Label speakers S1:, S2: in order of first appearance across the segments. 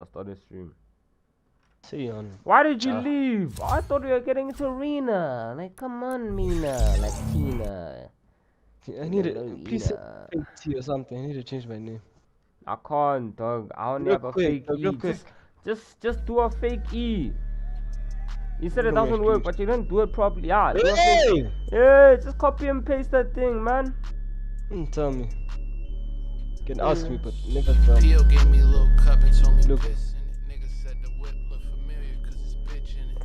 S1: I started stream.
S2: See you on.
S1: Why did you leave? I thought we were getting into arena. Like, come on, Mina. Like Tina.
S2: I need to please say fake T or something. I need to change my name.
S1: I can't, dog. I only
S2: Real
S1: have a
S2: quick,
S1: fake
S2: dog,
S1: E.
S2: real quick.
S1: Just do a fake E. You said
S2: Look
S1: it
S2: at my
S1: doesn't work,
S2: screen.
S1: but you didn't do it properly. Yeah, do a
S2: Hey!
S1: fake. Yeah, just copy and paste that thing, man.
S2: Tell me. You can ask me, but never tell me.
S3: Pio gave me a little cup and told me
S2: Look.
S3: piss in it. Nigga said the whip look familiar cause it's bitch in it.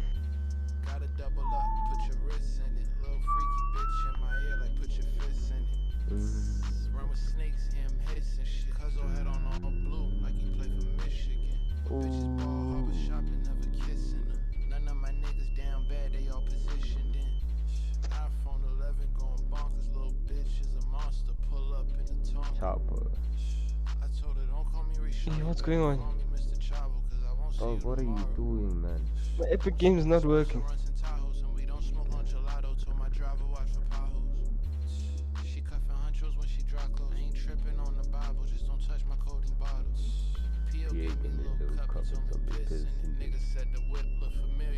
S3: Gotta double up, put your wrists in it. Little freaky bitch in my ear like put your fists in it. Run with snakes, him hissing shit. Cuz head on all blue like he play for Michigan. Bitches ball harbor shopping, never kissing them. None of my niggas down bad, they all positioned in. iPhone 11 going bonkers, little bitch is a monster. Pull up in the tongue.
S1: Chopper.
S2: Hey, what's going on?
S1: Dog, what are you doing, man?
S2: My Epic Games is not working.
S1: Yeah, give me a little cup of some piss in it.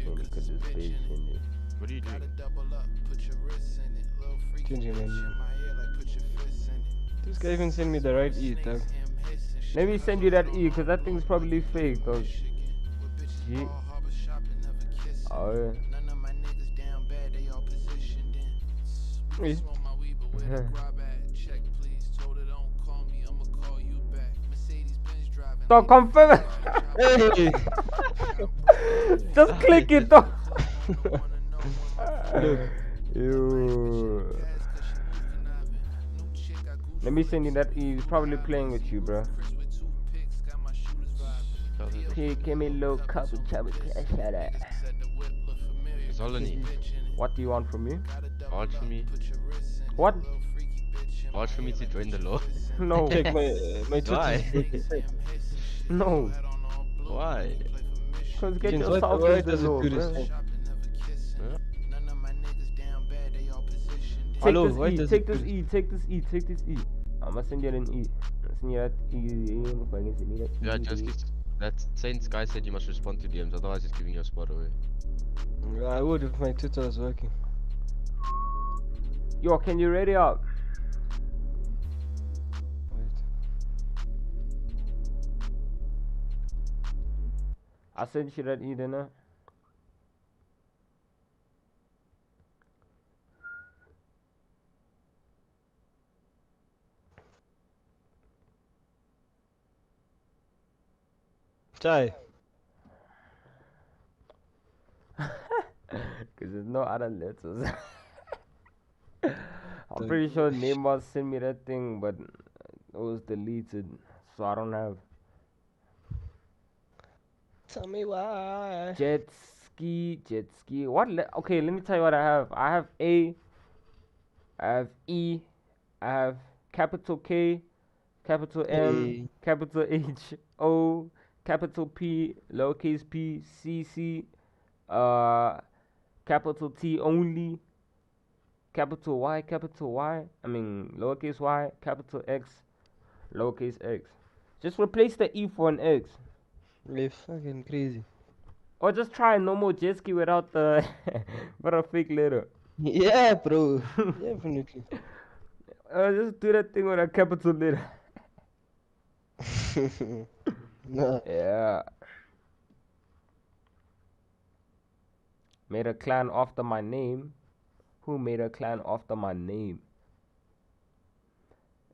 S1: Only cause it's face in it.
S4: What are you doing?
S2: Changing my name. This guy even sent me the right E, dog.
S1: Let me send you that E, cause that thing's probably fake, dog. G. Oh yeah.
S2: Hey.
S1: Dog, confirm it.
S2: Hey!
S1: Just click it, dog.
S2: Look.
S1: Ew. Let me send you that E. He's probably playing with you, bro. Hey, give me a little cup of chubby cash out of.
S4: It's all I need.
S1: What do you want from me?
S4: Hard for me.
S1: What?
S4: Hard for me to join the law.
S1: No.
S2: Check my
S4: Why?
S1: No.
S4: Why?
S1: Cause get
S2: James,
S1: yourself
S2: why
S1: in the
S2: does it
S1: law,
S2: do this
S1: bro.
S2: thing?
S4: Huh?
S2: Hello,
S1: Take
S2: why
S1: this E,
S2: does
S1: take
S2: it
S1: this
S2: do
S1: E, take this E, take this E. I'ma send you an E. I'll send you that E. If I can send you that E.
S4: Yeah, just that Saints guy said you must respond to DMs, otherwise he's giving your spot away.
S2: I would if my Twitter was working.
S1: Yo, can you ready up?
S2: Wait.
S1: I sent you that E, didn't I?
S2: Chai.
S1: Cause there's no other letters. I'm pretty sure Neymar sent me that thing, but it was deleted, so I don't have.
S2: Tell me why.
S1: Jet ski. What? Okay, let me tell you what I have. I have A. I have E. I have capital K, capital M,
S2: Hey.
S1: capital H, O, capital P, lowercase p, C, capital T only, capital Y, I mean lowercase y, capital X, lowercase x. Just replace the E for an X.
S2: You're fucking crazy.
S1: Or just try a normal jet ski without the but a fake letter.
S2: Yeah, bro. Definitely.
S1: Just do that thing with a capital letter.
S2: Nah.
S1: Yeah. Made a clan after my name. Who made a clan after my name?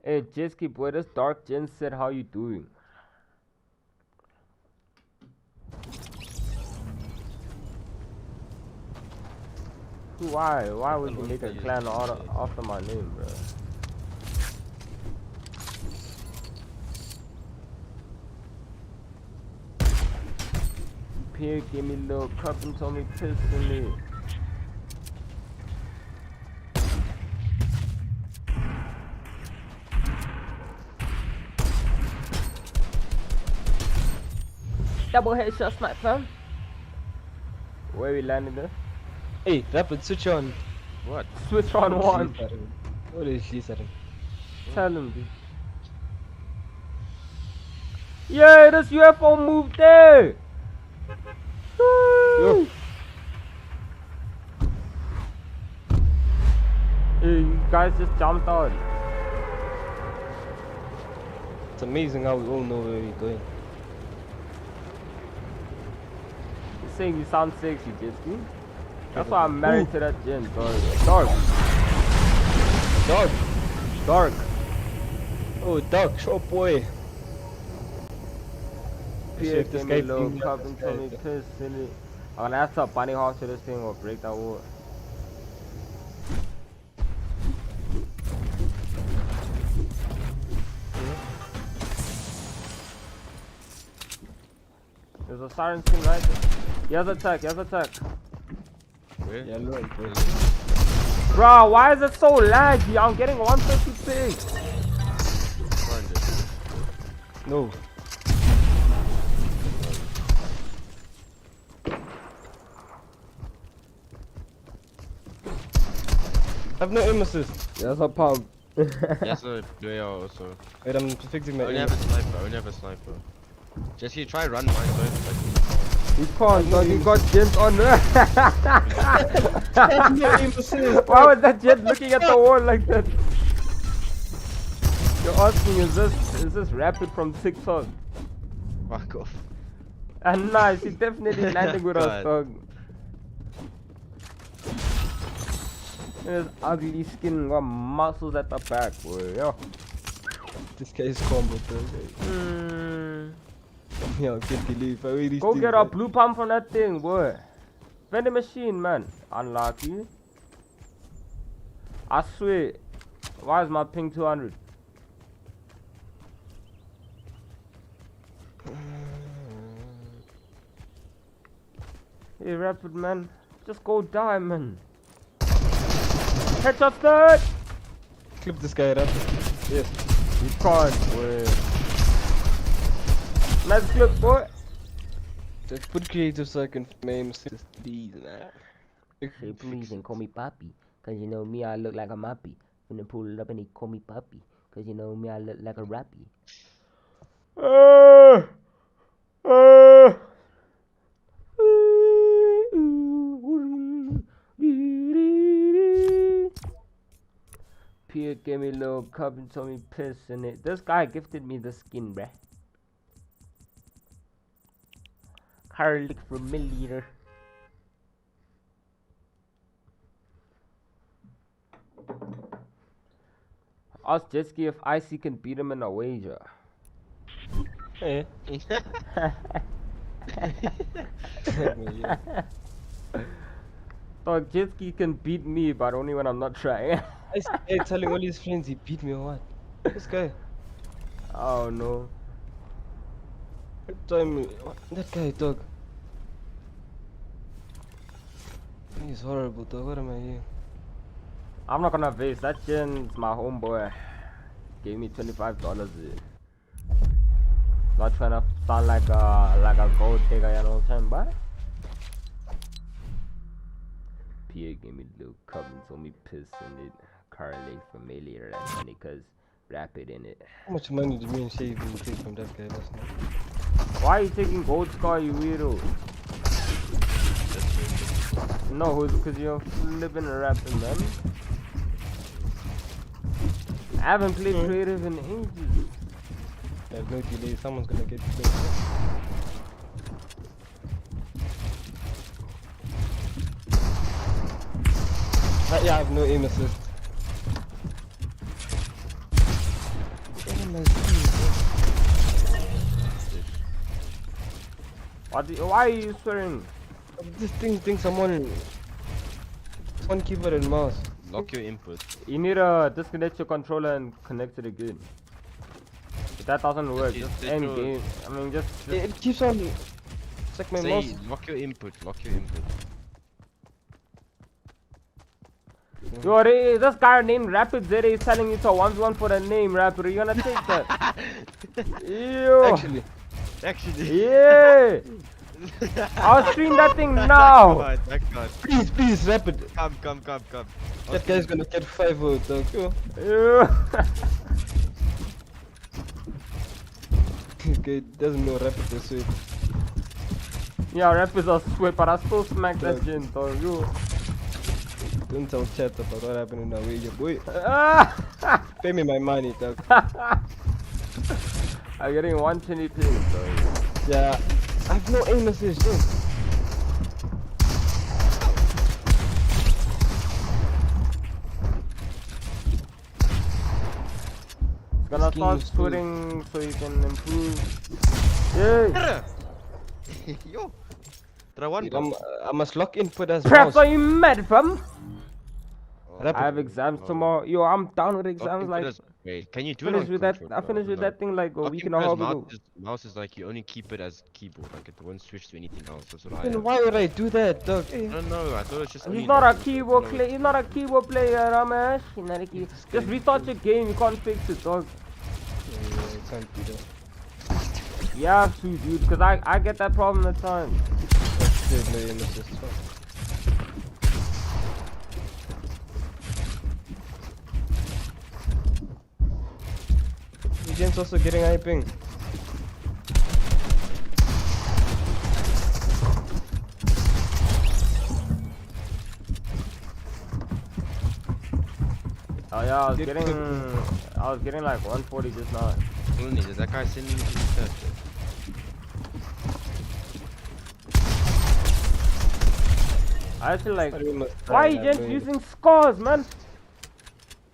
S1: Hey, Jesky boy, this Dark Gen said, how you doing? Why? Why would you make a clan after my name, bro? Pierre gave me a little cup and told me piss in me. Double headshot snipe, fam. Where we landed there?
S2: Hey, rapid switch on.
S4: What?
S1: Switch on one.
S2: What is she saying?
S1: Tell him, dude. Yeah, this UFO moved there.
S5: Yo.
S1: Hey, you guys just jumped out.
S5: It's amazing how we all know where we're going.
S1: You're saying you sound sexy, Jitsky. That's why I'm married to that gin, dog. Dark.
S5: Dog.
S1: Dark.
S5: Oh, dog, short boy.
S1: Pierre
S5: This
S1: gave
S5: guy
S1: me a little
S5: thinks
S1: cup
S5: this
S1: and
S5: guy
S1: told me
S5: is-
S1: piss in it. I'm gonna have to bunny hop to this thing or break that wall. There's a siren scene right there. He has attack,
S4: Where?
S5: Yeah, look, bro.
S1: Bro, why is it so laggy? I'm getting 156.
S4: Find it.
S5: No. I've no aim assist.
S1: There's a pump.
S4: Yes, a player also.
S5: Wait, I'm fixing my
S4: I only
S5: aim.
S4: have a sniper. I only have a sniper. Just you try run mine, but
S1: He can't, dog. He got gent on there.
S5: I've no aim assist.
S1: Why was that jet looking at the wall like that? You're asking, is this rapid from TikTok?
S4: fuck off.
S1: And nice, he's definitely landing with us,
S4: God.
S1: dog. His ugly skin got muscles at the back, boy. Yo.
S5: This guy is combo, bro. Yeah, get the leave. I already
S1: Go
S5: steal
S1: get a
S5: that.
S1: blue pump from that thing, boy. Vending machine, man. Unlucky. I swear. Why is my ping 200? Hey, rapid, man. Just go die, man. Headshot third!
S5: Clip this guy up. Yes.
S1: You can't, boy. Nice clip, boy.
S5: Just put creative so I can aim assist, please, man.
S1: Say please and call me Papi. Cause you know me, I look like a moppy. Finna pull it up and they call me Papi. Cause you know me, I look like a rappy. Pierre gave me a little cup and told me piss in it. This guy gifted me the skin, bruh. Garlic for milliliter. Ask Jetski if Icy can beat him in a wager.
S5: Hey.
S1: Dog, Jetski can beat me, but only when I'm not trying.
S5: This guy telling all his friends he beat me or what? This guy.
S1: Oh no.
S5: That guy, dog. He's horrible, dog. What am I here?
S1: I'm not gonna face that Jen's my homeboy. Gave me $25. Not trying to sound like a gold digger, you know what I'm saying, but Pierre gave me a little cup and told me piss in it. Correlate familiar that money cause rapid in it.
S5: How much money did me and Shay even take from that guy last night?
S1: Why are you taking gold scar, you weirdo? No, because you're flipping and rapping, man. I haven't played creative in ages.
S5: There's no delay. Someone's gonna get killed. Yeah, I have no aim assist.
S1: Why are you swearing?
S5: This thing thinks I'm on one keyboard and mouse.
S4: Lock your input.
S1: You need to disconnect your controller and connect it again. If that doesn't work,
S4: It's
S1: just
S4: the
S1: end
S4: truth.
S1: game. I mean, just
S5: It keeps on. It's like my mouse.
S4: Say, lock your input. Lock your input.
S1: Yo, this guy named Rapid Zere is telling you to 1v1 for the name, Rapid. Are you gonna take that? Yo.
S4: Actually.
S1: Yeah. I'll stream that thing now.
S4: That card.
S5: Please, rapid.
S4: Come.
S5: That guy's gonna get 5-0, dog. Yo.
S1: Yeah.
S5: This guy doesn't know rapid is sweet.
S1: Yeah, rappers are sweat, but I still smack that
S5: Dog.
S1: gin, dog. You.
S5: Don't tell chat about what happened in Away, your boy.
S1: Ah!
S5: Pay me my money, dog.
S1: I'm getting 120 pings, dog.
S5: Yeah, I have no aim assist, dude.
S1: Gonna
S5: This game
S1: start
S5: is cool.
S1: sweating so you can improve. Yeah.
S4: Yo. Try one.
S5: Dude, I must lock input as
S1: Perhaps
S5: mouse.
S1: are you mad, fam?
S5: Rapid.
S1: I have exams tomorrow. Yo, I'm down with
S4: Lock
S1: exams.
S4: input
S1: Like,
S4: as- Wait, can you do it
S1: finished
S4: on
S1: with that.
S4: control,
S1: I
S4: bro?
S1: finished with
S4: No.
S1: that thing like a
S4: Lock
S1: week and a
S4: input as
S1: half ago.
S4: mouse is like you only keep it as keyboard, like it won't switch to anything else. That's what I
S5: Then
S4: have.
S5: why would I do that, dog?
S4: I don't know, I thought it was just
S1: He's
S4: only
S1: not a
S4: lock input,
S1: keyboard
S4: no.
S1: player. He's not a keyboard player, Ramesh. He's not a key. Just restart your game. You can't fix it, dog.
S5: Yeah, I can't do that.
S1: You have to, dude. Cause I get that problem at times.
S5: There's no aim assist. Fuck. Agent's also getting high ping.
S1: Oh yeah,
S5: Get
S1: I was getting like 140 just now.
S4: Only, does that guy send me to the chat?
S1: I actually like.
S5: What aim assist?
S1: Why
S5: I
S1: you
S5: have
S1: just
S5: no aim-
S1: using scars, man?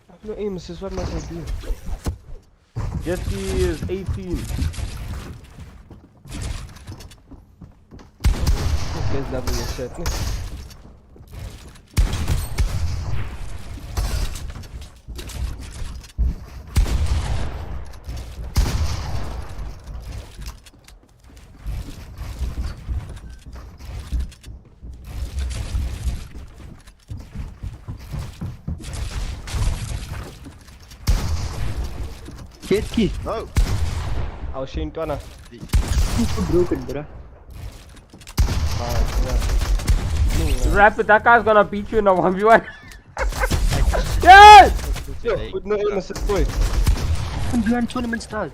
S5: I have no aim assist. What must I do?
S1: Jesse is 18.
S5: This guy's double your shit.
S6: Jet ski.
S4: No!
S5: I'll Shane Twana.
S6: Super broken, bruh.
S1: Rapid, that guy's gonna beat you in a 1v1. Yes!
S5: Yo, with no aim assist, boy.
S6: And behind tournament start.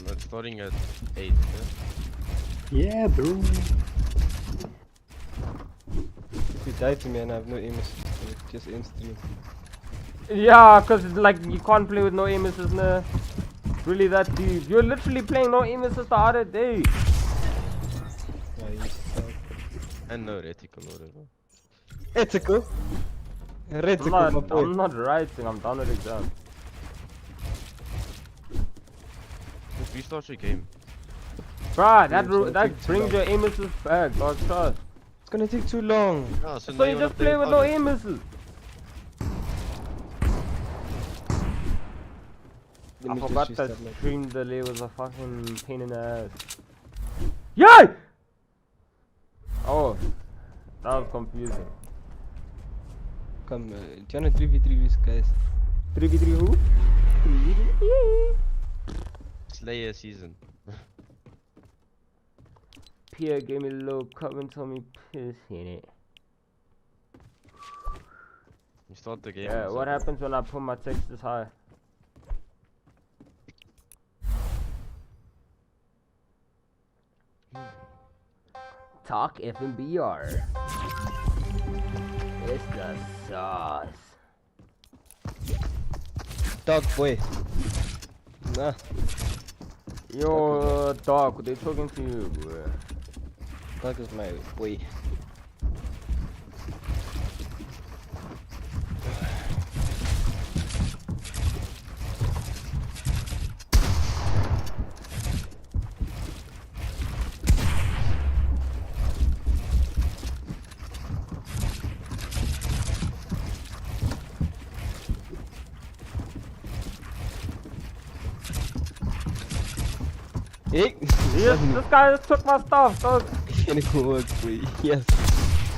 S4: It's starting at 8.
S6: Yeah, bro.
S5: If you die to me and I have no aim assist, it just aims to me.
S1: Yeah, cause it's like you can't play with no aim assist, nah. Really that deep. You're literally playing no aim assist the other day.
S5: Yeah, you suck.
S4: And no reticle or whatever.
S5: Ethical. Reticle, my boy.
S1: I'm not writing, I'm done with exam.
S4: Just restart your game.
S1: Bruh,
S5: Yeah, so it
S1: that
S5: takes
S1: brings
S5: long.
S1: your aim assist back, dog, trust.
S5: It's gonna take too long.
S4: Ah,
S1: So
S4: now
S1: you
S4: wanna
S1: just play with no
S4: harder.
S1: aim assist.
S5: Let
S1: I
S5: me just
S1: forgot that
S5: restart my-
S1: stream delay was a fucking pain in the ass. Yay! Oh, that was confusing.
S5: Come, do you wanna 3v3 these guys?
S1: 3v3 who?
S4: Slayer season.
S1: Pierre gave me a little cup and told me piss in it.
S4: You start the game.
S1: Yeah,
S4: and
S1: what
S4: stuff.
S1: happens when I put my text this high? Talk FNBR. It's the sauce.
S5: Dog boy. Nah.
S1: Yo, dog, they talking to you, bro.
S5: Dog is my boy. Hey,
S1: This guy just took my stuff, dog.
S5: gonna go work, boy. Yes.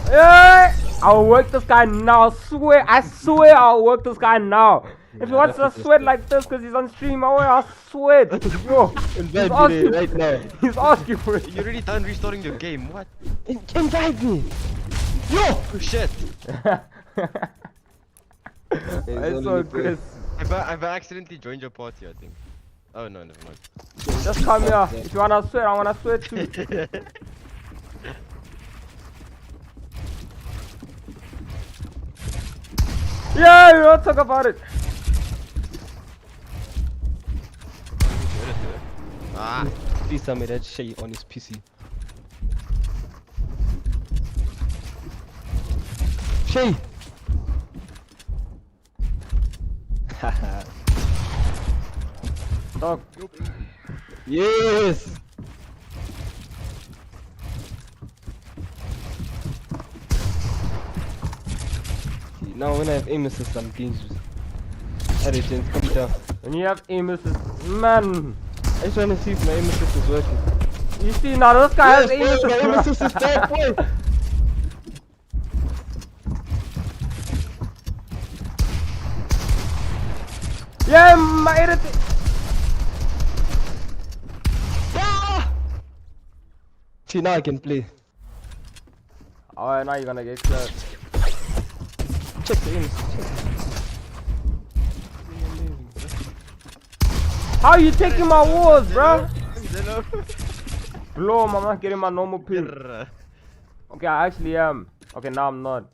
S1: Hey! I'll work this guy now. I swear I'll work this guy now. If he wants to sweat like this because he's on stream, I'll sweat. Yo,
S5: Invite
S1: asking-
S5: me right now.
S1: he's asking for it.
S4: You're already done restarting your game. What?
S5: Invite me. Yo.
S4: Oh shit!
S1: It's so
S5: only
S1: Chris.
S4: I've accidentally joined your party, I think. Oh no, never mind.
S1: Just come here. If you wanna sweat, I wanna sweat too. Yeah, we don't talk about it.
S4: Ah,
S5: Please tell me that Shay on his PC. Shay! Haha.
S1: Dog.
S5: Yes! See, now when I have aim assist, I'm dangerous. Alright, gents, come down.
S1: When you have aim assist, man.
S5: I just wanna see if my aim assist is working.
S1: You see now, this guy has aim
S5: boy,
S1: assist.
S5: my aim assist is back, boy!
S1: Yeah, my editing.
S5: See, now I can play.
S1: Alright, now you're gonna get cleared.
S5: Check the aim assist, check.
S1: How you taking my walls, bro? Blow, I'm not getting my normal ping. Okay, I actually am. Okay, now I'm not.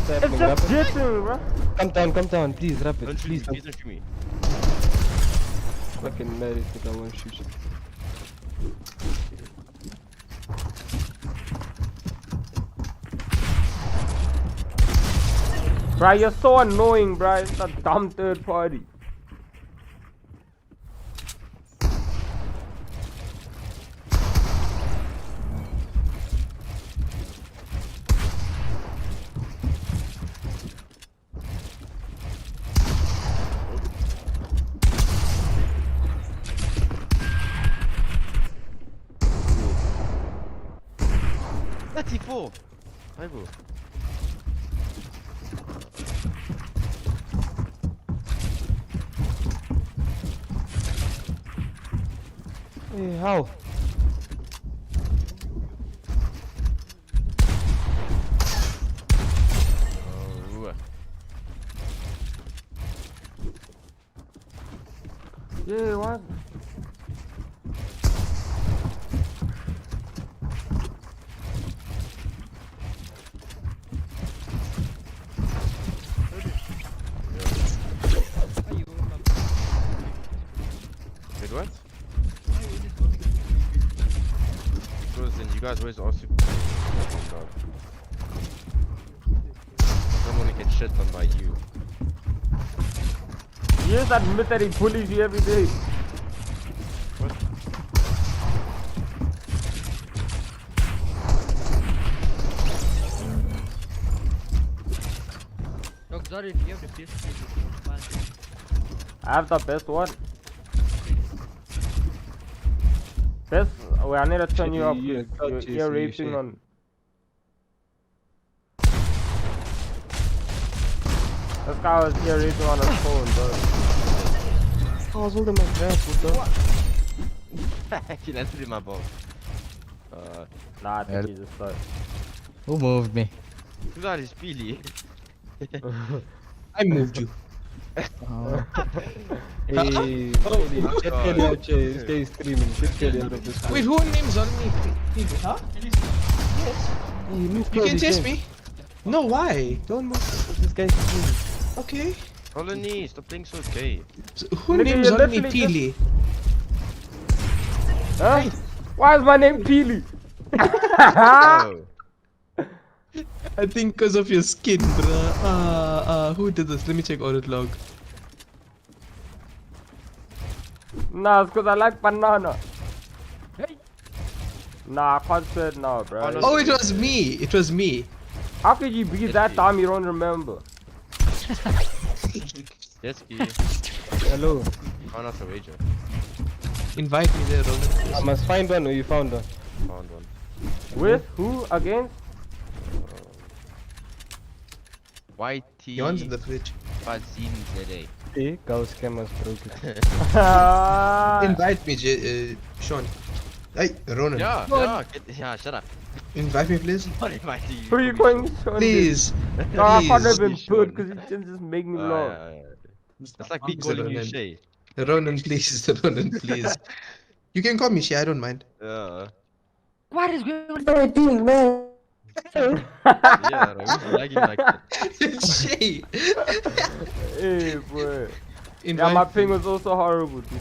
S1: It's just glitching, bro.
S5: Come down, please, rapid,
S4: don't shoot
S5: please.
S4: me, please don't shoot me.
S5: Fucking married because I won't shoot you.
S1: Bro, you're so annoying, bro. It's a dumb third party.
S4: Thirty-four. Hi, bro.
S5: Hey, how?
S4: Oh.
S1: Yeah, what?
S4: Wait, what? Because then you guys always ask you. Someone get shit on by you.
S1: You just admit that he bullies you every day.
S4: What?
S7: Dog, sorry if you have the best
S1: I have the best one. Best. Wait, I need to turn you up.
S5: Yeah,
S1: Your
S5: Chase,
S1: ear
S5: you
S1: raping
S5: shit.
S1: on. This guy was ear raping on his phone, bro.
S5: I was holding my breath, bro.
S4: Actually, that's pretty my ball.
S1: Nah, I think he just started.
S8: Who moved me?
S4: Who's that is Peely?
S6: I moved you.
S8: Oh.
S5: Hey, get Kelly out here, stay streaming, get Kelly out of this.
S9: Wait, who names on me? Huh? Yes.
S5: Hey, move
S9: You can
S5: Kelly,
S9: chase
S5: Ken.
S9: me. No, why?
S5: Don't move, this guy's moving.
S9: Okay.
S4: Colony, stop being so gay.
S9: So who
S1: Nigga,
S9: names
S1: you
S9: on me
S1: literally
S9: Peely?
S1: Huh? Why is my name Peely?
S4: Oh.
S9: I think because of your skin, bruh. Who did this? Let me check audit log.
S1: Nah, it's cause I like banana. Nah, I can't say it now, bro.
S9: Oh, it was me. It was me.
S1: How could you be that dumb you don't remember?
S4: Yes, P.
S5: Hello,
S4: Found out the wager.
S9: Invite me there, Roman.
S5: I must find one or you found one.
S4: Found one.
S1: With who against?
S4: YT.
S9: Yon's in the fridge.
S4: Fazin ZA.
S5: Hey, Gauss cameras broke it.
S9: Invite me, Sean. Hey, Ronan.
S4: Yeah, shut up.
S9: Invite me, please.
S4: Not inviting you.
S1: 3 points on
S9: Please.
S1: No, I can't
S9: Please.
S1: even
S4: Sean.
S1: because he just make me laugh.
S4: That's like me calling you
S9: Ronan.
S4: Shay.
S9: Ronan, please. Ronan, please. You can call me Shay, I don't mind.
S4: Yeah.
S7: What is going on?
S4: Yeah, who's lagging like that?
S9: Shay.
S1: Hey, boy. Yeah,
S9: Invite
S1: my
S9: me.
S1: ping was also horrible, dude.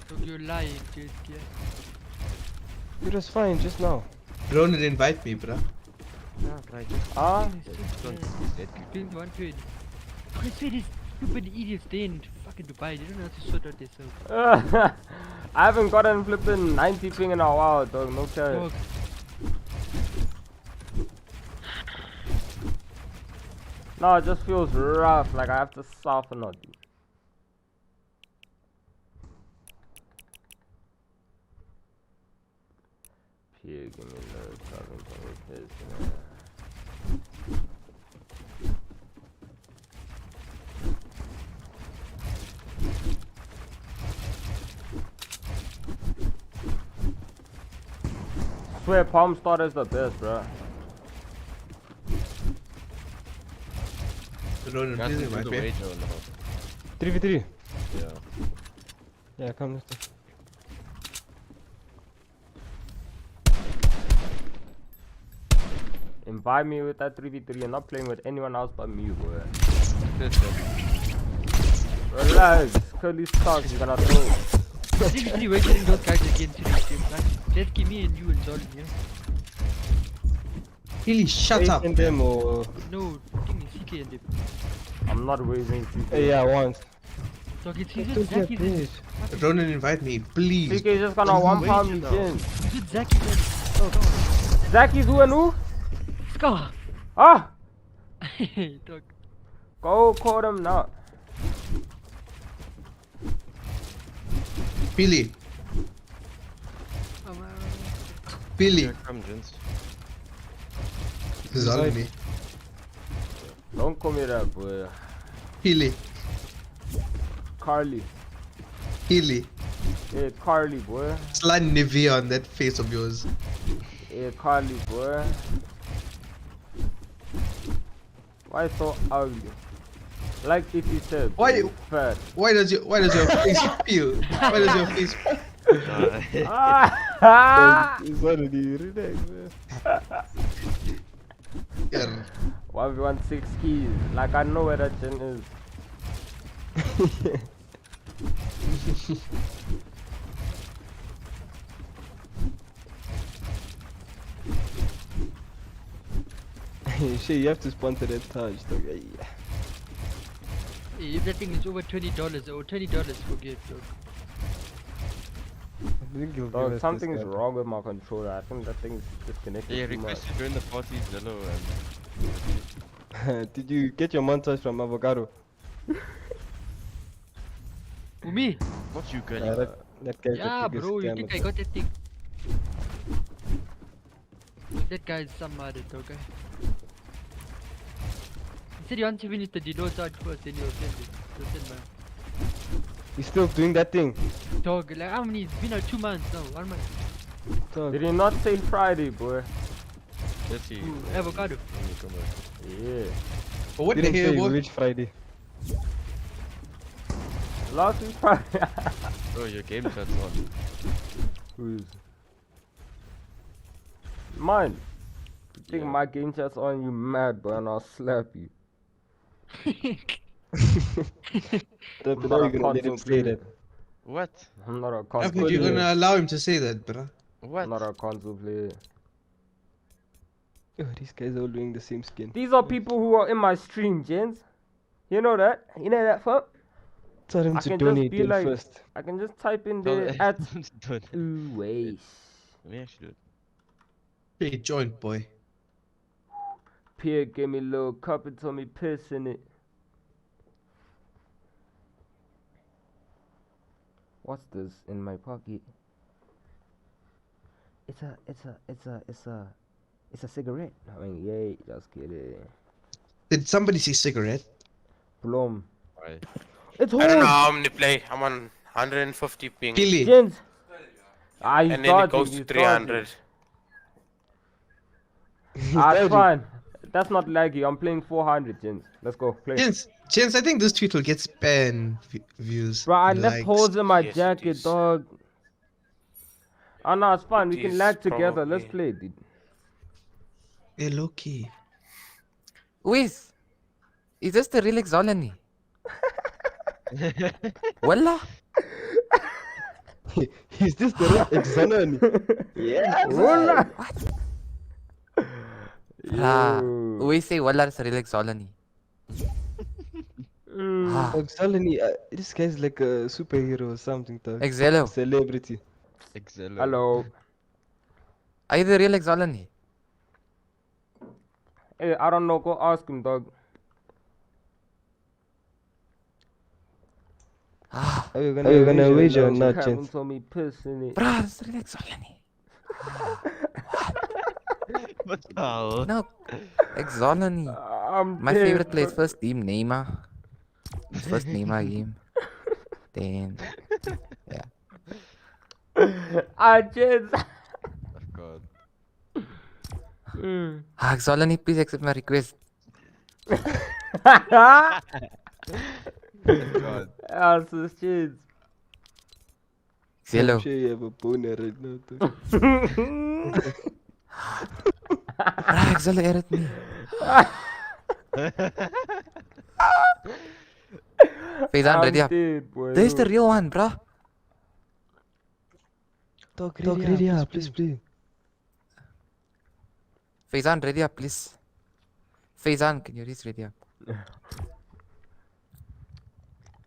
S7: Dog, you're lying, dude. Yeah.
S5: It was fine just now.
S9: Ronan, invite me, bruh.
S4: Yeah, right.
S1: Ah,
S7: Pinged one period. I swear these stupid idiots stay in fucking Dubai. They don't know how to sort out themselves.
S1: I haven't gotten flipping 90 ping in a while, dog. No care.
S7: Dog.
S1: No, it just feels rough. Like I have to soften up. Dude. Pig in the nose, talking to me, piss, man. Swear, palm starter is the best, bro.
S9: Ronan,
S4: Guys,
S9: please
S4: do
S9: invite
S4: the
S9: me.
S4: wager or not?
S5: 3v3.
S4: Yeah.
S5: Yeah, come let's do.
S1: Invite me with that 3v3. I'm not playing with anyone else but me, boy. Relax. Curly stocks, you're gonna throw.
S7: Seriously, we're getting those guys again to this game. Like, let's give me and you and Jordan, yeah?
S9: Really, shut up.
S5: And them or
S7: No, I think it's CK and them.
S1: I'm not raising CK.
S5: yeah, once.
S7: Dog, it's
S5: Don't
S7: just
S5: be a
S7: Zaki then.
S5: bitch.
S9: Ronan, invite me, please.
S1: CK is just gonna one pound me chin.
S7: It's just Zaki then. Oh, come on.
S1: Zaki's who and who?
S7: Scar!
S1: Ah!
S7: Dog.
S1: Go call him now.
S9: Billy.
S7: Um,
S9: Billy.
S4: Here come, gents.
S9: This is all me.
S1: Don't call me that, boy.
S9: Billy.
S1: Carly.
S9: Billy.
S1: Hey, Carly, boy.
S9: Slide Nivea on that face of yours.
S1: Hey, Carly, boy. Why so ugly? Like if you said,
S9: Why-
S1: boy, fat.
S9: Why does your face peel? Why does your face
S1: Ah!
S5: It's already relax, man.
S9: yeah.
S1: Why we want 6 keys? Like I know where that gen is.
S5: Shit, you have to sponsor that touch, dog. Yeah.
S7: if that thing is over $20 or $20, forget, dog.
S5: I think you'll give
S1: Dog,
S5: us
S1: something is
S5: this,
S1: wrong with my controller. I think that thing's disconnected
S4: Yeah,
S1: too much.
S4: request to join the party, Zello, and
S5: Did you get your montage from Avocado?
S7: Who, me?
S4: not you, girl.
S5: Yeah, that guy's
S7: Yeah,
S5: the biggest
S7: bro, you
S5: scammer,
S7: think I
S5: bro.
S7: got that thing? That guy is some mad, dog. He said he wants to finish the Dino charge first, then he'll send it. He'll send mine.
S5: He's still doing that thing.
S7: Dog, like how many? It's been like 2 months now. 1 month.
S5: Dog.
S1: Did he not say Friday, boy?
S4: Let's see.
S7: Ooh, avocado.
S4: When you come back.
S1: Yeah.
S9: But what the
S5: Didn't
S9: hell,
S5: say
S9: boy?
S5: which Friday.
S1: Last week Friday.
S4: Bro, your game chat's on.
S1: Who's? Mine. You think
S4: Yeah.
S1: my game chat's on, you mad, bro, and I'll slap you.
S5: But
S1: I'm
S5: now
S1: not
S5: you're
S1: a
S5: gonna let him
S1: console
S5: say
S1: player.
S5: that.
S4: What?
S1: I'm not a
S9: How
S1: console
S9: could you
S1: player.
S9: gonna allow him to say that, bruh?
S4: What?
S1: I'm not a console player.
S5: Oh, these guys are all doing the same skin.
S1: These are people who are in my stream, gents. You know that? You know that, fuck?
S5: Tell him
S1: I
S5: to
S1: can just
S5: donate
S1: be
S5: then
S1: like,
S5: first.
S1: I can just type in
S4: Tell
S1: the at.
S4: don't.
S1: Ooh, wait.
S4: Let me actually do it.
S9: Hey, joint boy.
S1: Pierre gave me a little cup and told me piss in it. What's this in my pocket? It's a It's a cigarette. I mean, yay, just kidding.
S9: Did somebody say cigarette?
S1: Plum.
S4: Why?
S1: It's
S2: I don't know
S1: hard.
S2: how many play. I'm on 150 ping.
S9: Really?
S1: Gents. He's
S2: And then it
S1: dodging,
S2: goes to
S1: he's
S2: 300.
S1: It's fine. That's not laggy. I'm playing 400, gents. Let's go, play.
S9: Gents, I think this tweet will get spam views.
S1: Bro, I
S9: and
S1: left
S9: likes.
S1: holes in my
S2: Yes, it
S1: jacket,
S2: is.
S1: dog. Oh no, it's fine. We
S2: It
S1: can
S2: is
S1: lag together. Let's
S2: probably-
S1: play, dude.
S9: Hey, Loki.
S10: Is this the real Exolani? Wallah?
S5: Is this the right Exolani? Yeah.
S1: Wallah.
S10: We say Wallah is the real Exolani.
S5: Exolani, this guy's like a superhero or something, dog.
S10: Exelo.
S5: Celebrity.
S4: Excello.
S1: Hello.
S10: Are you the real Exolani?
S1: Hey, I don't know. Go ask him, dog.
S5: Are you gonna wager or not,
S1: Haven't
S5: gents?
S1: told me piss in it.
S10: Bruh, it's the real Exolani.
S4: What the hell?
S10: No. Exolani.
S1: I'm
S10: My
S1: dead,
S10: favorite player
S1: bro.
S10: first team, Neymar. First Neymar game. Then, yeah.
S1: Gents.
S4: Oh god.
S10: Exolani, please accept my request.
S4: God.
S1: Also, gents.
S10: Exelo.
S5: I'm sure you have a boner right now, dog.
S10: Bruh, Exelo edit me. Faizan, ready up.
S1: Dead, boy.
S10: There's the real one, bruh.
S5: Dog, ready up, please, please.
S10: Faizan, ready up, please. Faizan, can you reach ready up?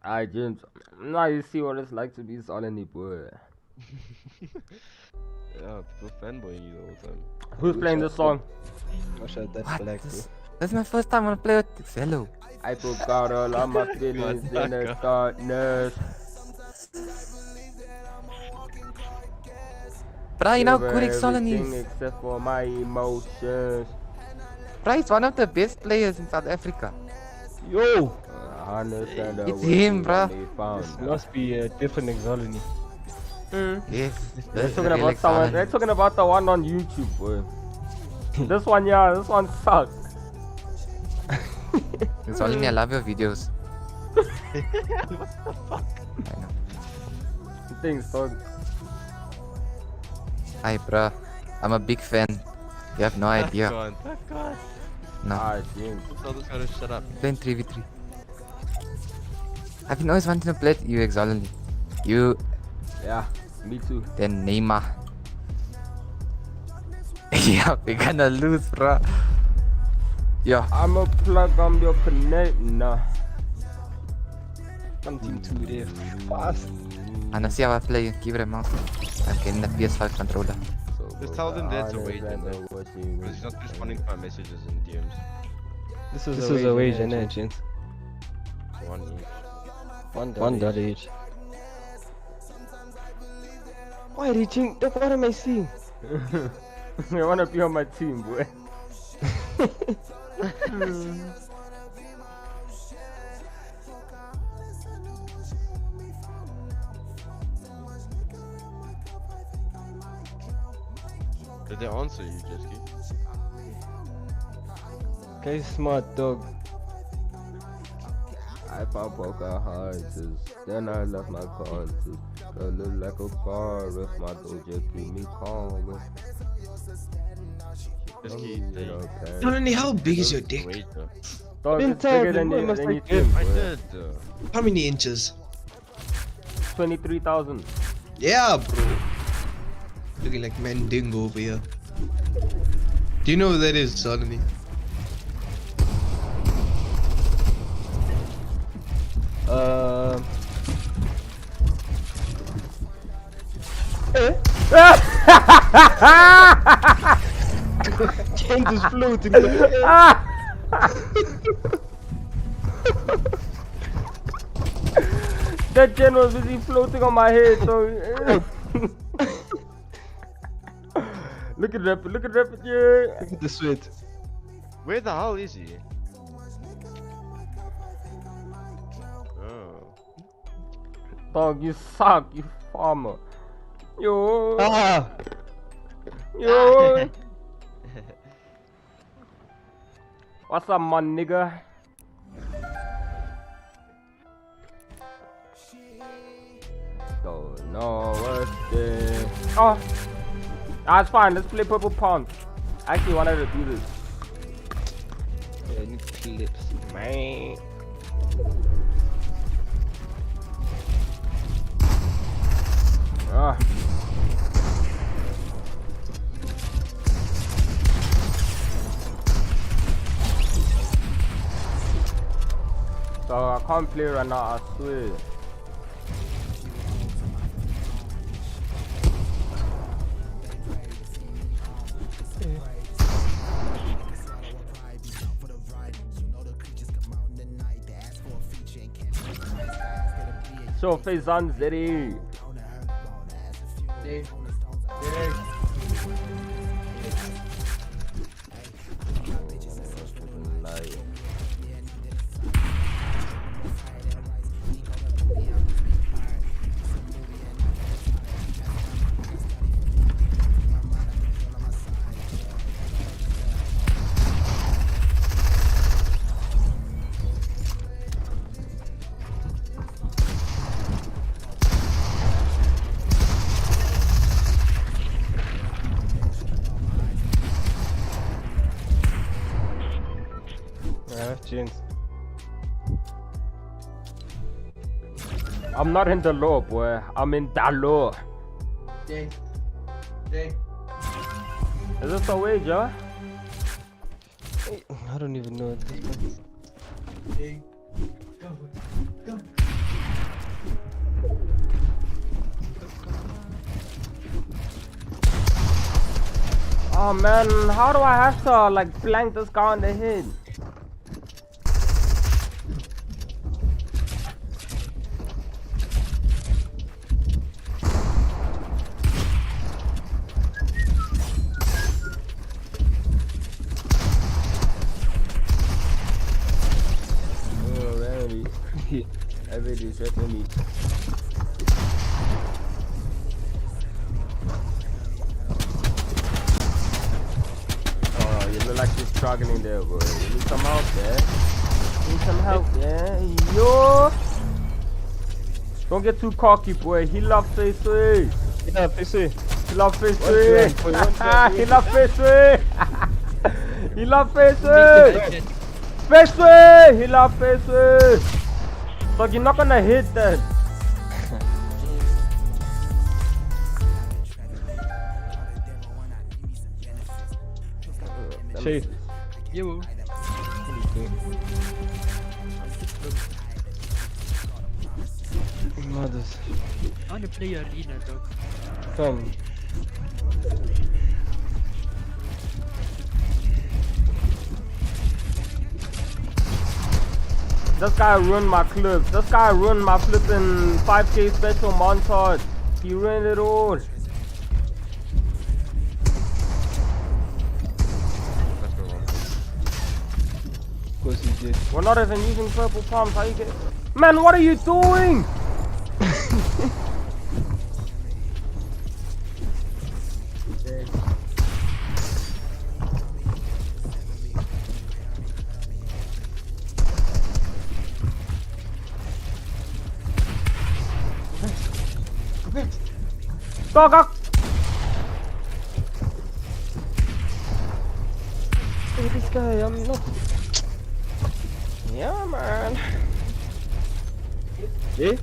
S1: Alright, gents. Now you see what it's like to be Solani, boy.
S4: Yeah, people fanboying you the whole time.
S1: Who's playing this song?
S5: Gosh, that
S10: What?
S5: black,
S10: This is my first time on play with Exelo.
S1: I forgot all of my feelings in the darkness.
S10: Bruh, you know
S1: Give her
S10: good Exolani
S1: everything
S10: is.
S1: except for my emotions.
S10: Bruh, he's one of the best players in South Africa.
S5: Yo!
S1: I understand that
S10: It's
S1: we
S10: him, bruh.
S1: only found
S5: This must be a different Exolani.
S10: Yes.
S1: They're
S10: This is the
S1: talking
S10: real
S1: about someone. They're
S10: Exolani.
S1: talking about the one on YouTube, boy. This one, yeah, this one sucks.
S10: Exolani, I love your videos. I know.
S1: Thanks, dog.
S10: Hi, bruh. I'm a big fan. You have no idea.
S4: God.
S10: No.
S1: Ah, James.
S4: Tell this guy to shut up.
S10: Playing 3v3. I've been always wanting to play you, Exolani. You,
S1: Yeah, me too.
S10: then Neymar. Yeah, we're gonna lose, bruh. Yeah.
S1: I'm a plug on your connect. Nah.
S5: Something to there fast.
S10: And I see how I play. Give it a mouse. I'm getting the PS5 controller.
S4: Just tell them that's a wager,
S1: Honest, I
S4: man.
S1: know what you
S4: Because he's not responding to my messages in DMs.
S5: This was a wager, no, gents.
S4: One each.
S5: $1 each. Why reaching? What am I seeing?
S1: I wanna be on my team, boy.
S4: Did they answer you, Jesky?
S5: Guy's smart, dog.
S1: I found poker hearts, then I left my conscience. I look like a car if my doja keep me calm.
S4: Jesky, they
S9: Tony, how big is your dick?
S4: wager.
S1: Dog,
S5: Been
S1: it's bigger
S5: tired,
S1: than
S5: boy,
S1: you,
S5: must
S1: than
S5: I
S1: you
S5: give?
S1: think,
S4: I
S1: boy.
S4: did.
S9: How many inches?
S1: 23,000.
S9: Yeah, bro. Looking like Mandingo over here. Do you know who that is, Solani?
S5: James is floating.
S1: That gen was busy floating on my head, so Look at Rapid, yeah.
S5: Look at the sweat.
S4: Where the hell is he? Oh.
S1: Dog, you suck, you farmer. Yo.
S5: Ah!
S1: Yo. What's up, my nigga? Don't know what's this. Oh, that's fine. Let's play Purple Palms. I actually wanted to do this.
S5: Yeah, I need clips.
S1: Man. Ah. So I can't play right now, I swear. So face on Zeddy.
S5: Jeans.
S1: I'm not in the law, boy. I'm in the law.
S9: Jay.
S1: Is this a wager?
S5: I don't even know at this point.
S9: Jay. Go.
S1: Oh man, how do I have to like blank this guy on the head? Everybody's hurting me. Oh, you look like you're struggling there, boy. You need some help there. You need some help, yeah? Yo! Don't get too cocky, boy. He loves face way.
S5: Yeah, PC.
S1: He loves face way. He loves face way. He loves face way. Face way. He loves face way. So you're not gonna hit that.
S5: Shade.
S7: Yo.
S5: Mothers.
S7: I wanna play arena, dog.
S5: Come.
S1: This guy ruined my clips. This guy ruined my flipping 5K special montage. He ruined it all.
S4: Let's go on.
S5: Of course he did.
S1: We're not even using purple palms. How you get? Man, what are you doing? Dog up.
S5: Hey, this guy, I'm not.
S1: Yeah, man.
S5: Yeah?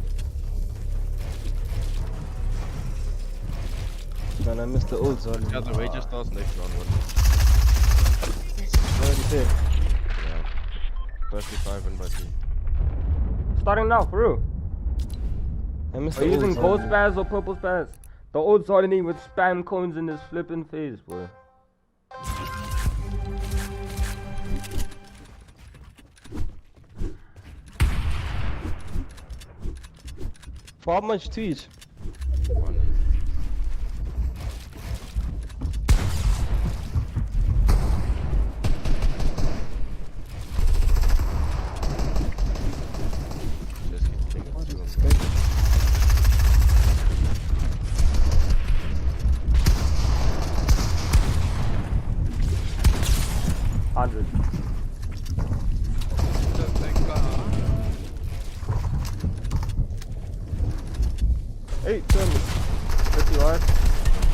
S5: Man, I missed the old zone.
S4: Yeah, the wager starts next round.
S5: What did you say?
S4: Yeah. Firstly 5 and by 2.
S1: Starting now, for real.
S5: I missed
S1: Are
S5: the
S1: you
S5: old
S1: using
S5: zone.
S1: gold spaz or purple spaz? The old Sardini with spam cones in his flipping face, boy.
S5: For how much to each?
S4: 1.
S1: 100.
S5: Hey, tell me.
S1: 51.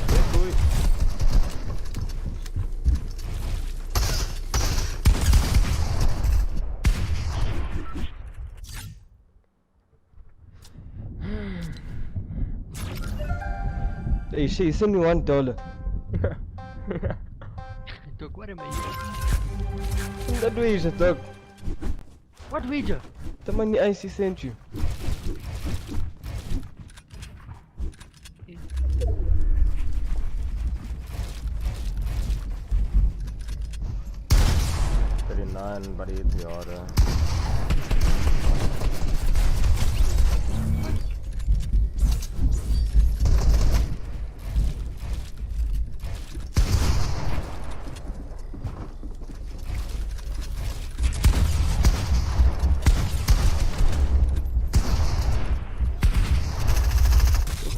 S5: Yeah, boy. Hey, Shay, send me $1.
S7: Dog, what am I here?
S5: Send that wager, dog.
S7: What wager?
S5: The money IC sent you.
S1: But it's the order.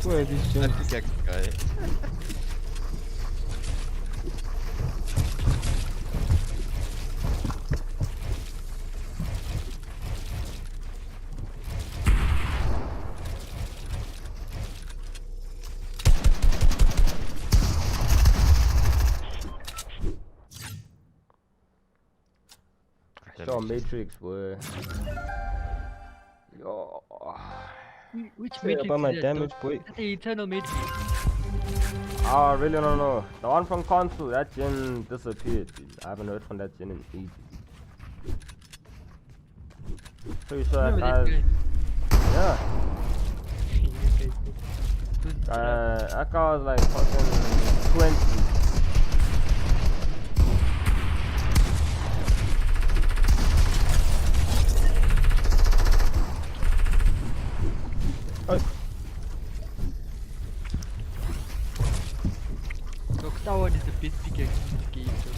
S5: Where are these
S4: That
S5: gens?
S4: pickaxe guy.
S1: Show Matrix, boy. Yo.
S7: Which
S5: Say
S7: matrix
S5: about my
S7: is that,
S5: damage,
S7: dog?
S5: boy.
S7: That's the eternal matrix.
S1: I really don't know. The one from console, that gen disappeared, dude. I haven't heard from that gen in ages. Pretty sure that
S7: Remember that
S1: guy's.
S7: guy?
S1: Yeah.
S7: Okay.
S1: That guy was like fucking 20.
S7: Dog, that one is the best pickaxe in this game, dog.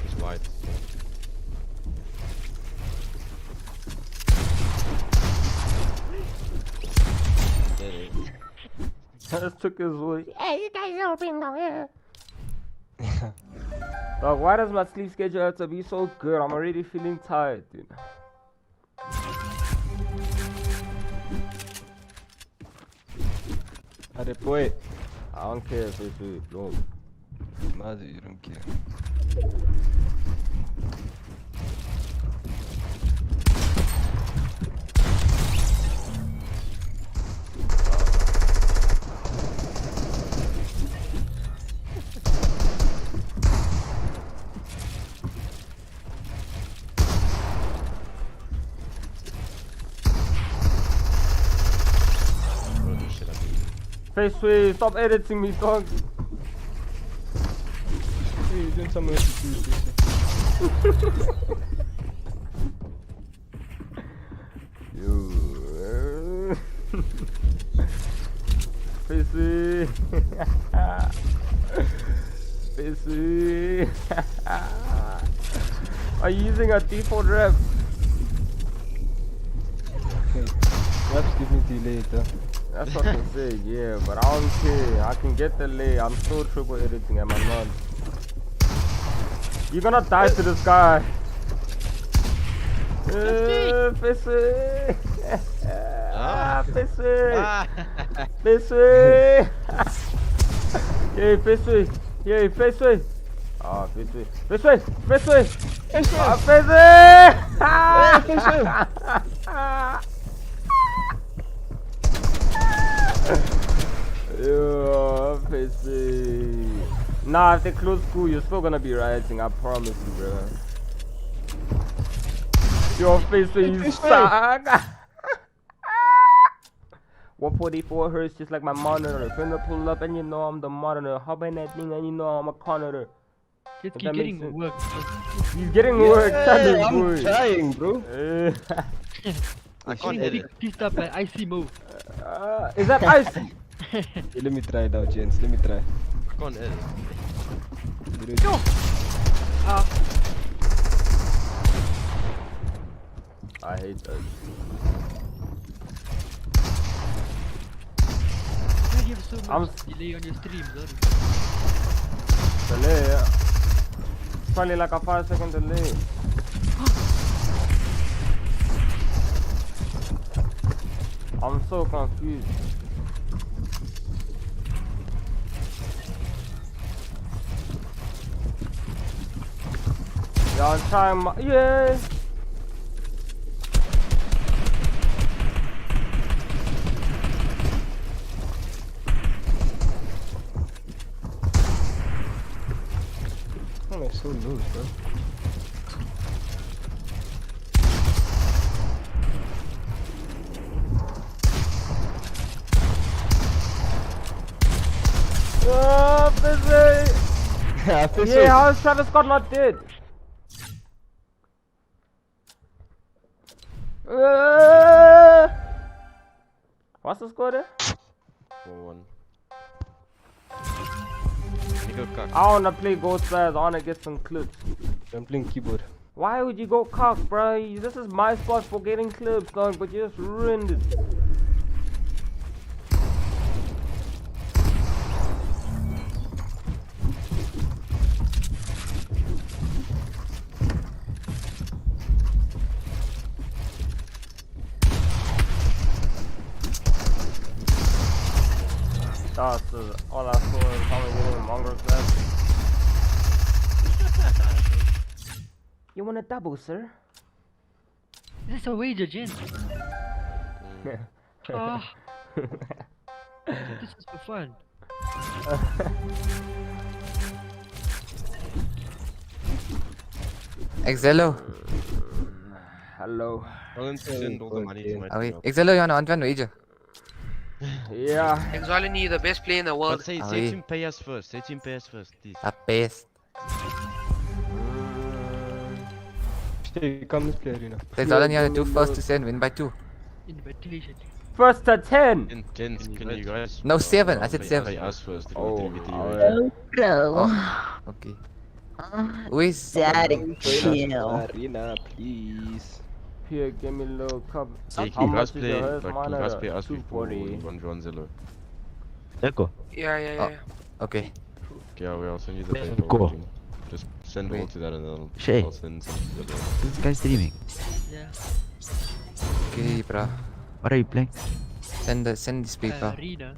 S4: He's white.
S1: Just took his voice. Yeah, you guys are being down here. Dog, why does my sleep schedule have to be so good? I'm already feeling tired, dude.
S5: Are boy.
S1: I don't care if it's with no.
S5: Mother, you don't care.
S4: Bro, this shit I mean.
S1: Face sweet, stop editing me, dog.
S5: Hey, you're doing something else to do,
S1: You. Face sweet. Face sweet. Are you using a default rep?
S5: Okay. Perhaps give me delay, though.
S1: That's what I'm saying, yeah, but I don't care. I can get the lay. I'm still triple editing at my nod. You're gonna die to this guy. Pissy. Pissy. Pissy. Yay, Pissy. Yay, Pissy. Ah, Pissy. Pissy. Pissy. Ah, Pissy. Yo, Pissy. Nah, if they close school, you're still gonna be rioting. I promise you, bro. Your face, you suck. 144 hertz, just like my monitor. Finna pull up, and you know I'm the monitor. Hop in that thing, and you know I'm a corner.
S7: Just
S1: If
S7: keep
S1: that makes
S7: getting
S1: sense.
S7: work.
S1: He's getting work. Tell him,
S5: I'm
S1: boy.
S5: trying, bro.
S4: I can't edit.
S7: Pissed up by icy mode.
S1: Is that icy?
S5: Hey, let me try it out, gents. Let me try.
S4: I can't edit.
S7: Yo!
S1: I hate that.
S7: you have so
S1: I'm
S7: much delay on your stream, sorry.
S1: delay. It's probably like a 5-second delay. I'm so confused. Y'all trying my yeah.
S5: I'm like so loose, bro.
S1: Oh, busy.
S5: I feel
S1: Yeah, how is Travis Scott not dead? What's the score there?
S4: 4-1. Nico cock.
S1: I wanna play Ghost Flares. I wanna get some clips.
S5: I'm playing keyboard.
S1: Why would you go cock, bro? This is my spot for getting clips going, but you just ruined it. That's all I saw is how many getting mongrels left. You want a double, sir?
S7: Is this a wager, gent? Oh. This is for fun.
S10: Exelo.
S1: Hello.
S4: Tell him to send all the money to my team.
S10: Exelo, you wanna on wager?
S1: Yeah.
S11: Exolini, the best player in the world.
S4: But say to him pay us first. Say to him pay us first, please.
S10: The best.
S5: Hey, come let's play arena.
S10: Exelo, you wanna do first to 10, win by 2.
S7: Invitation.
S1: First to 10.
S4: Gents, can you guys?
S10: No, 7. I said
S4: pay
S10: 7.
S4: us first. If
S1: Oh,
S4: we three
S1: alright.
S10: Oh, okay. Who is
S5: Arena, please.
S1: Here, give me a little cup.
S4: Hey,
S1: How
S4: can you
S1: much
S4: guys
S1: is
S4: play?
S1: your hers?
S4: Like,
S1: Mine
S4: can you guys
S1: at
S4: pay us before
S1: 240.
S4: one Zillow?
S11: Yeah.
S10: Okay.
S4: Okay, I'll send you the pay.
S6: Go.
S4: Just send all to that and then
S6: Shay.
S4: I'll send some to Zillow.
S6: This guy's streaming.
S7: Yeah.
S10: Okay, bro.
S6: What are you playing?
S10: Send these people.
S7: Arena.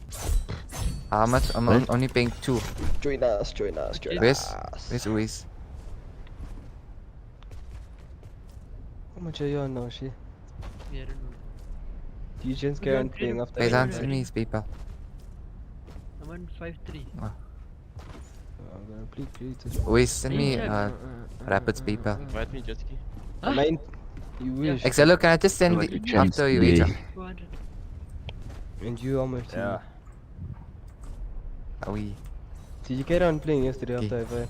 S10: How much? I'm only paying 2.
S5: Join us.
S10: Where's Uis?
S5: How much are you on now, she?
S7: Yeah, I don't know.
S5: You gents carry playing after.
S10: Guys, answer me, these people.
S7: I'm on 5-3.
S5: I'm gonna play creative.
S10: Uis, send me Rapids people.
S4: Invite me, Jetski.
S5: Mine. You wish.
S10: Exelo, can I just send
S6: What
S10: the
S6: you chance
S10: after you
S6: today?
S10: wager?
S7: 200.
S5: And you on my team.
S1: Yeah.
S10: Are we?
S5: Did you carry on playing yesterday
S10: Okay.
S5: after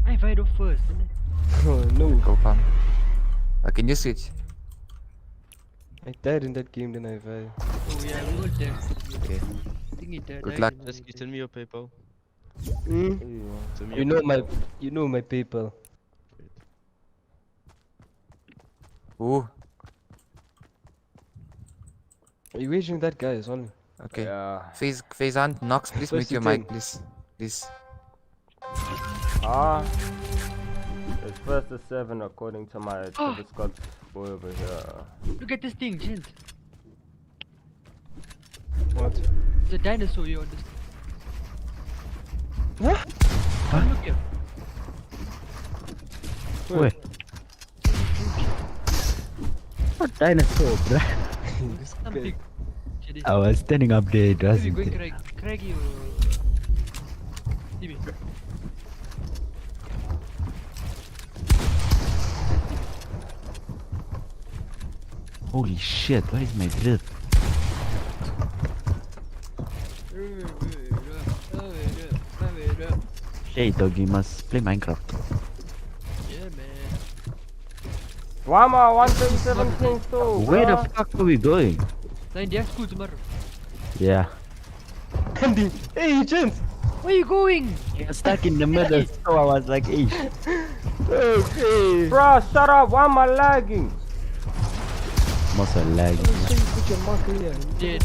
S7: I fight off first, didn't
S5: Oh no.
S10: Go farm. Can you switch?
S5: I died in that game, then I
S7: I? Oh yeah, we all dead.
S10: Okay.
S7: I think he died.
S10: Good luck.
S4: Jetski, send me your PayPal.
S5: Hmm?
S4: Send me
S5: You
S4: your
S5: know
S4: PayPal.
S5: you know my PayPal.
S10: Ooh.
S5: Are you wagering that guy as well?
S10: Okay.
S1: Yeah.
S10: Phase on. Nox, please
S5: First
S10: mute your
S5: to
S10: mic,
S5: 10.
S10: please. Please.
S1: It's first to 7 according to my Travis Scott boy over here.
S7: Look at this thing, gent.
S5: What?
S7: There's a dinosaur here on this.
S5: What?
S7: Oh, look here.
S6: Where? What dinosaur, bro?
S5: This
S7: Something.
S5: guy.
S7: Shit,
S6: I was standing up there, it
S7: Maybe
S6: wasn't
S7: going
S6: it?
S7: craggy or... Timmy.
S6: Holy shit, what is my drift? Hey dog, you must play Minecraft.
S7: Yeah, man.
S1: Why am I 137 king still?
S6: Where the
S1: bruh?
S6: fuck are we going?
S7: Nine day school tomorrow.
S6: Yeah.
S5: Andy, hey gents!
S7: Where you going?
S6: You're stuck in the middle, so I was like, hey.
S5: Okay.
S1: Bruh, shut up. Why am I lagging?
S6: Most are lagging.
S5: So you put your marker here.
S7: Dead.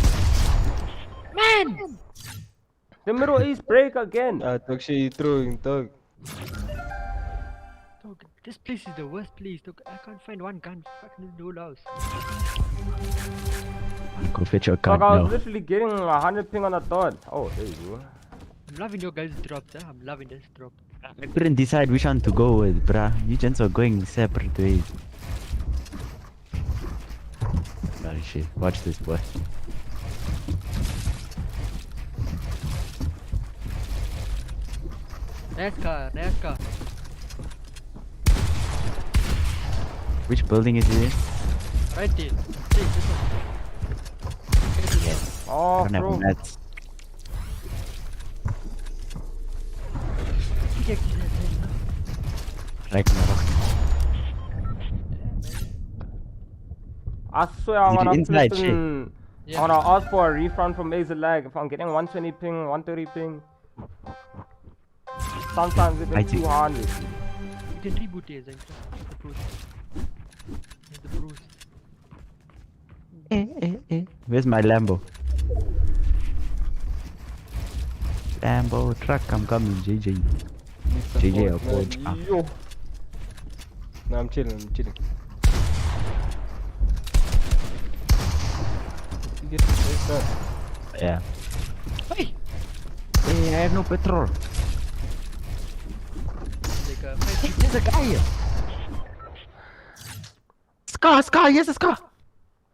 S7: Man!
S1: The Middle East break again.
S5: Dog shit, you throwing, dog.
S7: Dog, this place is the worst place. Dog, I can't find one gun. Fucking no house.
S6: Go fetch your
S1: Dog,
S6: card
S1: I was
S6: now.
S1: literally getting 100 ping on the thought. Oh, there you go.
S7: I'm loving your guys' drops. I'm loving this drop.
S6: I couldn't decide which one to go with, bruh. You gents are going separate ways. Oh shit, watch this boy.
S7: NASCAR, NASCAR.
S6: Which building is he in?
S7: Right there. See, this one.
S1: Oh,
S6: I don't
S1: bro.
S6: have nets. Ragnarok.
S1: I swear I
S6: Is it
S1: wanna
S6: inside
S1: flippin',
S7: Yeah.
S1: I wanna ask for a refund from Azer Lag if I'm getting 120 ping, 130 ping. Sometimes
S6: I
S1: it's
S6: think-
S1: 200.
S7: You can reboot it, Zanka. The pros. The pros.
S6: Where's my Lambo? Lambo truck, I'm coming, JJ. JJ, I'll
S5: Man,
S6: coach.
S5: yo. No, I'm chilling, I'm chilling. You get this place done.
S6: Yeah.
S7: Hey!
S6: Hey, I have no petrol.
S7: Like a
S6: There's a guy here. Scar, yes, a scar.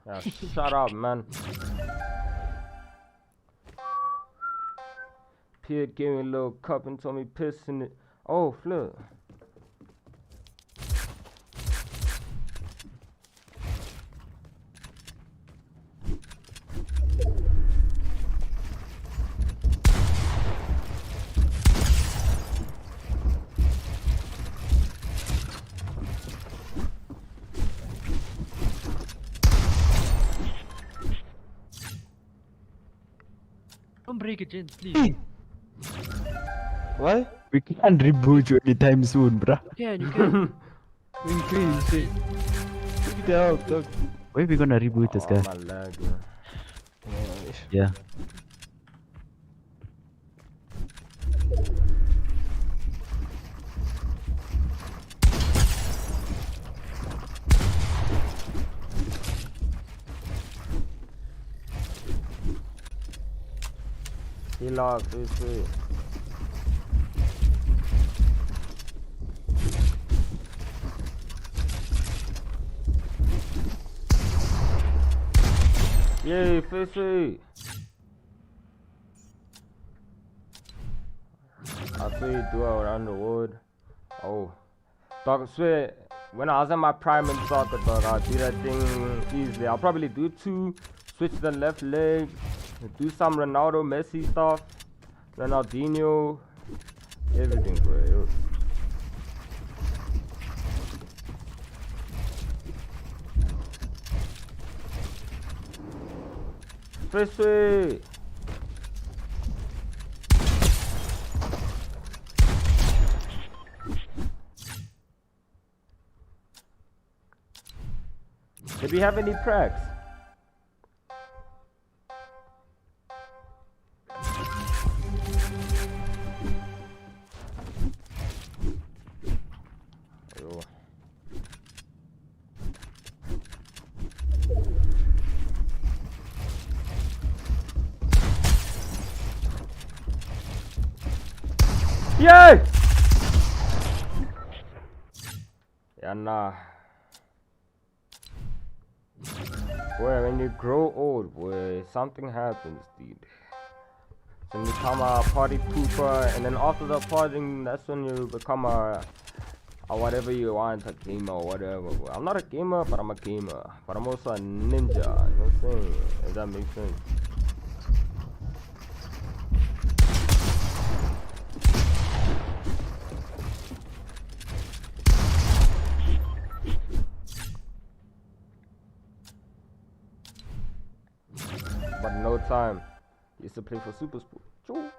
S1: Yeah, shut up, man. Pierre gave me a little cup and told me piss in it. Oh, flip.
S7: don't break it, Jen, please.
S5: What?
S6: We can't reboot you anytime soon, bruh.
S7: You can.
S5: Please, shit. Take it out, dog.
S6: Where we gonna reboot this
S1: Oh,
S6: guy?
S1: my leg, man.
S6: Yeah.
S1: He locked this way. Yay, fishy! I saw you do it around the wood. Oh. Dog, I swear, when I was in my prime in soccer, dog, I'll do that thing easily. I'll probably do 2, switch the left leg, do some Ronaldo, Messi stuff, Ronaldinho, everything, bro. Fishy! Did we have any cracks? Yo. Yay! Yeah, nah. Boy, when you grow old, boy, something happens, dude. So you become a party pooper, and then after the partying, that's when you become a whatever you want, a gamer or whatever. Boy. I'm not a gamer, but I'm a gamer. But I'm also a ninja, you know what I'm saying? If that makes sense. But no time. Used to play for Super Sport. Choo.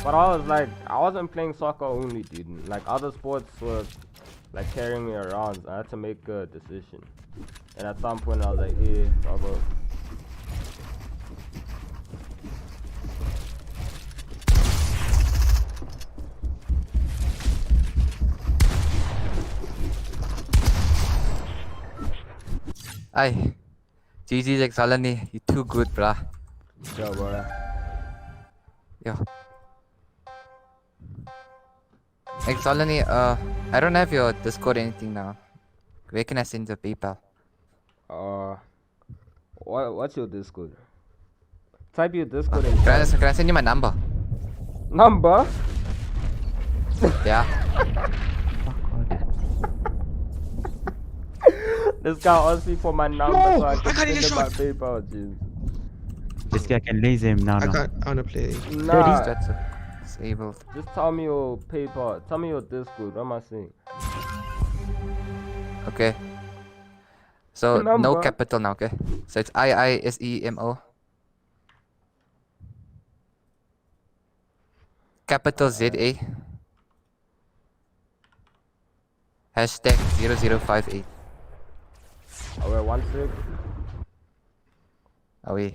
S1: But I was like, I wasn't playing soccer only, dude. Like other sports were like carrying me around. I had to make a decision. And at some point I was like, yeah, I'll go.
S10: Aye. GG's Exalani, you too good, bruh.
S1: Yo, bro.
S10: Yo. Exalani, I don't have your Discord or anything now. Where can I send your PayPal?
S1: What's your Discord? Type your Discord in
S10: Can I send you my number?
S1: Number?
S10: Yeah.
S1: This guy asked me for my number so I can send him my PayPal, jeez.
S6: This guy can laser him now.
S9: I wanna play.
S1: Nah,
S10: That's disabled.
S1: just tell me your PayPal. Tell me your Discord. What am I saying?
S10: Okay. So no
S1: Number.
S10: capital now, okay? So it's IISEMO. Capital ZA. Hashtag 0058.
S1: Oh, wait, 1 sec.
S10: Oh wait.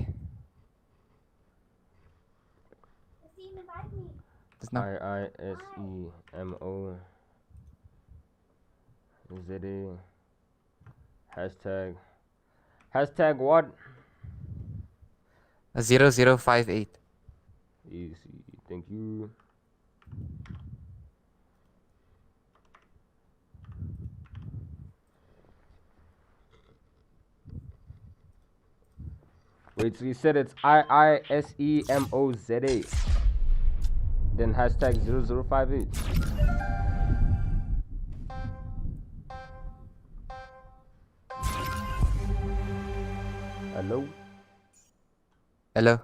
S10: Just now.
S1: IISEMO ZA hashtag what?
S10: 0058.
S1: Easy, thank you. Wait, so you said it's IISEMOZA. Then hashtag 0058. Hello?
S10: Hello.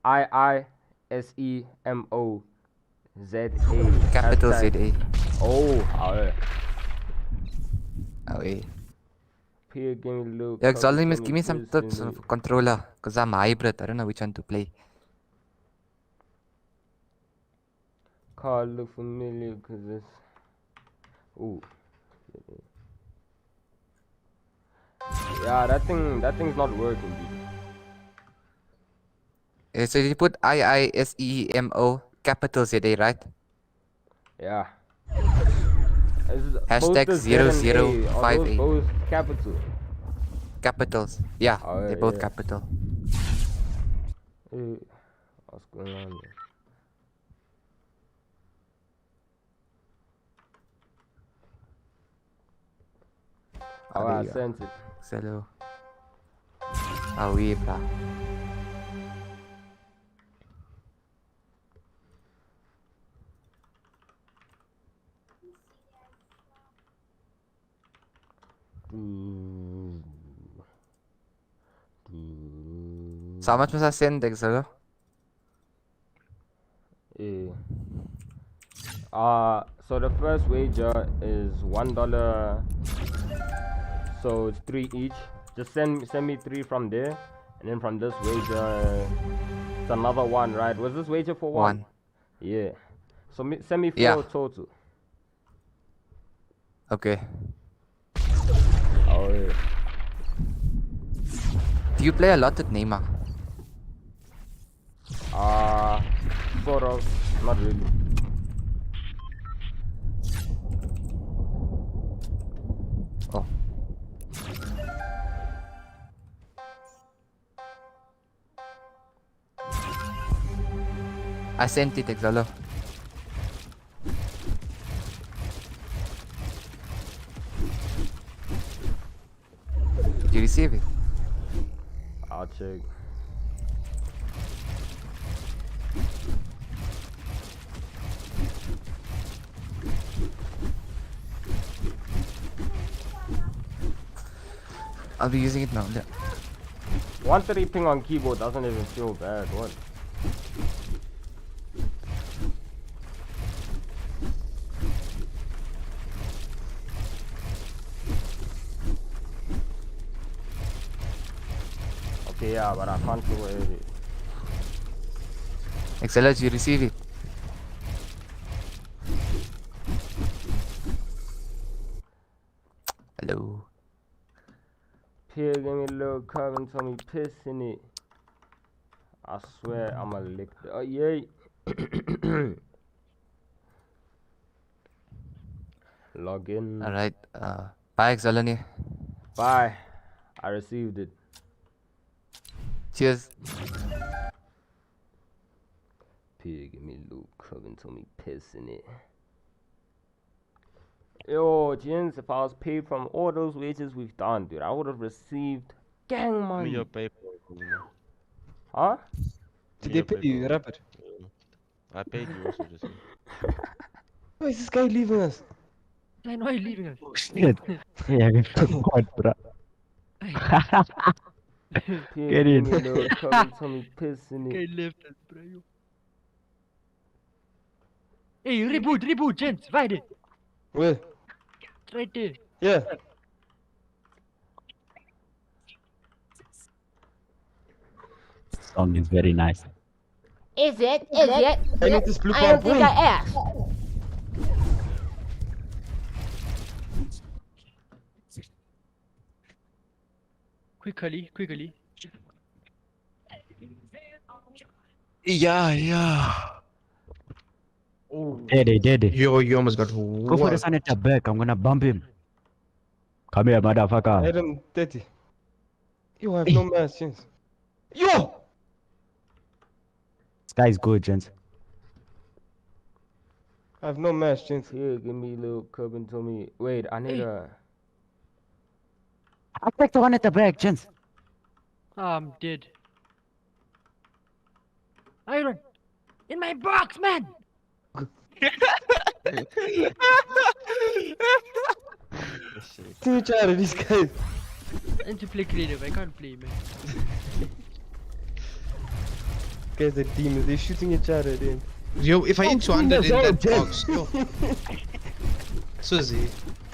S1: IISEMOZA.
S10: Capital
S1: Hashtag-
S10: ZA.
S1: Oh, alright.
S10: Oh wait.
S1: Peer game look.
S10: Yeah, Exalani must give me some tips on controller. Cause I'm hybrid. I don't know which one to play.
S1: Car look familiar because it's. Ooh. Yeah, that thing's not working, dude.
S10: So you put IISEMO capital ZA, right?
S1: Yeah.
S10: Hashtag
S1: Both the Z and A,
S10: 0058.
S1: are those both capital?
S10: Capitals. Yeah,
S1: Oh,
S10: they're both
S1: yeah.
S10: capital.
S1: Hey, what's going on there? Oh,
S10: there
S1: I
S10: you are.
S1: sent it.
S10: Hello. Ah oui, bra. So how much must I send, Exalo?
S1: Yeah. So the first wager is $1. So it's 3 each. Just send me 3 from there, and then from this wager, it's another 1, right? Was this wager for 1? Yeah. So send me 4
S10: Yeah.
S1: total.
S10: Okay.
S1: Oh yeah.
S10: Do you play a lot with Neymar?
S1: Sort of. Not really.
S10: Oh. I sent it, Exalo. Did you receive it?
S1: I'll check.
S10: I'll be using it now. Yeah.
S1: 130 ping on keyboard doesn't even feel bad. What? Okay, yeah, but I can't feel it.
S10: XLS, you receive it. Hello.
S1: Pig gave me a little cup and told me piss in it. I swear I'ma lick the. Oh, yay. Log in.
S10: Alright, bye Xolani.
S1: Bye. I received it.
S10: Cheers.
S1: Pig gave me a little cup and told me piss in it. Yo, gents, if I was paid from all those wages we've done, dude, I would have received gang
S2: Me
S1: money.
S2: your paper.
S1: Huh?
S5: Did they pay you, rapper?
S2: I paid you also just now.
S5: Why is this guy leaving us?
S7: I know you're leaving us.
S6: Shit. Yeah, I forgot, bro.
S1: Pig
S6: Get
S1: gave
S6: in.
S1: me a little cup and told me piss in
S7: Okay,
S1: it.
S7: left us, bro. Hey, reboot, gents, weiter.
S5: Where?
S7: Right there.
S5: Yeah.
S6: Song is very nice.
S1: Is it? I
S5: need this blue
S1: don't
S5: bomb.
S1: think I asked.
S7: Quickly.
S9: Yeah.
S6: Daddy.
S9: Yo, you almost got
S6: Go for the
S9: what?
S6: senator back. I'm gonna bump him. Come here,
S5: I
S6: motherfucker.
S5: had him 30. Yo, I have no mass chance. Yo!
S6: This guy's good, gents.
S5: I have no mass chance.
S1: Pig gave me a little cup and told me, wait, I need a.
S6: I take the one at the back, gents.
S7: I'm dead. Iron! In my box, man!
S5: See each other, these guys.
S7: I need to play creative, I can't play, man.
S5: Guys are demons, they're shooting each other, dude.
S9: Yo, if I hit 200 in that
S5: Jen.
S9: box, yo. Suzy,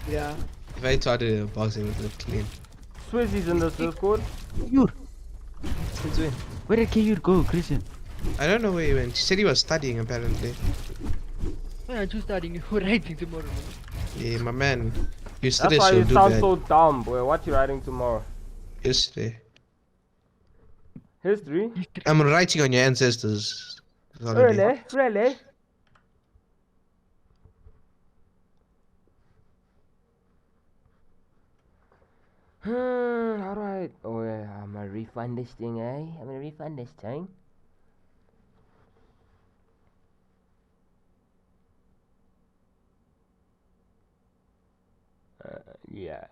S10: Yeah.
S9: if I hit 200 in a box, it would look clean.
S1: Swizzy's in the Discord.
S6: Kyur.
S5: Since when?
S6: Where did Kyur go, Christian?
S9: I don't know where he went. She said he was studying apparently.
S7: I'm just starting writing tomorrow, man.
S9: Yeah, my man.
S1: That's
S9: Yesterday
S1: why
S9: she'll
S1: you
S9: do
S1: sound
S9: that.
S1: so dumb, boy. What you writing tomorrow?
S9: Yesterday.
S1: History?
S9: I'm writing on your ancestors. Holiday.
S1: Really? Alright. Oh yeah, I'm gonna refund this thing, eh? I'm gonna refund this thing. Yeah.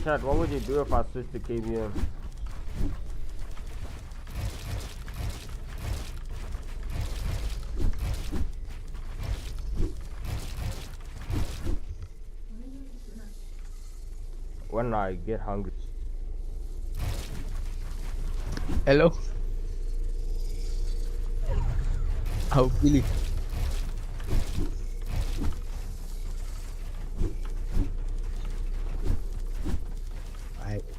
S1: Chad, what would you do if I switched to KBM? When I get hungry.
S8: Hello. How feeling?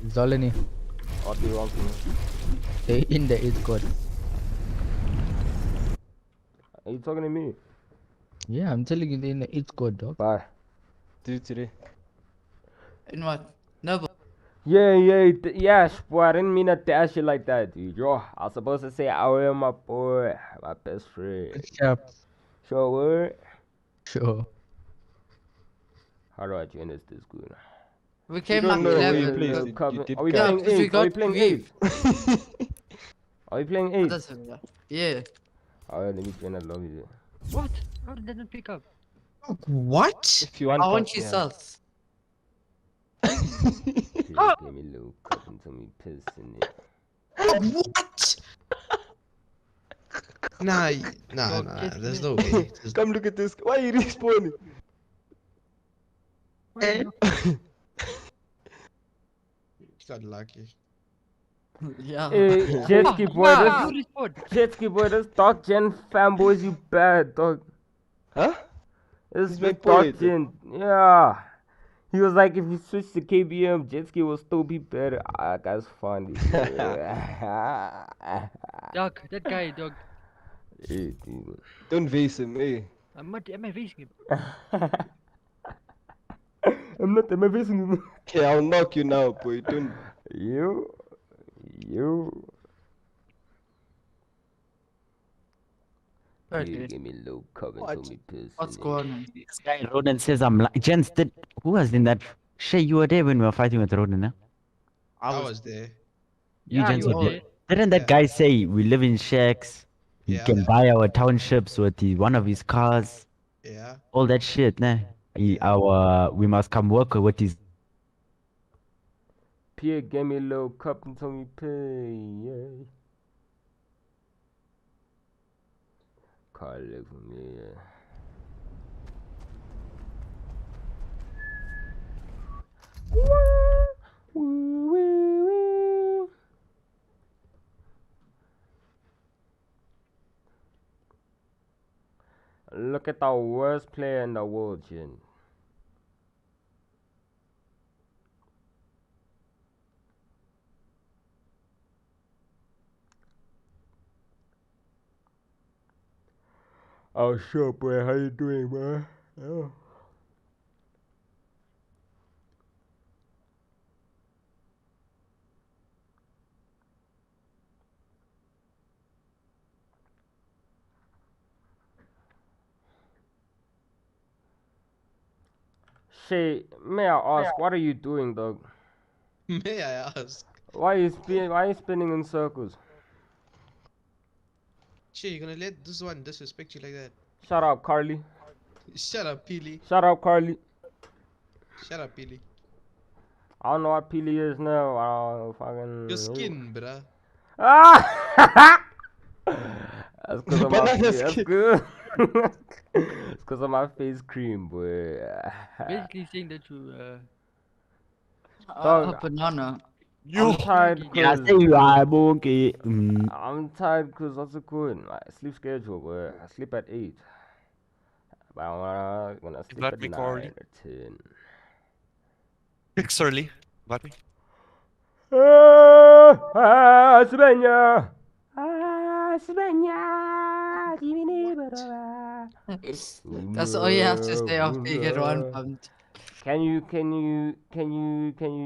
S8: Zolani,
S1: What do you want from me?
S8: stay in the 8th code.
S1: Are you talking to me?
S8: Yeah, I'm telling you, they're in the 8th code, dog.
S1: Bye.
S5: Do it today.
S10: In what? No,
S1: Yes, boy, I didn't mean to dash you like that, dude. Yo, I was supposed to say, I am my boy, my best friend.
S8: Sharp.
S1: Sure, word.
S8: Sure.
S1: How do I join this Discord?
S10: we came
S5: don't
S10: up
S5: know where you
S10: 11.
S5: play.
S10: Look,
S5: You
S1: Are we
S5: did
S10: Yeah,
S1: playing
S10: because we
S1: 8? Are we
S10: got
S1: playing
S10: wave.
S1: 8? Are we playing 8?
S10: Yeah.
S1: Alright, let me join that lobby there.
S7: What? How did that not pick up?
S9: What?
S5: If you want
S10: I want
S5: to,
S10: you
S5: yeah.
S10: sus.
S1: Dude, give me a little cup and tell me piss in it.
S9: What? Nah, there's no way. There's
S5: Come look at this. Why are you respawning?
S9: Got lucky.
S10: Yeah.
S1: Hey, jet ski boy,
S7: You
S1: this
S7: respawn.
S1: jet ski boy, this Dark Gen fanboys, you bad dog.
S5: Huh?
S1: This
S5: He's
S1: this Dark
S5: manipulated.
S1: Gen, yeah. He was like, if you switch to KBM, jet ski will still be better. Ah, that's funny.
S7: Dog, that guy, dog.
S1: Hey, dude.
S5: Don't vase him, eh?
S7: Am I facing him?
S1: I'm not amazing him.
S5: Okay, I'll knock you now, boy. Don't.
S1: You.
S10: Alright,
S1: You
S10: dude.
S1: give me low comment
S10: What?
S1: on me piss.
S10: What's going on?
S6: This guy Ronan says I'm like. Gents, who was in that? Shay, you were there when we were fighting with Ronan, huh?
S9: I was there.
S6: You
S7: Yeah,
S6: gents
S7: you
S6: were
S7: were
S6: there.
S7: there.
S6: Didn't that
S9: Yeah.
S6: guy say we live in shacks? We
S9: Yeah.
S6: can buy our townships with one of his cars?
S9: Yeah.
S6: All that shit, nah. We must come work with his.
S1: Pierre gave me a little cup and told me pay. Yeah. Call it for me, yeah. Look at the worst player in the world, Jin. Oh, sure, boy. How you doing, man? Oh. Shay, may I ask, what are you doing, dog?
S9: May I ask?
S1: Why are you spinning in circles?
S9: Che, you gonna let this one disrespect you like that?
S1: Shut up, Carly.
S9: Shut up, Peely.
S1: Shut up, Carly.
S9: Shut up, Peely.
S1: I don't know what Peely is now. I don't fucking.
S9: Your skin, bruh.
S1: Ah! That's because of my
S5: Banana
S1: face. That's
S5: skin.
S1: good. It's because of my face cream, boy.
S7: Basically saying that you
S1: Dog,
S10: Banana.
S1: I'm tired
S6: Yeah,
S1: because
S6: say you are okay.
S1: I'm tired because what's it called? My sleep schedule, boy. I sleep at 8. But I wanna sleep
S4: Let
S1: at
S4: me
S1: 9
S4: call
S1: or
S4: you.
S1: 10.
S4: It's early. Let me.
S1: Svenja! Svenja!
S10: That's all you have to say after you get one pumped.
S1: Can you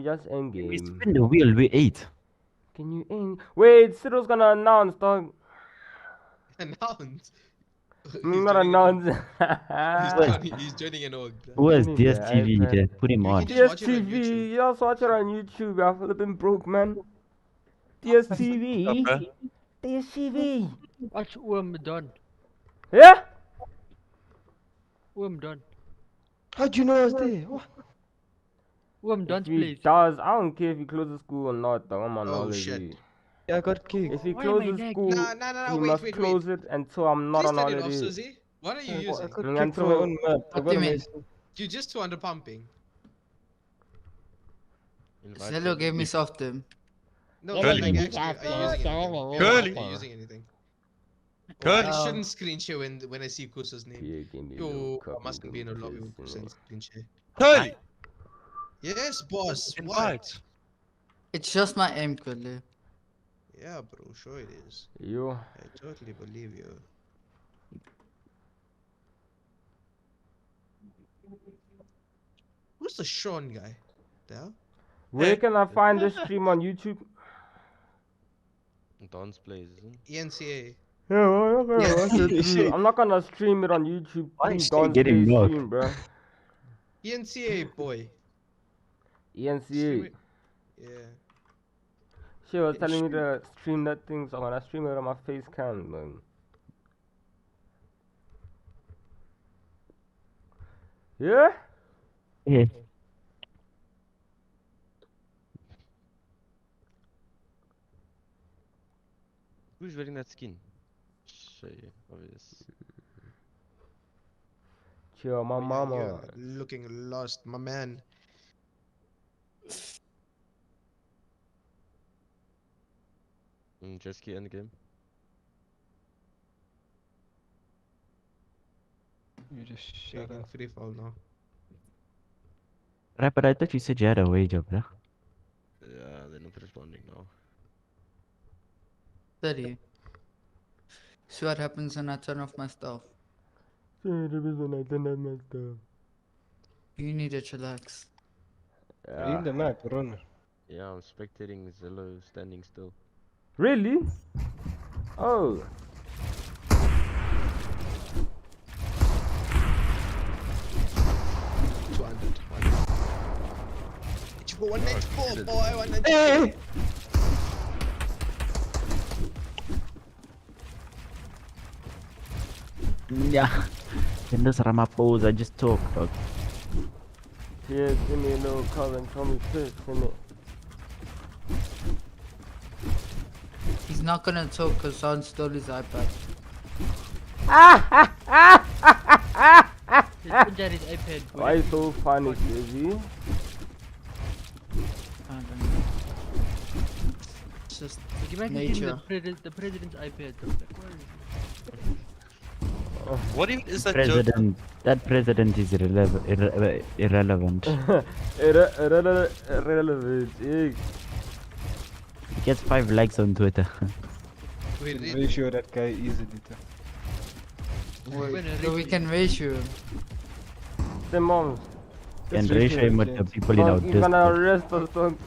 S1: just end
S6: We
S1: game?
S6: spin the wheel, we ate.
S1: Can you end? Wait, Cyril's gonna announce, dog.
S9: Announce.
S1: Not announce.
S9: He's joining an org, bruh.
S6: Who has
S1: Give me the
S6: DSTV
S1: iPad.
S6: there? Put him
S9: You
S6: on.
S9: can just watch it on
S1: DSTV,
S9: YouTube.
S1: you just watch it on YouTube. I've flipping broke, man. DSTV, DSTV.
S7: watch done.
S1: Yeah.
S7: Done.
S5: How'd you know I was there? What?
S7: Done
S1: If he
S7: plays.
S1: does, I don't care if he closes school or not. Though I'm on
S9: Oh,
S1: holiday.
S9: shit.
S5: Yeah, I got kicked.
S1: If he
S7: Why am I
S1: closes
S7: lagging?
S1: school,
S9: Nah,
S1: he
S9: wait,
S1: must
S9: wait.
S1: close it until I'm not
S9: Please
S1: on
S9: turn it off,
S1: holiday.
S9: Suzy. What are you
S5: I
S9: using?
S5: got kicked from my own map. I
S10: What
S5: got
S10: do you
S5: a
S10: mean?
S5: message.
S9: You're just too under pumping.
S10: Cello gave me soft him.
S9: No,
S4: Curly.
S9: like actually, are you using anything?
S4: Curly.
S9: Are you using anything?
S4: Curly.
S9: I shouldn't screen share when I see Kusa's name.
S1: Yeah, give me a
S9: Yo,
S1: little
S9: I
S1: cup
S9: mustn't
S1: and
S9: be in a
S1: give me
S9: lobby with
S1: piss,
S9: Kusa
S1: you know.
S9: and screen share.
S4: Curly.
S9: Yes, boss. What?
S4: Invite.
S10: It's just my aim, Kudli.
S9: Yeah, bro. Sure it is.
S1: You.
S9: I totally believe you. Who's the Sean guy? The hell?
S1: Where can I find this stream on YouTube?
S4: Don's plays, isn't it?
S9: ENCA.
S1: Yeah, well, I'm not gonna watch it
S5: Shit.
S1: through. I'm not gonna stream it on YouTube.
S6: Why
S1: Through
S6: is she
S1: Don's
S6: getting
S1: Play
S6: knocked?
S1: stream, bro.
S9: ENCA, boy.
S1: ENCA.
S9: Stream it. Yeah.
S1: She was
S9: Can
S1: telling me
S9: stream
S1: to stream that thing, so I'm gonna stream it on my face cam, man. Yeah?
S6: Yeah.
S4: Who's wearing that skin? Shay, obvious.
S1: Chill, my
S9: Oh, yeah,
S1: mama.
S9: you're looking lost, my man.
S4: Jet ski in the game.
S2: You just shut
S9: Taking
S2: up.
S9: free fall now.
S6: Rapper, I thought you said you had a wage up, bro.
S4: Yeah, they're not responding now.
S8: Sorry. See what happens when I turn off my stuff.
S1: See, the reason I done that messed up.
S8: You need to chillax.
S2: In the map, run.
S4: Yeah, I'm spectating Zillow standing still.
S1: Really? Oh.
S9: 200. 194, boy, 194.
S6: Yeah. And this Ramaphosa just talk, dog.
S1: Yeah, give me a little call and call me pissed, innit?
S8: He's not gonna talk because Son stole his iPad.
S7: Put that in iPad. boy.
S1: Why so funny, Jizzy?
S8: I don't know. It's just
S7: Like, imagine
S8: nature.
S7: seeing the president's iPad. Though. Like, what is
S4: What even is that joke?
S6: That president is irrelevant.
S1: Irrelevant, yeah.
S6: He gets 5 likes on Twitter.
S9: Wait,
S2: Very sure that guy easily too.
S8: So we can ratio him.
S1: The moms.
S6: Can
S2: That's
S6: ratio him with the
S2: ridiculous,
S6: people in our
S1: You're gonna
S6: Discord.
S1: arrest us, son.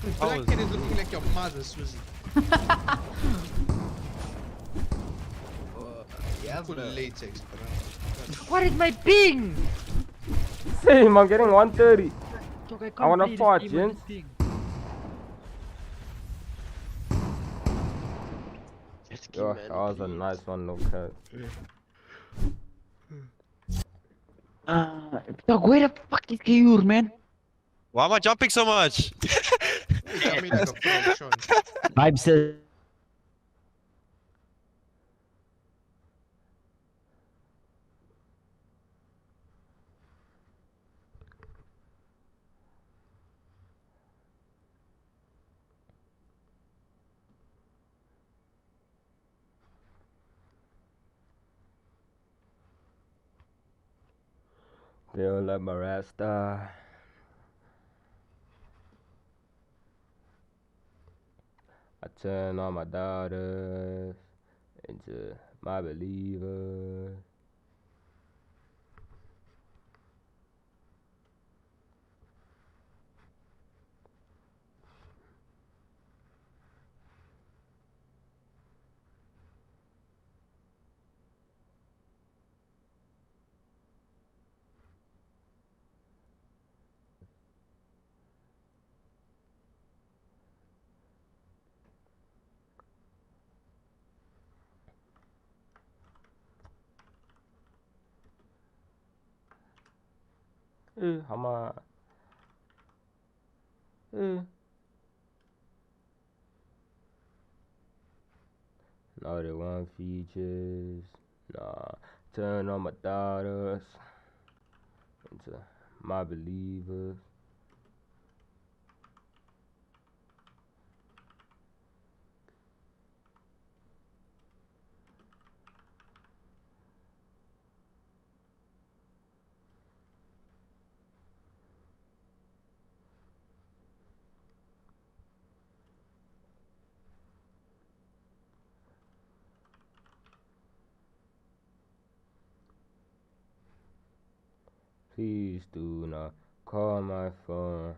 S9: This black kid is looking like your mother, Susie.
S8: Yeah,
S9: Full of latex, bro.
S7: What is my ping?
S1: Same, I'm getting 130.
S7: Dog, I can't
S1: wanna
S7: play this
S1: fart,
S7: game on
S1: gents.
S7: this thing.
S1: Yo, that was a nice one, no cut.
S6: Dog, where the fuck is Kayur, man?
S4: Why am I jumping so much?
S9: I mean, like a frog, Sean.
S6: Vibe says.
S1: They don't like my Rasta. I turn all my daughters into my believers. How am Now they want features. Nah, turn on my daughters into my believers. Please do not call my phone.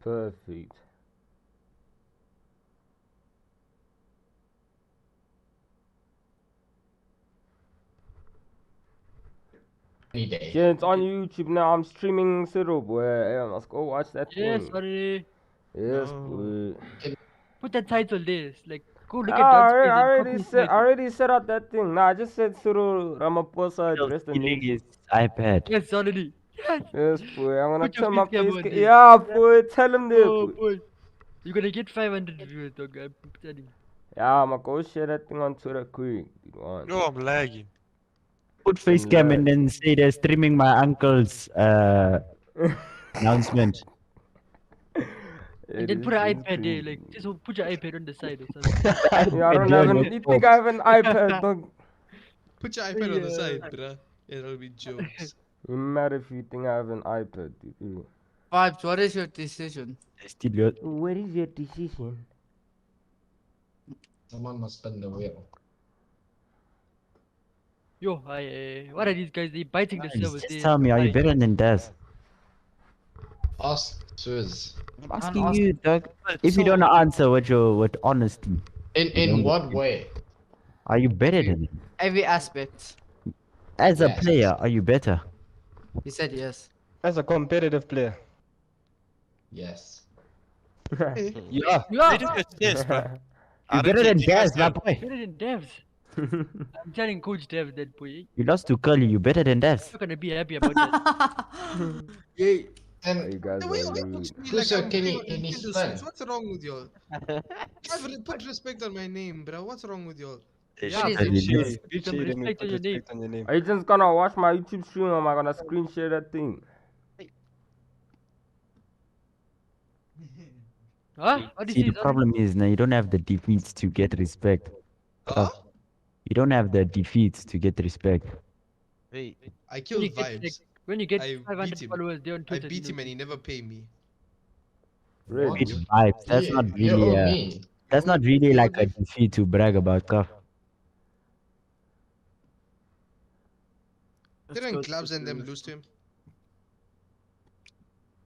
S1: Perfect. Yeah, it's on YouTube now. I'm streaming Cyril, boy. Hey, let's go watch that
S7: Yes,
S1: thing.
S7: sorry.
S1: Yes,
S9: No.
S1: boy.
S7: Put the title there. Like, go look
S1: Ah,
S7: at Dog's page and
S1: I
S7: copy his
S1: I
S7: title.
S1: already set out that thing. Nah, I just said Cyril Ramaphosa addressed the
S6: Stealing
S1: name.
S6: his iPad.
S7: Yes, already. Yes.
S1: Yes, boy. I'm gonna
S7: Put your
S1: turn my
S7: face cam
S1: face.
S7: on there.
S1: Yeah, boy. Tell him there,
S7: Oh,
S1: boy.
S7: boy. You're gonna get 500 viewers, dog. I'm telling you.
S1: Yeah, I'ma go share that thing on Twitter quick.
S2: No, I'm lagging.
S6: Put face
S1: Then
S6: cam
S1: lag.
S6: and then say they're streaming my uncle's announcement.
S7: And then put an iPad there, like just put your iPad on the side or something.
S1: Yeah, I don't have an. You think I have an iPad, dog?
S9: Put your iPad on the side, bruh. It'll be jokes.
S1: You mad if you think I have an iPad, dude.
S8: Vibes, what is your decision?
S6: Still your
S1: What is your decision?
S9: Someone must spin the wheel.
S7: Yo, what are these guys? They biting the servers.
S6: just tell me, are you better than Daz?
S9: Ask Suez.
S6: I'm asking you, dog. If you don't answer with honesty,
S9: In what way?
S6: are you better than him?
S8: Every aspect.
S6: As a
S9: Yes.
S6: player, are you better?
S8: He said yes.
S5: As a competitive player.
S9: Yes.
S5: Yeah.
S2: They just get this, bro.
S6: You're better than Daz, my boy.
S7: Better than devs. I'm telling Coach Dev that boy.
S6: You lost to Curly, you better than Daz.
S7: You're not gonna be happy about that.
S8: Yay.
S9: And
S1: You guys
S9: the way
S1: are
S9: you
S1: rude.
S9: talk to me
S5: Kusa,
S9: like I'm
S5: can
S9: big
S5: you-
S9: on
S5: can you
S9: Nintendo
S5: spell?
S9: Switch. What's wrong with y'all? Put respect on my name, bro. What's wrong with y'all?
S7: Yeah,
S8: What is
S7: but
S8: it?
S7: you
S5: Shade,
S7: put
S5: big
S7: some
S5: shade and
S7: respect
S5: put
S7: on your name.
S5: respect on your name.
S1: Are you just gonna watch my YouTube stream or am I gonna screen share that thing?
S7: Huh? What did
S6: See,
S7: you
S6: the
S7: say?
S6: problem is now you don't have the defeats to get respect.
S9: Huh?
S6: You don't have the defeats to get respect.
S4: Hey,
S9: I
S7: When
S9: killed
S7: you get, like,
S9: Vibes.
S7: when you get
S9: I beat
S7: 500
S9: him.
S7: followers, they're on
S9: I
S7: Twitter.
S9: beat
S7: you
S9: him
S7: know.
S9: and he never paid me.
S1: Really?
S6: Beat vibes. That's not really that's not really like a defeat to brag about, Cuff.
S9: Didn't Clubs and them lose to him?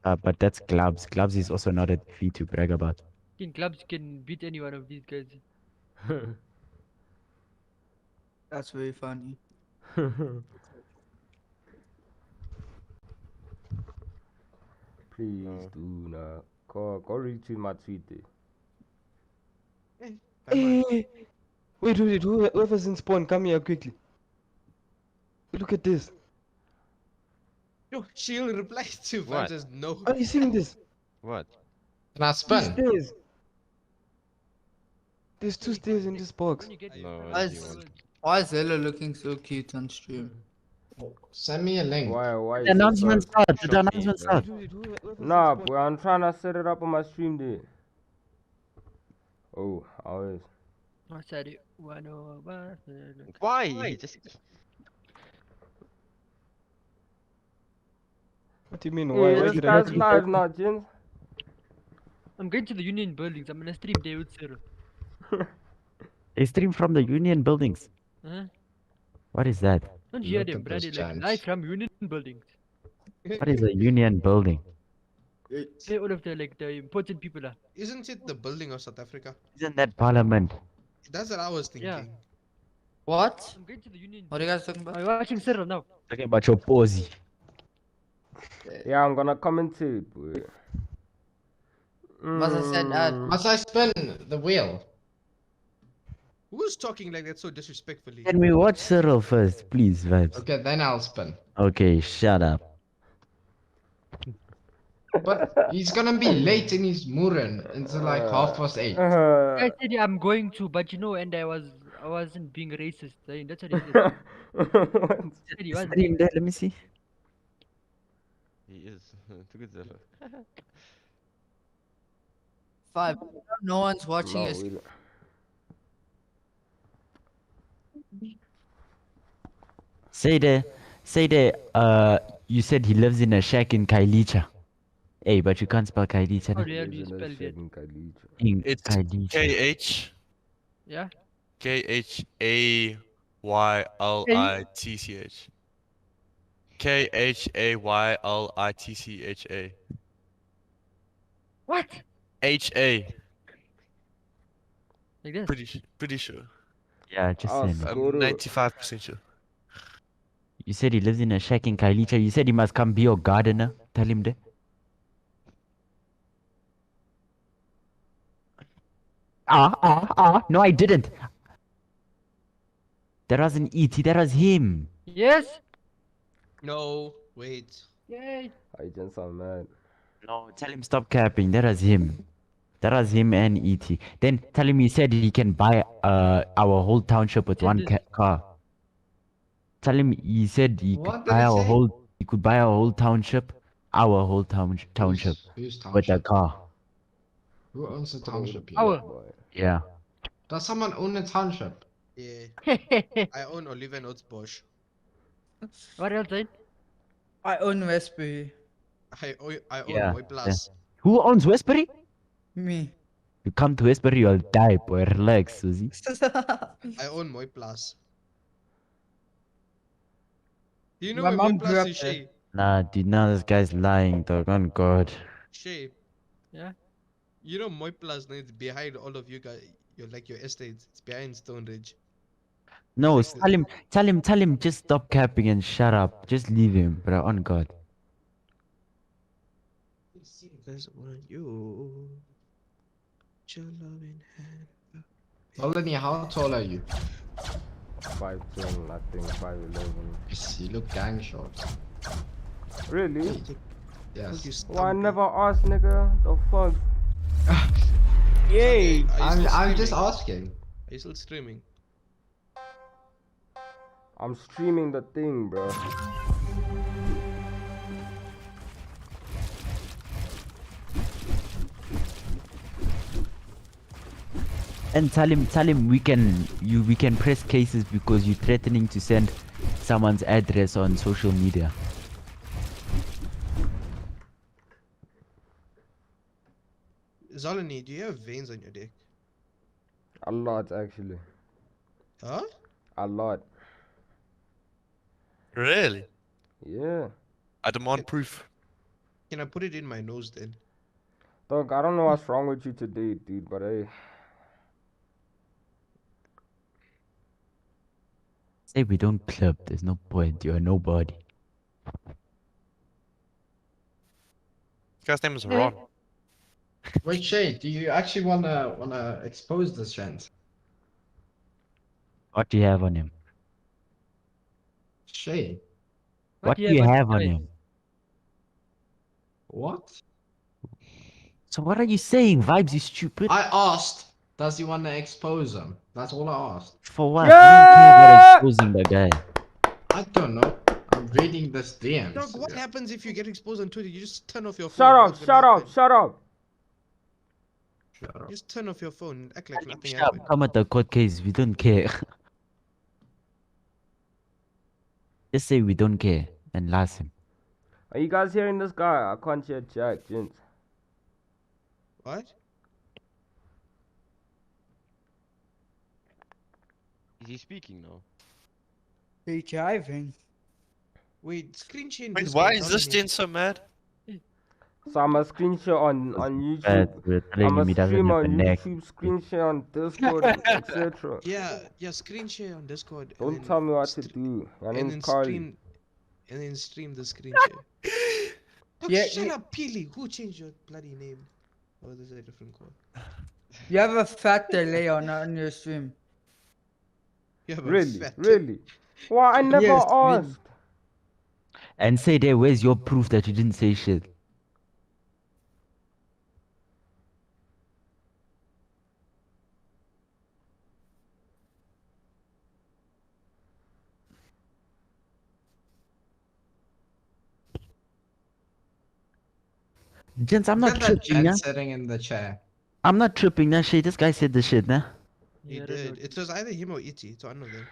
S6: But that's clubs. Clubs is also not a defeat to brag about.
S7: In clubs can beat any one of these guys.
S8: That's very funny.
S1: Please do not. Go retweet my tweet there.
S5: Hey, wait, whoever's in spawn, come here quickly. Look at this.
S9: Yo, she'll reply to
S4: What?
S9: Vibes as no.
S5: Are you seeing this?
S4: what?
S9: Can I
S5: Two
S9: spin?
S5: stairs. There's two stairs in this box.
S7: When you get
S4: No,
S8: Why
S4: what do you
S8: is,
S4: want?
S8: why is Zella looking so cute on stream?
S9: Send me a link.
S1: Why
S6: The
S1: is it
S6: announcement
S1: so...
S6: start. The
S4: Shocking,
S6: announcement
S4: bro.
S6: start.
S5: Whoever's in
S1: Nah,
S5: spawn.
S1: boy, I'm trying to set it up on my stream there. Oh, always.
S7: I said it. 101.
S4: Why? He just
S5: What do you mean?
S1: Hey,
S5: Why
S1: this
S5: did I
S1: guy's live now, Jins.
S7: I'm going to the Union buildings. I'm gonna stream there with Cyril.
S6: They stream from the Union buildings.
S7: Huh?
S6: What is that?
S7: Don't hear
S9: Look
S7: them,
S9: at
S7: brother.
S9: those
S7: Like
S9: chants.
S7: live from Union buildings.
S6: What is a Union building?
S7: Where all of the the important people are.
S9: Isn't it the building of South Africa?
S6: Isn't that Parliament?
S9: That's what I was thinking.
S7: Yeah.
S8: What?
S7: I'm going to the Union.
S8: What are you guys talking about?
S7: I'm watching Cyril now.
S6: Talking about your posy.
S1: Yeah, I'm gonna commentate, boy.
S8: Must I said
S9: Must I spin the wheel? Who's talking like that so disrespectfully?
S6: Can we watch Cyril first, please, Vibes?
S9: Okay, then I'll spin.
S6: Okay, shut up.
S9: But he's gonna be late in his Muren until like 8:30.
S7: I said I'm going to, but you know, and I wasn't being racist. That's what he said. He said he wasn't.
S6: Stream there, let me see.
S4: he is. Too good, Zella.
S8: 5. No one's watching
S1: No,
S8: us.
S6: Say there, you said he lives in a shack in Kailicha. Hey, but you can't spell Kailicha.
S7: How
S6: na?
S7: the hell do you spell that?
S6: In
S2: It's
S6: Kailicha.
S2: K-H
S7: Yeah?
S2: K-H-A-Y-L-I-T-C-H. K-H-A-Y-L-I-T-C-H-A.
S7: What?
S2: H-A.
S7: Like this?
S2: Pretty sure.
S6: Yeah, just
S1: Oh,
S6: saying.
S1: so-
S2: I'm
S1: Guru.
S2: 95% sure.
S6: You said he lives in a shack in Kailicha. You said he must come be your gardener. Tell him that. No, I didn't. That wasn't E.T., that was him.
S7: Yes?
S9: No, wait.
S7: Yay.
S1: I just so mad.
S6: No, tell him stop capping. That was him. That was him and ET. Then tell him he said he can buy our whole township with one car. Tell him he said he
S9: What
S6: could
S9: did
S6: buy
S9: he
S6: our
S9: say?
S6: whole township, our whole township
S9: Whose
S6: with a
S9: township?
S6: car.
S9: Who owns the township here?
S7: Our.
S6: Yeah.
S9: Does someone own a township?
S2: Yeah. I own Olive and Oats Bosch.
S7: What else, Zane?
S8: I own Westbury.
S2: I own
S6: Yeah.
S2: Moy Plus.
S6: Who owns Westbury?
S8: Me.
S6: You come to Westbury, you'll die, boy. Relax, Susie.
S2: I own Moy Plus. Do you know
S8: My
S2: where Moy
S8: mom grew
S2: Plus
S8: up
S2: is,
S8: there.
S2: Shay?
S6: Nah, dude, now this guy's lying, dog. On God.
S2: Shay.
S7: Yeah?
S2: You know Moy Plus, no, it's behind all of you guys. Your estates. It's behind Stone Ridge.
S6: No,
S2: Like
S6: tell him, just stop capping and shut up. Just leave him, bro. On God.
S2: There's one you. Your loving hand.
S9: Olani, how tall are you?
S1: 5'10", I think 5'11".
S9: Yes, you look gang short.
S1: Really?
S9: Yes.
S1: Why I never asked, nigga? The fuck?
S2: Yay!
S9: I'm just asking.
S2: Are you still streaming?
S1: I'm streaming the thing, bro.
S6: And tell him we can press cases because you're threatening to send someone's address on social media.
S2: Zolani, do you have veins on your dick?
S1: A lot, actually.
S2: Huh?
S1: A lot.
S12: Really?
S1: Yeah.
S12: I demand proof.
S2: Can I put it in my nose then?
S1: Dog, I don't know what's wrong with you today, dude, but hey.
S6: Say we don't club. There's no point. You're nobody.
S12: This guy's name is Ron.
S9: Wait, Shay, do you actually wanna expose this gent?
S6: What do you have on him?
S9: Shay,
S6: What do you have on
S7: guy?
S6: him?
S9: what?
S6: So what are you saying? Vibes, you stupid.
S9: I asked, does he wanna expose him? That's all I asked.
S6: For what? You don't care about exposing the guy.
S9: I don't know. I'm reading this DMs.
S2: Dog, what happens if you get exposed on Twitter? You just turn off your phone.
S1: Shut up,
S2: What's gonna
S1: shut up,
S2: happen?
S1: shut up.
S9: Shut up.
S2: Just turn off your phone and act like nothing
S6: Shut up.
S2: happened.
S6: Come at the court case. We don't care. Just say we don't care and last him.
S1: Are you guys hearing this guy? I can't hear Jack, gents.
S2: What?
S4: Is he speaking now?
S8: Are you driving?
S2: Wait, screen share in
S12: Wait,
S2: Discord,
S12: why is this
S2: Zolani.
S12: gent so mad?
S1: So I'm a screenshot on YouTube.
S6: We're telling
S1: I'm
S6: him he
S1: a
S6: doesn't
S1: stream
S6: have
S1: on
S6: a neck.
S1: YouTube, screenshot on Discord, etc.
S2: Yeah, screen share on Discord.
S1: Don't
S2: and
S1: tell me what to
S2: then
S1: do. My
S2: and
S1: name's
S2: then
S1: Carly.
S2: stream the screen share. Dog,
S8: Yeah,
S2: shut
S8: you-
S2: up, Peely. Who changed your bloody name? Oh, this is a different call.
S8: You have a fat delay on your stream.
S2: You have a
S1: Really?
S2: fat-
S1: Really? Why I never
S8: Yes, really.
S1: asked?
S6: And say there, where's your proof that you didn't say shit? Gents, I'm not
S9: Look at that
S6: tripping,
S9: gent
S6: yeah?
S9: sitting in the chair.
S6: I'm not tripping, that shit. This guy said the shit, nah?
S2: He did. It was either him or E.T. It's one of them.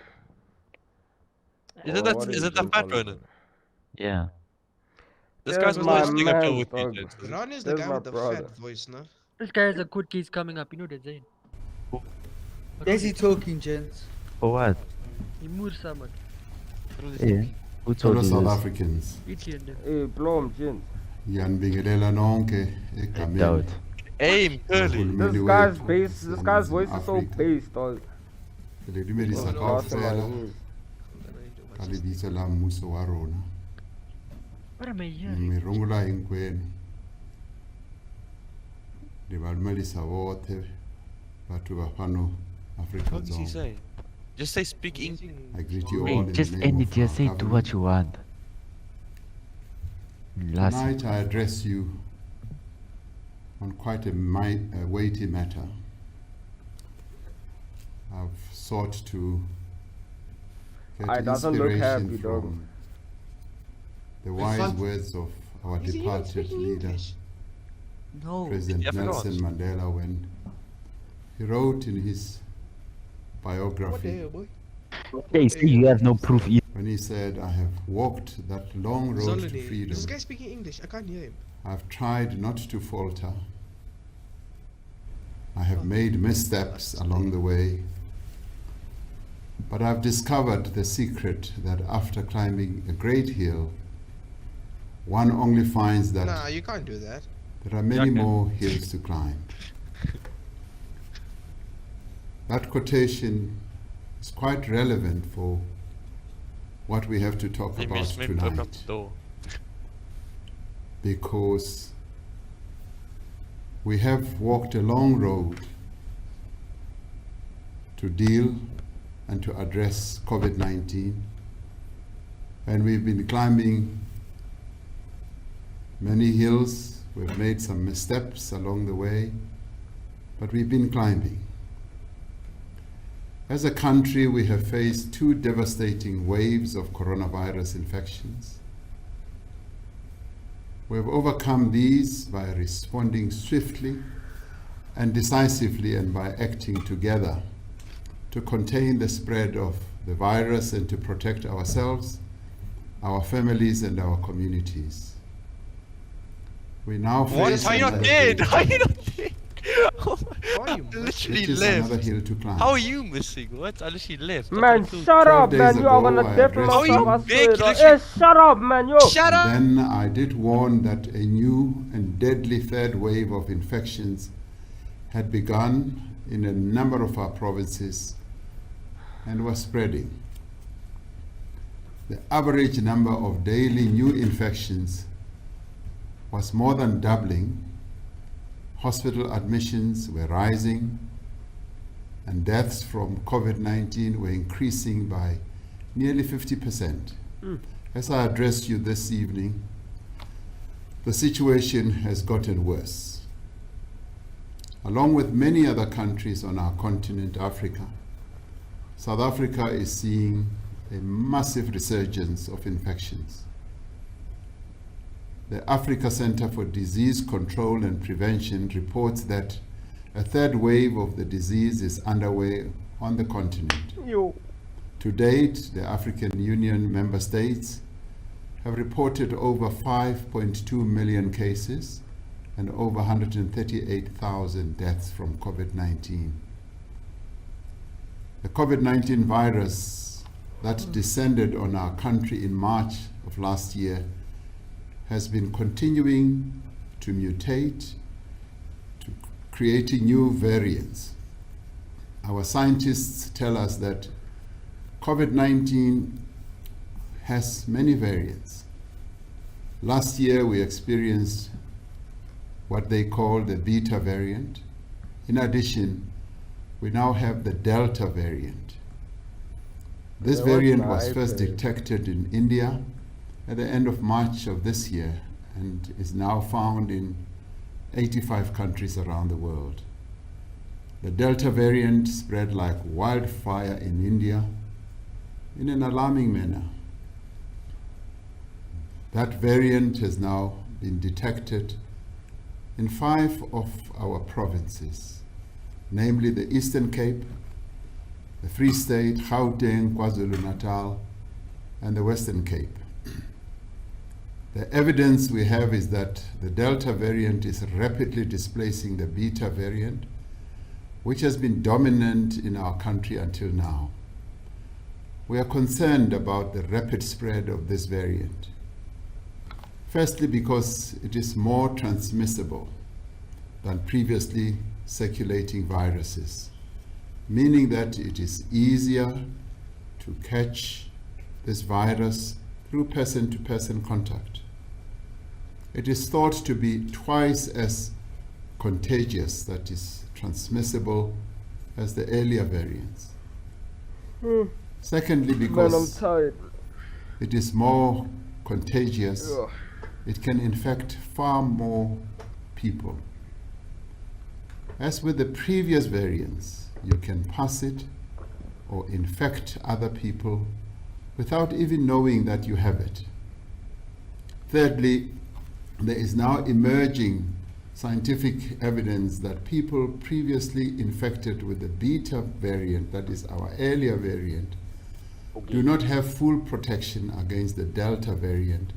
S12: Is it
S1: Oh,
S12: that?
S1: what
S12: Is
S1: a
S12: it the
S1: joke
S12: fat
S1: on
S12: Ronan?
S1: it.
S6: Yeah.
S12: This
S1: There's
S12: guy's was
S1: my
S12: always sitting up
S1: man,
S12: with you,
S1: dog.
S12: gent.
S2: Ron is the
S1: There's
S2: guy
S1: my
S2: with the
S1: brother.
S2: fat voice, no?
S7: This guy has a court case coming up, you know that, Zane?
S8: Is he talking, gents?
S6: For what?
S7: He moved someone.
S6: Yeah. Who told you
S13: South
S6: this?
S13: Africans,
S7: E.T. and them.
S1: Hey, blow him, gents.
S13: ngiyanibingelela nonke
S6: I
S13: egameni
S6: doubt.
S12: Aim, curly.lohulumeni
S1: This guy's
S13: wethu
S1: bass, this guy's voice is so
S13: waseNingizimu
S1: bass, dog.
S13: Afrika. Le dumedisa
S1: Lost in my
S13: kaofela
S1: knees.
S13: ka lebitso la mmuso wa rona.
S7: What am I hearing?
S13: Mi rungula hinkwenu. Le ba dumedisa botlhe batho ba fano Afrika
S12: What does he
S13: Dzonga.
S12: say? Just say speak English.
S13: I greet you all
S6: Hey,
S13: in
S6: just
S13: the name
S6: end
S13: of
S6: it here.
S13: our
S6: Say do
S13: government.
S6: what you want. Last
S13: Tonight I address you on quite a weighty matter. I've sought to get
S1: It doesn't look
S13: inspiration
S1: happy, dog.
S13: from the wise words of our
S2: Is he even
S13: departed
S2: speaking
S13: leader,
S2: English?
S8: No.
S13: President
S12: Yeah, I forgot.
S13: Nelson Mandela, when he wrote in his
S2: What the
S13: biography,
S2: hell, boy?
S6: Okay, see, you have no proof either.
S13: when he said, "I have walked that long road to
S2: Zolani.
S13: freedom.
S2: Is this guy speaking English? I can't hear him.
S13: I've tried not to falter. I have made missteps along the way. But I've discovered the secret that after climbing a great hill, one only finds that
S2: Nah, you can't do that.
S13: there are many
S12: Yeah, I can.
S13: more hills to climb." That quotation is quite relevant for what we have to talk
S12: Maybe
S13: about
S12: maybe open up
S13: tonight,
S12: the door.
S13: because we have walked a long road to deal and to address COVID-19, and we've been climbing many hills. We've made some missteps along the way, but we've been climbing. As a country, we have faced 2 devastating waves of coronavirus infections. We have overcome these by responding swiftly and decisively, and by acting together to contain the spread of the virus and to protect ourselves, our families, and our communities. We now
S12: What?
S13: face
S12: How are you not
S13: another
S12: dead?
S13: hill.
S12: How are you not dead? Oh
S2: How are
S12: my-
S2: you
S12: I literally
S13: It is another
S12: left.
S13: hill to climb.
S12: How are you missing? What? I literally left. I
S1: Man,
S12: could've killed
S1: shut
S13: 12
S1: up,
S13: days
S1: man. You are
S13: ago,
S1: gonna
S13: I
S1: death
S13: addressed
S1: loss
S12: you.
S1: of us.
S12: Big,
S1: Hey,
S12: literally-
S1: shut up, man, yo.
S12: Shut up!
S13: Then I did warn that a new and deadly 3rd wave of infections had begun in a number of our provinces and was spreading. The average number of daily new infections was more than doubling. Hospital admissions were rising, and deaths from COVID-19 were increasing by nearly 50%. As I address you this evening, the situation has gotten worse. Along with many other countries on our continent, Africa, South Africa is seeing a massive resurgence of infections. The Africa Center for Disease Control and Prevention reports that a 3rd wave of the disease is underway on the continent.
S1: Yo.
S13: To date, the African Union member states have reported over 5.2 million cases and over 138,000 deaths from COVID-19. The COVID-19 virus that descended on our country in March of last year has been continuing to mutate, to creating new variants. Our scientists tell us that COVID-19 has many variants. Last year we experienced what they call the Beta variant. In addition, we now have the Delta variant. This
S1: Yeah,
S13: variant
S1: what's
S13: was
S1: my
S13: first
S1: variant?
S13: detected in India at the end of March of this year and is now found in 85 countries around the world. The Delta variant spread like wildfire in India in an alarming manner. That variant has now been detected in 5 of our provinces, namely the Eastern Cape, the Free State, Gauteng, KwaZulu-Natal, and the Western Cape. The evidence we have is that the Delta variant is rapidly displacing the Beta variant, which has been dominant in our country until now. We are concerned about the rapid spread of this variant. Firstly, because it is more transmissible than previously circulating viruses, meaning that it is easier to catch this virus through person-to-person contact. It is thought to be twice as contagious, that is transmissible, as the earlier variants. Secondly,
S1: Man, I'm
S13: because
S1: tired.
S13: it is more contagious,
S1: Ugh.
S13: it can infect far more people. As with the previous variants, you can pass it or infect other people without even knowing that you have it. Thirdly, there is now emerging scientific evidence that people previously infected with the beta variant, that is our earlier variant, do not have full protection against the delta variant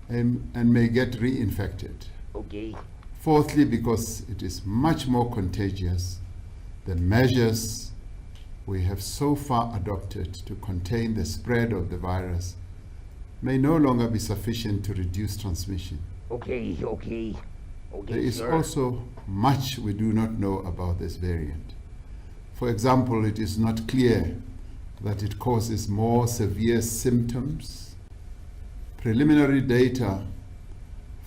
S13: and may get reinfected. Fourthly, because it is much more contagious, the measures we have so far adopted to contain the spread of the virus may no longer be sufficient to reduce transmission. There is also much we do not know about this variant. For example, it is not clear that it causes more severe symptoms. Preliminary data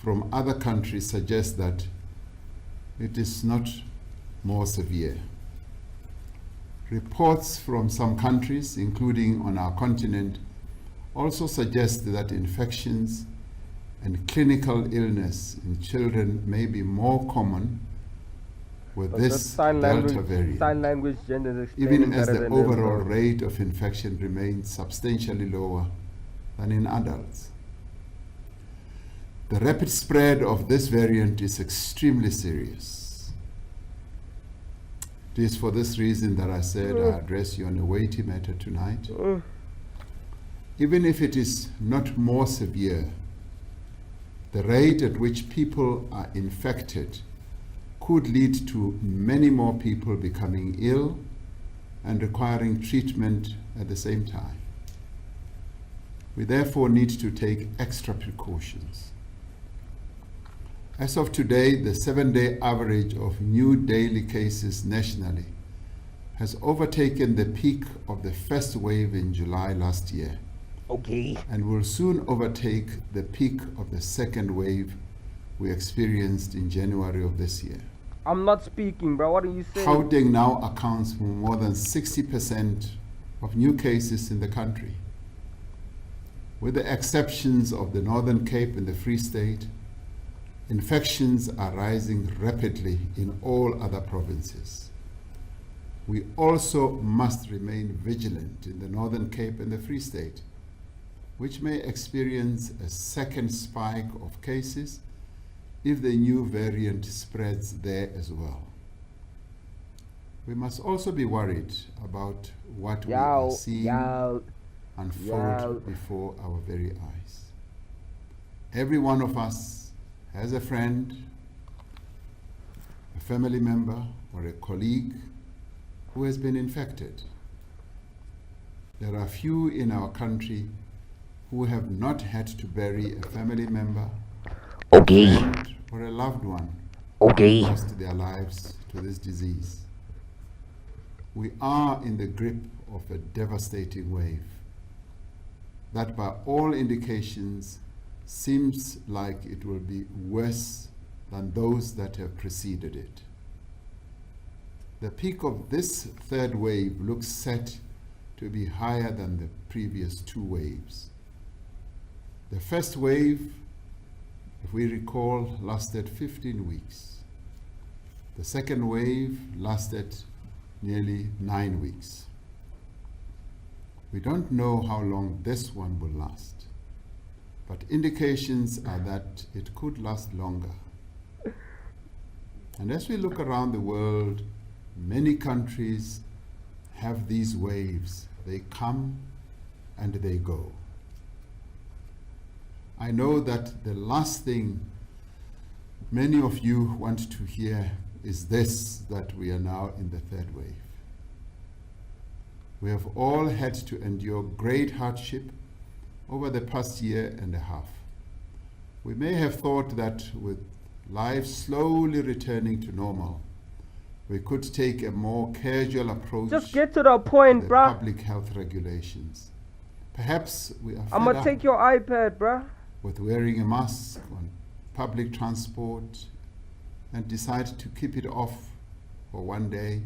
S13: from other countries suggest that it is not more severe. Reports from some countries, including on our continent, also suggest that infections and clinical illness in children may be more common with
S1: But
S13: this
S1: that
S13: Delta variant,
S1: sign language gender is
S13: even
S1: explaining
S13: as
S1: better
S13: the
S1: than
S13: overall
S1: them,
S13: rate of infection remains substantially lower than in adults. The rapid spread of this variant is extremely serious. It is for this reason that I said I address you on a weighty matter tonight. Even if it is not more severe, the rate at which people are infected could lead to many more people becoming ill and requiring treatment at the same time. We therefore need to take extra precautions. As of today, the 7-day average of new daily cases nationally has overtaken the peak of the first wave in July last year. And will soon overtake the peak of the second wave we experienced in January of this year.
S1: I'm not speaking, bro. What are you saying?
S13: Gauteng now accounts for more than 60% of new cases in the country. With the exceptions of the Northern Cape and the Free State, infections are rising rapidly in all other provinces. We also must remain vigilant in the Northern Cape and the Free State, which may experience a second spike of cases if the new variant spreads there as well. We must also be worried about what we are seeing unfold before our very eyes. Every one of us has a friend, a family member, or a colleague who has been infected. There are few in our country who have not had to bury a family member, a friend, or a loved one who lost their lives to this disease. We are in the grip of a devastating wave that, by all indications, seems like it will be worse than those that have preceded it. The peak of this third wave looks set to be higher than the previous two waves. The first wave, if we recall, lasted 15 weeks. The second wave lasted nearly 9 weeks. We don't know how long this one will last, but indications are that it could last longer. And as we look around the world, many countries have these waves. They come and they go. I know that the last thing many of you want to hear is this, that we are now in the third wave. We have all had to endure great hardship over the past year and a half. We may have thought that with life slowly returning to normal, we could take a more casual approach.
S1: Just get to the point,
S13: to
S1: bruh.
S13: Public health regulations. Perhaps we are
S1: I'm gonna take your iPad, bruh.
S13: With wearing a mask on public transport and decide to keep it off for one day.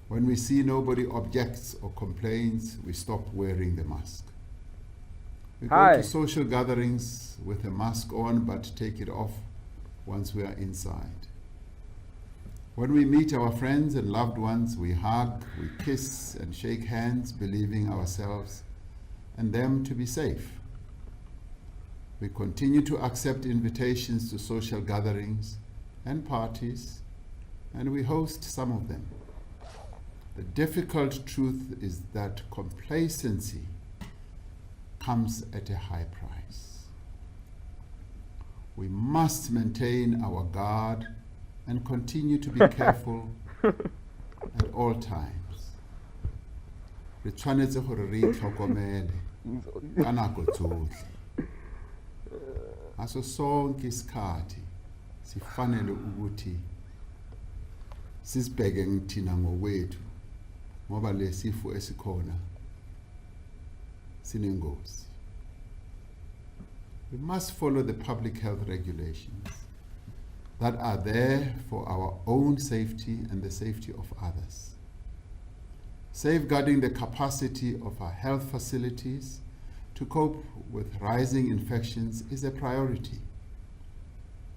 S13: When we see nobody objects or complains, we stop wearing the mask. We go to social gatherings with a mask on but take it off once we are inside. When we meet our friends and loved ones, we hug, we kiss and shake hands, believing ourselves and them to be safe. We continue to accept invitations to social gatherings and parties, and we host some of them. The difficult truth is that complacency comes at a high price. We must maintain our guard and continue to be careful at all times. Re tshwanetse gore re itlhokomele ka nako tsotlhe. Aso sonke isikhathi sifanele ukuthi sisibheke ngithina ngokwethu ngoba lesifo esikhona sinengozi. We must follow the public health regulations that are there for our own safety and the safety of others. Safeguarding the capacity of our health facilities to cope with rising infections is a priority.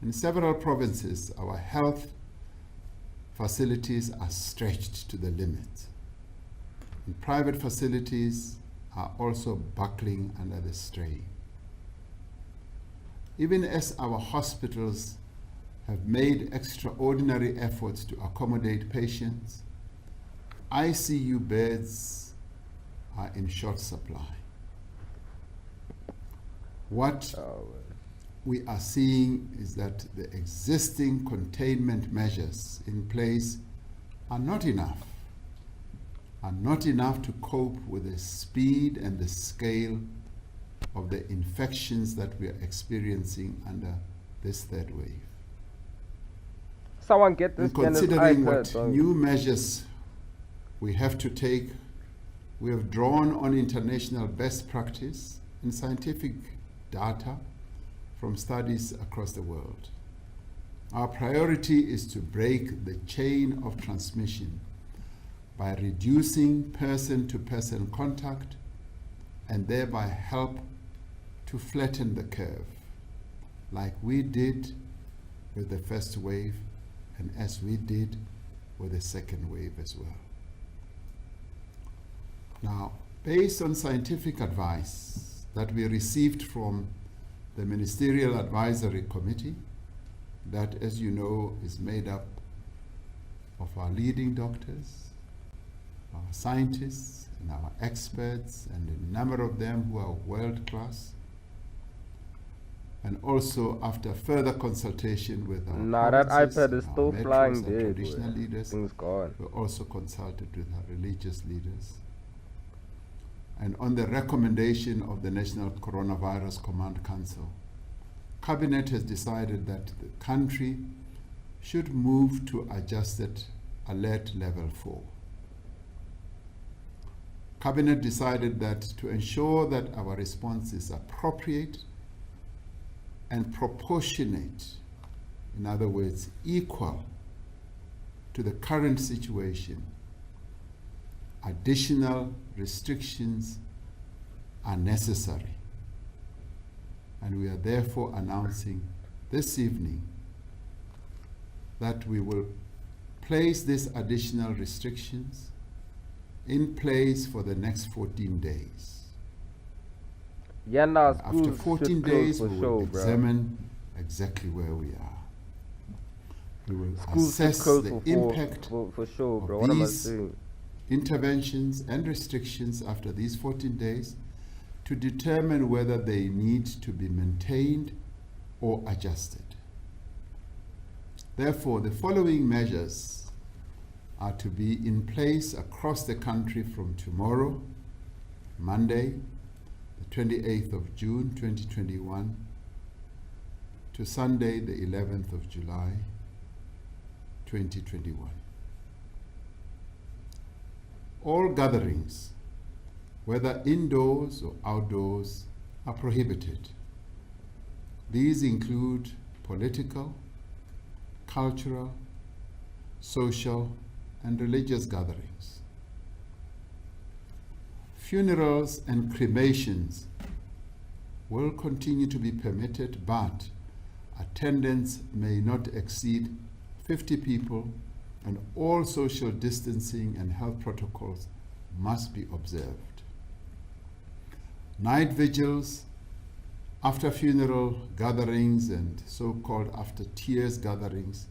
S13: In several provinces, our health facilities are stretched to the limit, and private facilities are also buckling under the strain. Even as our hospitals have made extraordinary efforts to accommodate patients, ICU beds are in short supply. What we are seeing is that the existing containment measures in place are not enough to cope with the speed and the scale of the infections that we are experiencing under this third wave.
S1: Someone get this.
S13: Considering what new measures we have to take, we have drawn on international best practice and scientific data from studies across the world. Our priority is to break the chain of transmission by reducing person-to-person contact and thereby help to flatten the curve, like we did with the first wave and as we did with the second wave as well. Now, based on scientific advice that we received from the Ministerial Advisory Committee, that, as you know, is made up of our leading doctors, our scientists, and our experts, and a number of them who are world-class, and also after further consultation with our
S1: that iPad is still
S13: metros,
S1: flying
S13: our
S1: dead.
S13: traditional leaders,
S1: Thing's gone.
S13: we also consulted with our religious leaders. And on the recommendation of the National Coronavirus Command Council, Cabinet has decided that the country should move to adjusted alert level 4. Cabinet decided that to ensure that our response is appropriate and proportionate, in other words, equal to the current situation, additional restrictions are necessary. And we are therefore announcing this evening that we will place these additional restrictions in place for the next 14 days.
S1: Yeah, now
S13: After 14 days, we will
S1: sure,
S13: examine exactly where we are. We will
S1: Schools
S13: assess the impact
S1: for sure, bro.
S13: of
S1: What am I
S13: these
S1: saying?
S13: interventions and restrictions after these 14 days to determine whether they need to be maintained or adjusted. Therefore, the following measures are to be in place across the country from tomorrow, Monday, the 28th of June 2021, to Sunday, the 11th of July 2021. All gatherings, whether indoors or outdoors, are prohibited. These include political, cultural, social, and religious gatherings. Funerals and cremations will continue to be permitted, but attendance may not exceed 50 people and all social distancing and health protocols must be observed. Night vigils, after funeral gatherings and so-called after tears gatherings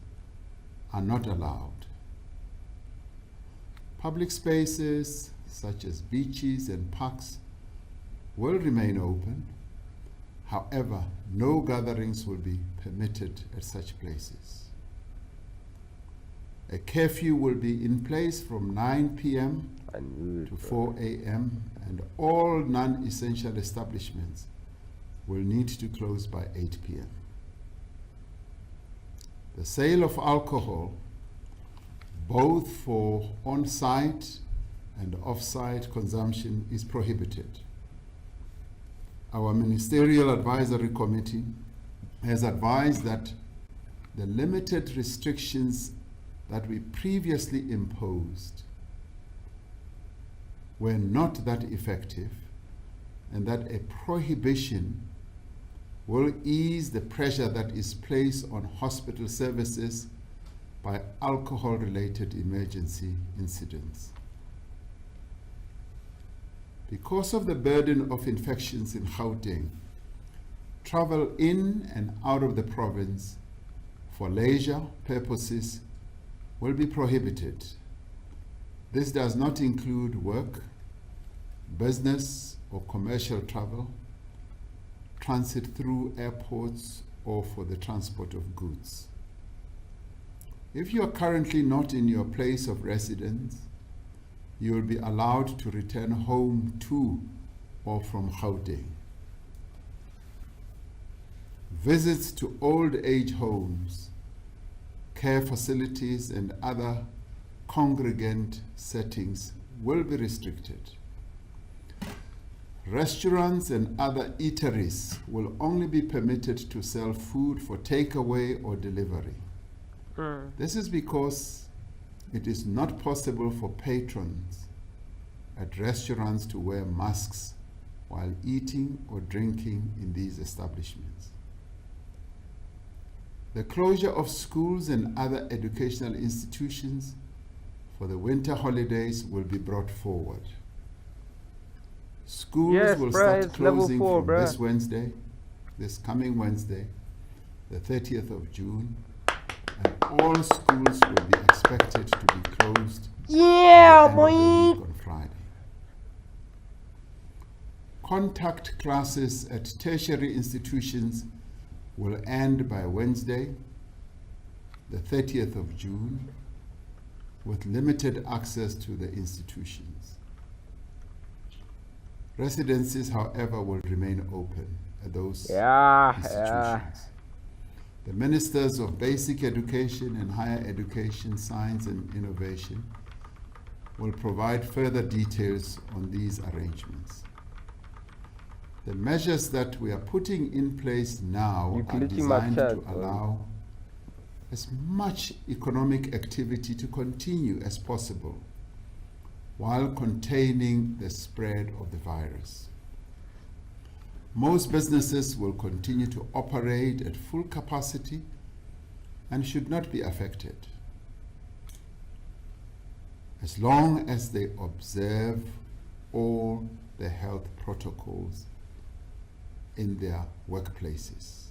S13: are not allowed. Public spaces such as beaches and parks will remain open. However, no gatherings will be permitted at such places. A curfew will be in place from 9 p.m. to 4 a.m. and all non-essential establishments will need to close by 8 p.m. The sale of alcohol, both for on-site and off-site consumption, is prohibited. Our Ministerial Advisory Committee has advised that the limited restrictions that we previously imposed were not that effective, and that a prohibition will ease the pressure that is placed on hospital services by alcohol-related emergency incidents. Because of the burden of infections in Gauteng, travel in and out of the province for leisure purposes will be prohibited. This does not include work, business or commercial travel, transit through airports, or for the transport of goods. If you are currently not in your place of residence, you will be allowed to return home to or from Gauteng. Visits to old age homes, care facilities and other congregant settings will be restricted. Restaurants and other eateries will only be permitted to sell food for takeaway or delivery. This is because it is not possible for patrons at restaurants to wear masks while eating or drinking in these establishments. The closure of schools and other educational institutions for the winter holidays will be brought forward. Schools will start closing from this Wednesday, this coming Wednesday, the 30th of June, and all schools will be expected to be closed on Friday. Contact classes at tertiary institutions will end by Wednesday, the 30th of June, with limited access to the institutions. Residences, however, will remain open at those institutions. The Ministers of Basic Education and Higher Education, Science and Innovation will provide further details on these arrangements. The measures that we are putting in place now are designed to allow as much economic activity to continue as possible while containing the spread of the virus. Most businesses will continue to operate at full capacity and should not be affected, as long as they observe all the health protocols in their workplaces.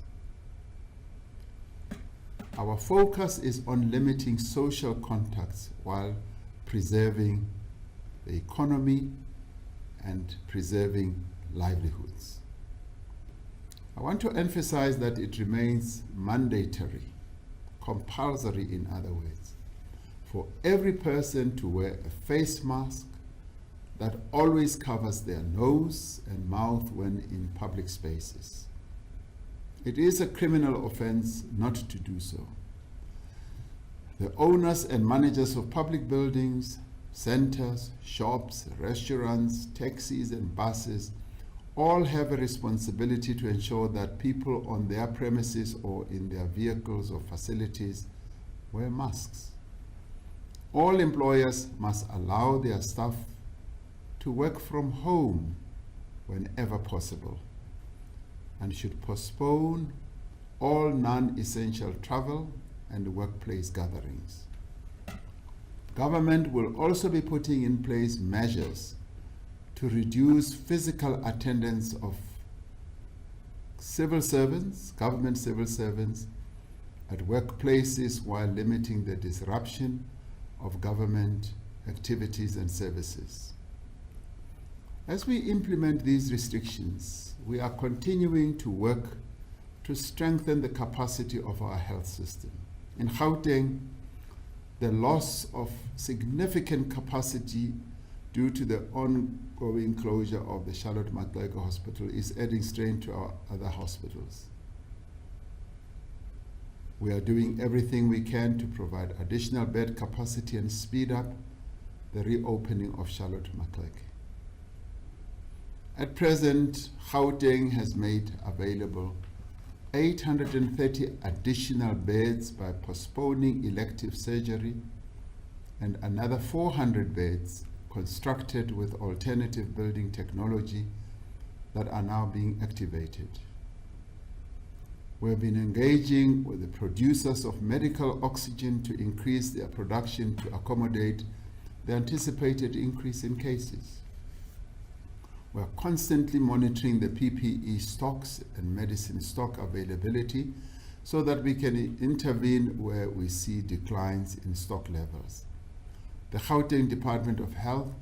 S13: Our focus is on limiting social contacts while preserving the economy and preserving livelihoods. I want to emphasize that it remains mandatory, compulsory in other words, for every person to wear a face mask that always covers their nose and mouth when in public spaces. It is a criminal offense not to do so. The owners and managers of public buildings, centers, shops, restaurants, taxis and buses all have a responsibility to ensure that people on their premises or in their vehicles or facilities wear masks. All employers must allow their staff to work from home whenever possible and should postpone all non-essential travel and workplace gatherings. Government will also be putting in place measures to reduce physical attendance of civil servants, government civil servants, at workplaces while limiting the disruption of government activities and services. As we implement these restrictions, we are continuing to work to strengthen the capacity of our health system. In Gauteng, the loss of significant capacity due to the ongoing closure of the Charlotte Maxeke Hospital is adding strain to our other hospitals. We are doing everything we can to provide additional bed capacity and speed up the reopening of Charlotte Maxeke. At present, Gauteng has made available 830 additional beds by postponing elective surgery and another 400 beds constructed with alternative building technology that are now being activated. We have been engaging with the producers of medical oxygen to increase their production to accommodate the anticipated increase in cases. We are constantly monitoring the PPE stocks and medicine stock availability so that we can intervene where we see declines in stock levels. The Gauteng Department of Health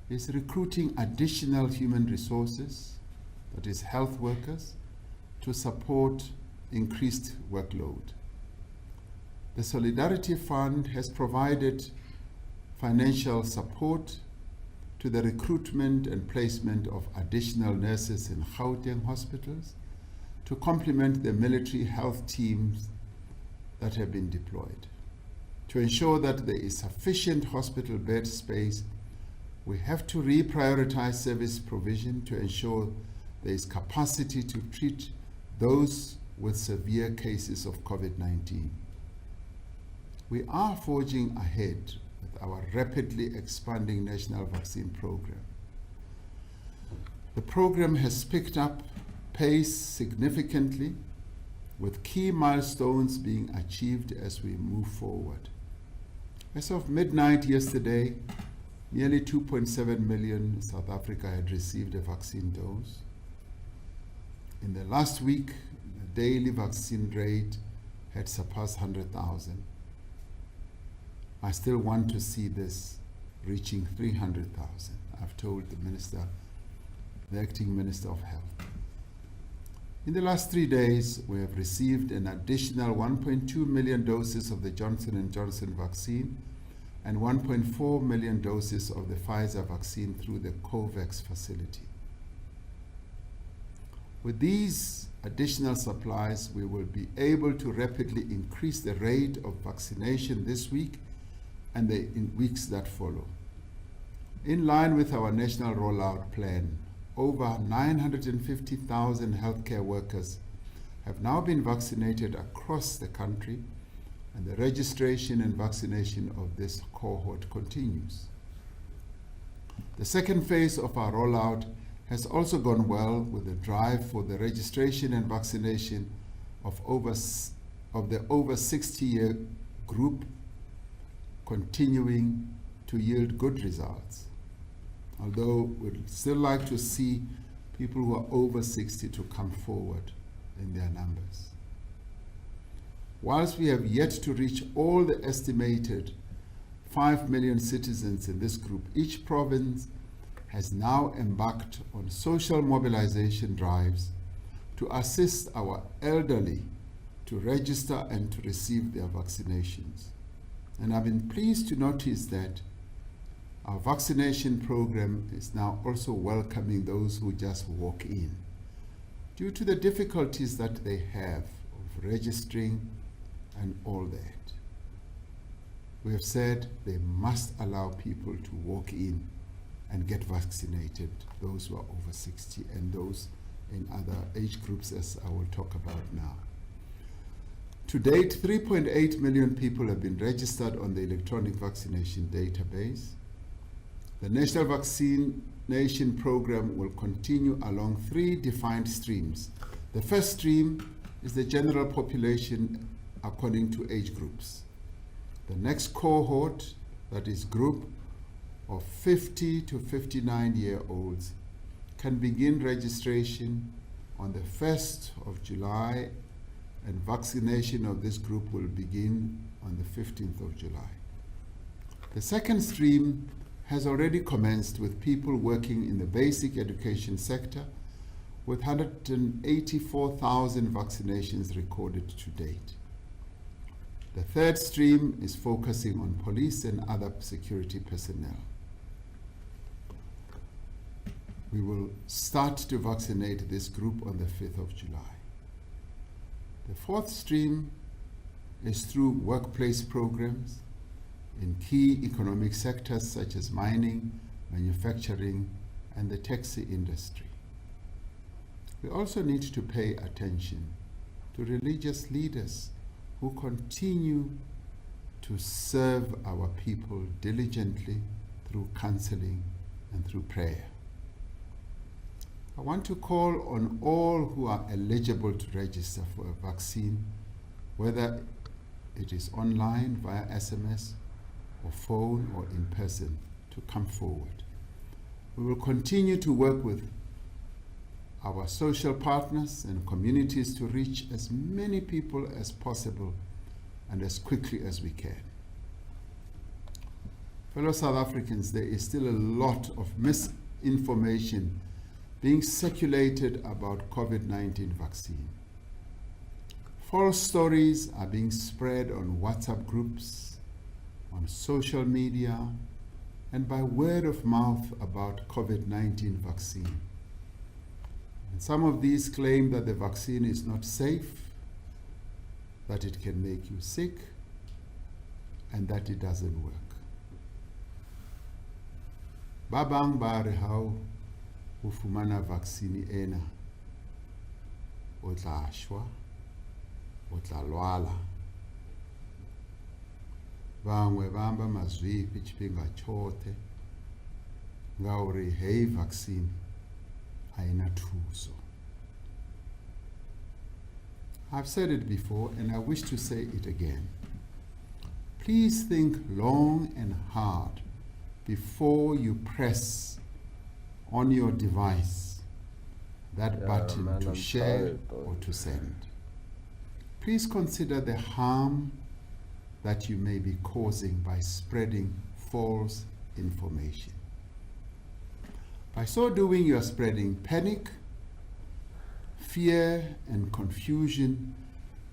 S13: is recruiting additional human resources, that is health workers, to support increased workload. The Solidarity Fund has provided financial support to the recruitment and placement of additional nurses in Gauteng hospitals to complement the military health teams that have been deployed. To ensure that there is sufficient hospital bed space, we have to reprioritize service provision to ensure there is capacity to treat those with severe cases of COVID-19. We are forging ahead with our rapidly expanding national vaccine program. The program has picked up pace significantly, with key milestones being achieved as we move forward. As of midnight yesterday, nearly 2.7 million South Africa had received a vaccine dose. In the last week, the daily vaccine rate had surpassed 100,000. I still want to see this reaching 300,000. I've told the minister, the acting Minister of Health. In the last 3 days, we have received an additional 1.2 million doses of the Johnson & Johnson vaccine and 1.4 million doses of the Pfizer vaccine through the COVAX facility. With these additional supplies, we will be able to rapidly increase the rate of vaccination this week and the weeks that follow. In line with our national rollout plan, over 950,000 healthcare workers have now been vaccinated across the country, and the registration and vaccination of this cohort continues. The second phase of our rollout has also gone well, with the drive for the registration and vaccination of the over 60-year group continuing to yield good results. Although we'd still like to see people who are over 60 to come forward in their numbers. Whilst we have yet to reach all the estimated 5 million citizens in this group, each province has now embarked on social mobilization drives to assist our elderly to register and to receive their vaccinations. And I've been pleased to notice that our vaccination program is now also welcoming those who just walk in, due to the difficulties that they have of registering and all that. We have said they must allow people to walk in and get vaccinated, those who are over 60 and those in other age groups, as I will talk about now. To date, 3.8 million people have been registered on the electronic vaccination database. The National Vaccination Program will continue along 3 defined streams. The first stream is the general population according to age groups. The next cohort that is group of 50 to 59-year-olds, can begin registration on the 1st of July, and vaccination of this group will begin on the 15th of July. The second stream has already commenced with people working in the basic education sector, with 184,000 vaccinations recorded to date. The third stream is focusing on police and other security personnel. We will start to vaccinate this group on the 5th of July. The fourth stream is through workplace programs in key economic sectors such as mining, manufacturing, and the taxi industry. We also need to pay attention to religious leaders who continue to serve our people diligently through counseling and through prayer. I want to call on all who are eligible to register for a vaccine, whether it is online via SMS or phone or in person, to come forward. We will continue to work with our social partners and communities to reach as many people as possible and as quickly as we can. Fellow South Africans, there is still a lot of misinformation being circulated about COVID-19 vaccine. False stories are being spread on WhatsApp groups, on social media, and by word of mouth about COVID-19 vaccine. And some of these claim that the vaccine is not safe, that it can make you sick, and that it doesn't work. Babang ba re hao o fumana vaccine ena, o tla shwa, o tla lwala. Bangwe bamba mazwipi tshifhinga tshoṱhe ngauri heyi vaccine haina thuso. I've said it before and I wish to say it again. Please think long and hard before you press on your device that button to share or to send. Please consider the harm that you may be causing by spreading false information. By so doing, you are spreading panic, fear, and confusion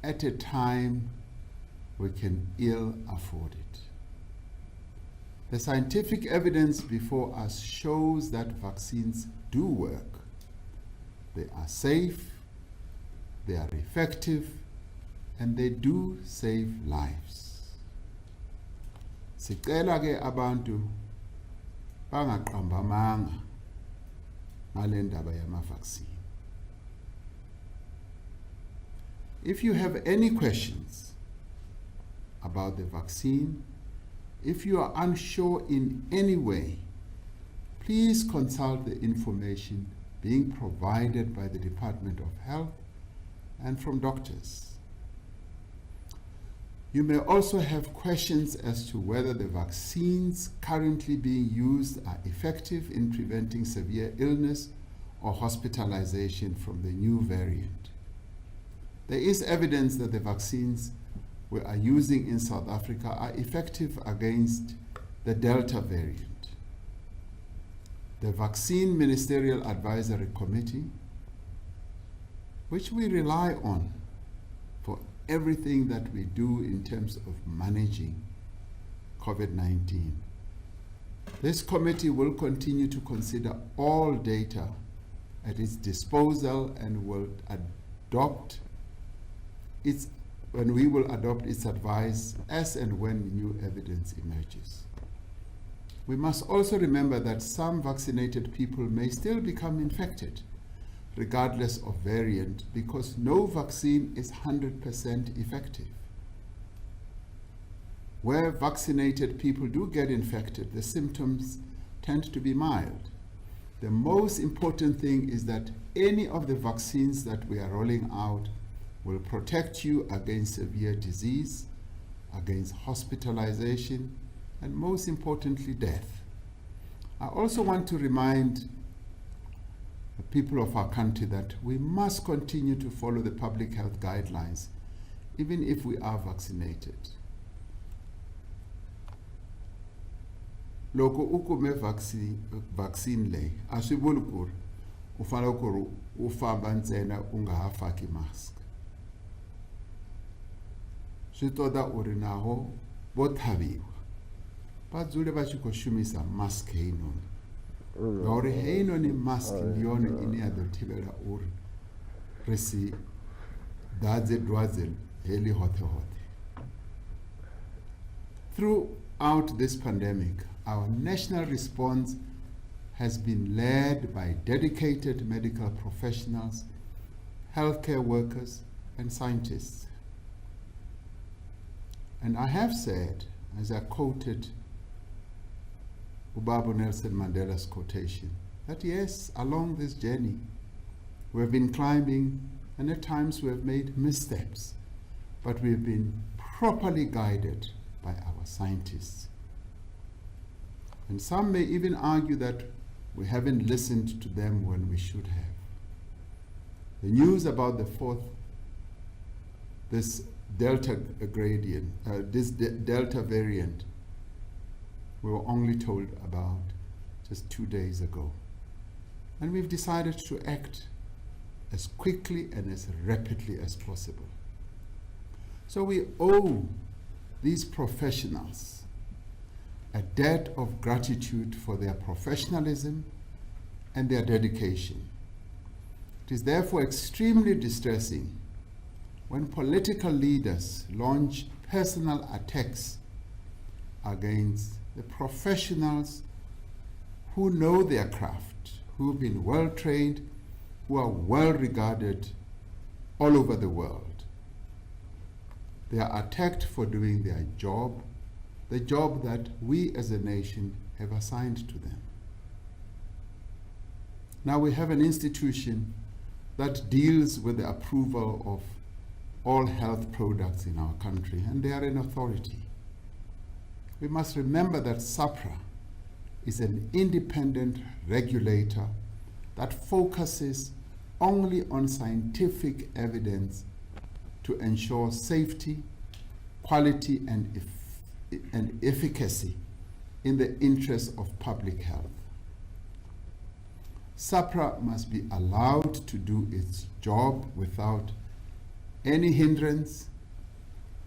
S13: at a time we can ill afford it. The scientific evidence before us shows that vaccines do work. They are safe, they are effective, and they do save lives. Sicela ke abantu bangaqambamanga ngale ndaba yama-vaccine. If you have any questions about the vaccine, if you are unsure in any way, please consult the information being provided by the Department of Health and from doctors. You may also have questions as to whether the vaccines currently being used are effective in preventing severe illness or hospitalization from the new variant. There is evidence that the vaccines we are using in South Africa are effective against the Delta variant. The Vaccine Ministerial Advisory Committee, which we rely on for everything that we do in terms of managing COVID-19. This committee will continue to consider all data at its disposal and will adopt its advice as and when new evidence emerges. We must also remember that some vaccinated people may still become infected regardless of variant, because no vaccine is 100% effective. Where vaccinated people do get infected, the symptoms tend to be mild. The most important thing is that any of the vaccines that we are rolling out will protect you against severe disease, against hospitalization, and most importantly, death. I also want to remind the people of our country that we must continue to follow the public health guidelines, even if we are vaccinated. Loko u kume vaccine leyi a swi vuli ku ri u fanele ku ri u famba ntsena u nga ha faki mask. Swi toda u ri naho vo tlhaviwa va dzule va tshi khou shumisa mask heinoni ngauri heinoni mask ndi yone ine ya ḓo thivhela uri ri si ḓadze dwadze heḽi hoṱhe hoṱhe. Throughout this pandemic, our national response has been led by dedicated medical professionals, healthcare workers, and scientists. And I have said, as I quoted Ubaba Nelson Mandela's quotation, that yes, along this journey, we have been climbing, and at times we have made missteps, but we have been properly guided by our scientists. And some may even argue that we haven't listened to them when we should have. The news about this Delta variant, we were only told about just 2 days ago. And we've decided to act as quickly and as rapidly as possible. So we owe these professionals a debt of gratitude for their professionalism and their dedication. It is therefore extremely distressing when political leaders launch personal attacks against the professionals who know their craft, who've been well trained, who are well regarded all over the world. They are attacked for doing their job, the job that we as a nation have assigned to them. Now we have an institution that deals with the approval of all health products in our country, and they are an authority. We must remember that SAPRA is an independent regulator that focuses only on scientific evidence to ensure safety, quality, and efficacy in the interest of public health. SAPRA must be allowed to do its job without any hindrance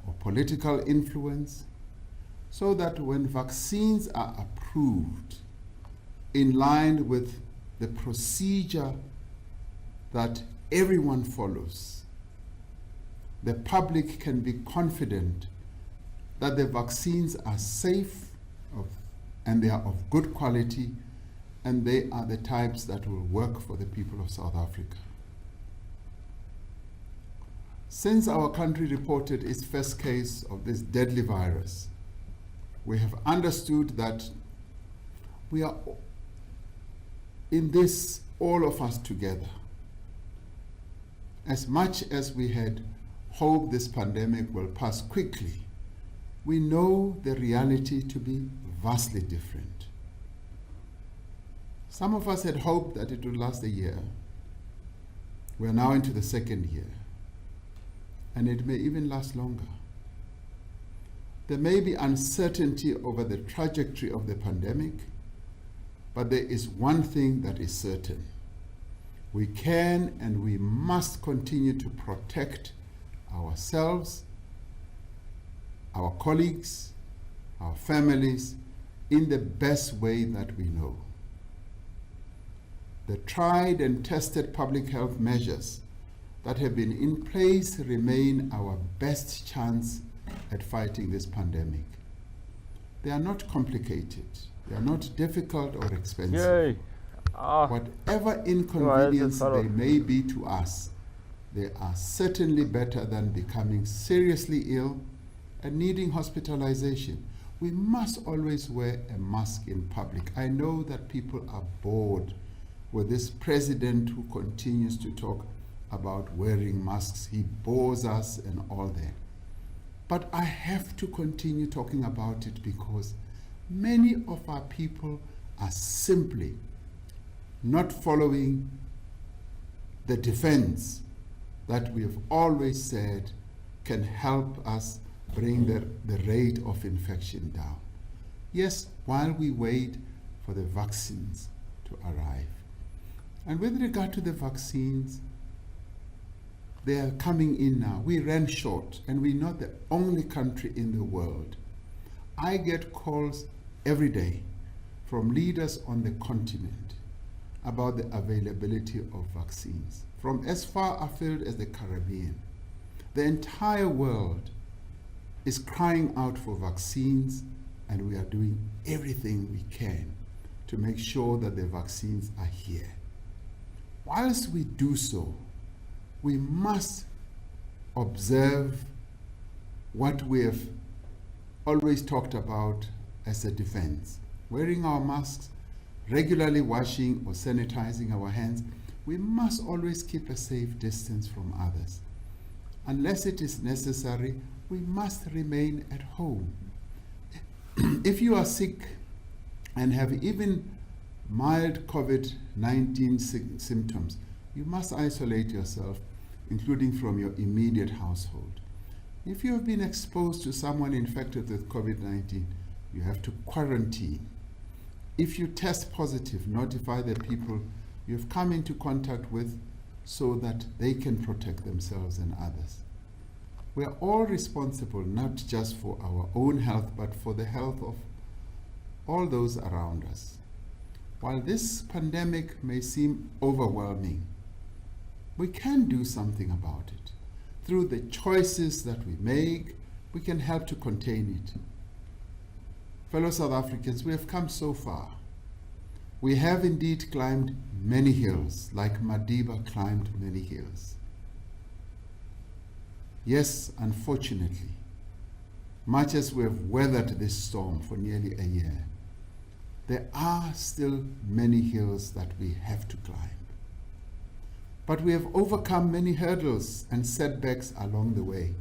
S13: or political influence, so that when vaccines are approved in line with the procedure that everyone follows, the public can be confident that the vaccines are safe and they are of good quality, and they are the types that will work for the people of South Africa. Since our country reported its first case of this deadly virus, we have understood that we are in this, all of us together. As much as we had hoped this pandemic will pass quickly, we know the reality to be vastly different. Some of us had hoped that it would last a year. We are now into the second year, and it may even last longer. There may be uncertainty over the trajectory of the pandemic, but there is one thing that is certain. We can and we must continue to protect ourselves, our colleagues, our families, in the best way that we know. The tried and tested public health measures that have been in place remain our best chance at fighting this pandemic. They are not complicated, they are not difficult or expensive. Whatever inconvenience they may be to us, they are certainly better than becoming seriously ill and needing hospitalization. We must always wear a mask in public. I know that people are bored with this president who continues to talk about wearing masks. He bores us and all that. But I have to continue talking about it because many of our people are simply not following the defense that we have always said can help us bring the rate of infection down. Yes, while we wait for the vaccines to arrive. And with regard to the vaccines, they are coming in now. We ran short, and we're not the only country in the world. I get calls every day from leaders on the continent about the availability of vaccines, from as far afield as the Caribbean. The entire world is crying out for vaccines, and we are doing everything we can to make sure that the vaccines are here. Whilst we do so, we must observe what we have always talked about as a defense. Wearing our masks, regularly washing or sanitizing our hands. We must always keep a safe distance from others. Unless it is necessary, we must remain at home. If you are sick and have even mild COVID-19 symptoms, you must isolate yourself, including from your immediate household. If you have been exposed to someone infected with COVID-19, you have to quarantine. If you test positive, notify the people you have come into contact with so that they can protect themselves and others. We are all responsible not just for our own health, but for the health of all those around us. While this pandemic may seem overwhelming, we can do something about it. Through the choices that we make, we can help to contain it. Fellow South Africans, we have come so far. We have indeed climbed many hills, like Madiba climbed many hills. Yes, unfortunately, much as we have weathered this storm for nearly a year, there are still many hills that we have to climb. But we have overcome many hurdles and setbacks along the way.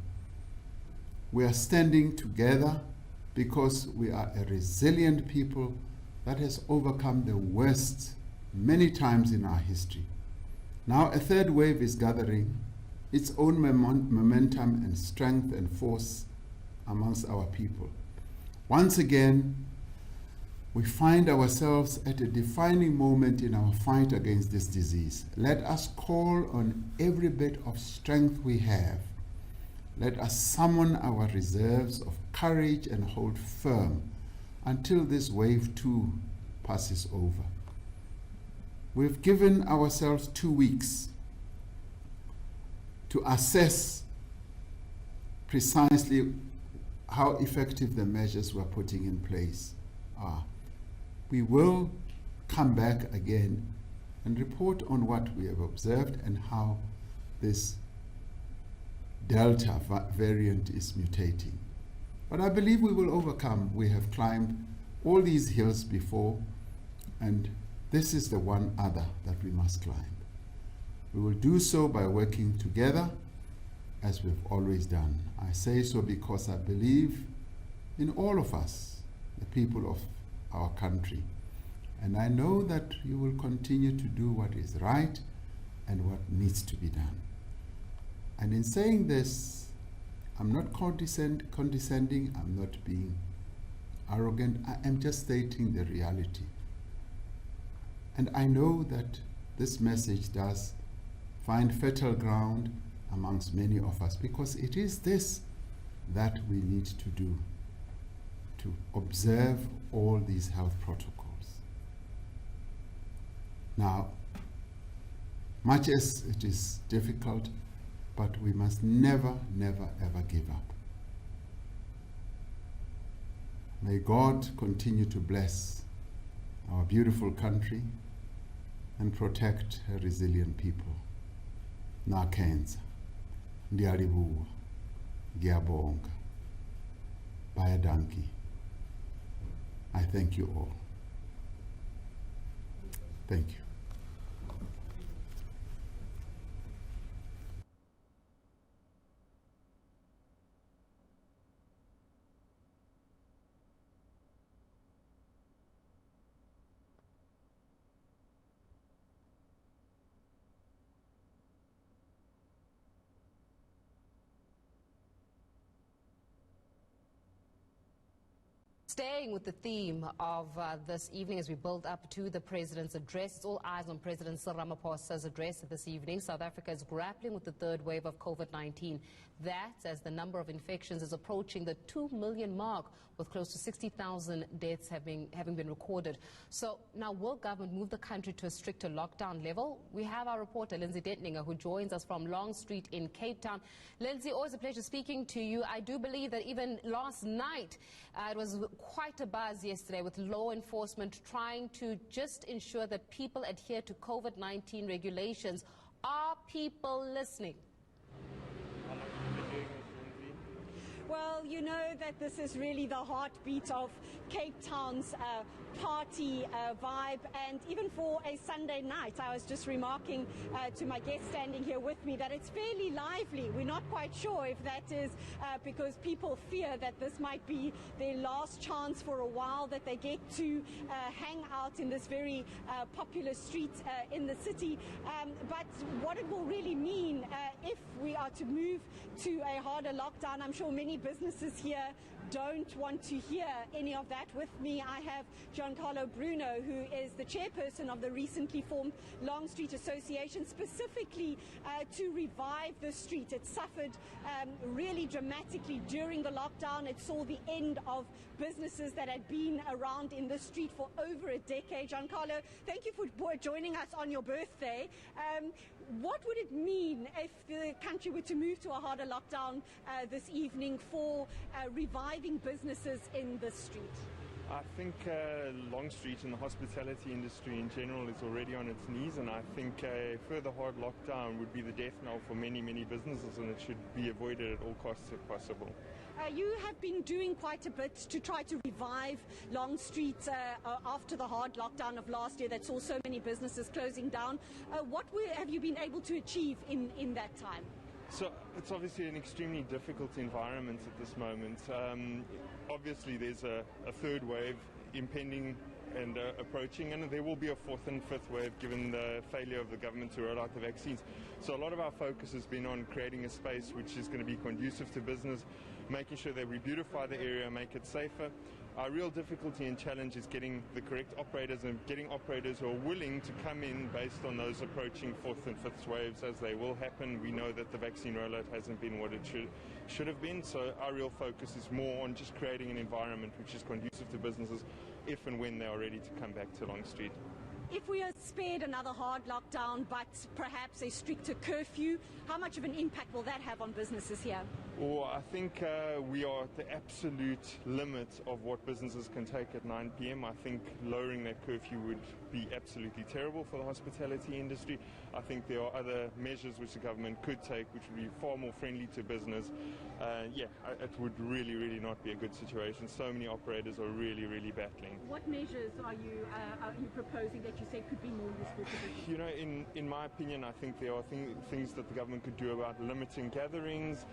S13: We are standing together because we are a resilient people that has overcome the worst many times in our history. Now a third wave is gathering its own momentum and strength and force amongst our people. Once again, we find ourselves at a defining moment in our fight against this disease. Let us call on every bit of strength we have. Let us summon our reserves of courage and hold firm until this wave too passes over. We've given ourselves 2 weeks to assess precisely how effective the measures we're putting in place are. We will come back again and report on what we have observed and how this Delta variant is mutating. But I believe we will overcome. We have climbed all these hills before, and this is the one other that we must climb. We will do so by working together as we've always done. I say so because I believe in all of us, the people of our country. And I know that you will continue to do what is right and what needs to be done. And in saying this, I'm not condescending, I'm not being arrogant, I am just stating the reality. And I know that this message does find fertile ground amongst many of us, because it is this that we need to do, to observe all these health protocols. Now, much as it is difficult, but we must never, never, ever give up. May God continue to bless our beautiful country and protect her resilient people. Nakenza, ndiyalibuwa, ngiyabonga, bayadanki. I thank you all. Thank you.
S14: Staying with the theme of this evening as we build up to the President's address, it's all eyes on President Cyril Ramaphosa's address this evening. South Africa is grappling with the third wave of COVID-19. That as the number of infections is approaching the 2 million mark, with close to 60,000 deaths having been recorded. So now will government move the country to a stricter lockdown level? We have our reporter Lindsay Dentninger, who joins us from Long Street in Cape Town. Lindsay, always a pleasure speaking to you. I do believe that even last night it was quite a buzz yesterday with law enforcement trying to just ensure that people adhere to COVID-19 regulations. Are people listening?
S15: Well, you know that this is really the heartbeat of Cape Town's party vibe, and even for a Sunday night, I was just remarking to my guest standing here with me that it's fairly lively. We're not quite sure if that is because people fear that this might be their last chance for a while, that they get to hang out in this very popular street in the city. But what it will really mean if we are to move to a harder lockdown, I'm sure many businesses here don't want to hear any of that. With me, I have Giancarlo Bruno, who is the chairperson of the recently formed Long Street Association, specifically to revive the street. It suffered really dramatically during the lockdown. It saw the end of businesses that had been around in the street for over a decade. Giancarlo, thank you for joining us on your birthday. What would it mean if the country were to move to a harder lockdown this evening for reviving businesses in the street?
S16: I think Long Street and the hospitality industry in general is already on its knees, and I think a further hard lockdown would be the death knell for many, many businesses, and it should be avoided at all costs if possible.
S15: You have been doing quite a bit to try to revive Long Street after the hard lockdown of last year that saw so many businesses closing down. What have you been able to achieve in that time?
S16: So it's obviously an extremely difficult environment at this moment. Obviously there's a third wave impending and approaching, and there will be a fourth and fifth wave given the failure of the government to roll out the vaccines. So a lot of our focus has been on creating a space which is going to be conducive to business, making sure that we beautify the area, make it safer. Our real difficulty and challenge is getting the correct operators and getting operators who are willing to come in based on those approaching fourth and fifth waves, as they will happen. We know that the vaccine rollout hasn't been what it should have been, so our real focus is more on just creating an environment which is conducive to businesses if and when they are ready to come back to Long Street.
S15: If we are spared another hard lockdown but perhaps a stricter curfew, how much of an impact will that have on businesses here?
S16: Well, I think we are at the absolute limit of what businesses can take at 9 p.m. I think lowering that curfew would be absolutely terrible for the hospitality industry. I think there are other measures which the government could take which would be far more friendly to business. It would really, really not be a good situation. So many operators are really, really battling.
S15: What measures are you proposing that you say could be more useful to business?
S16: You know, in my opinion, I think there are things that the government could do about limiting gatherings,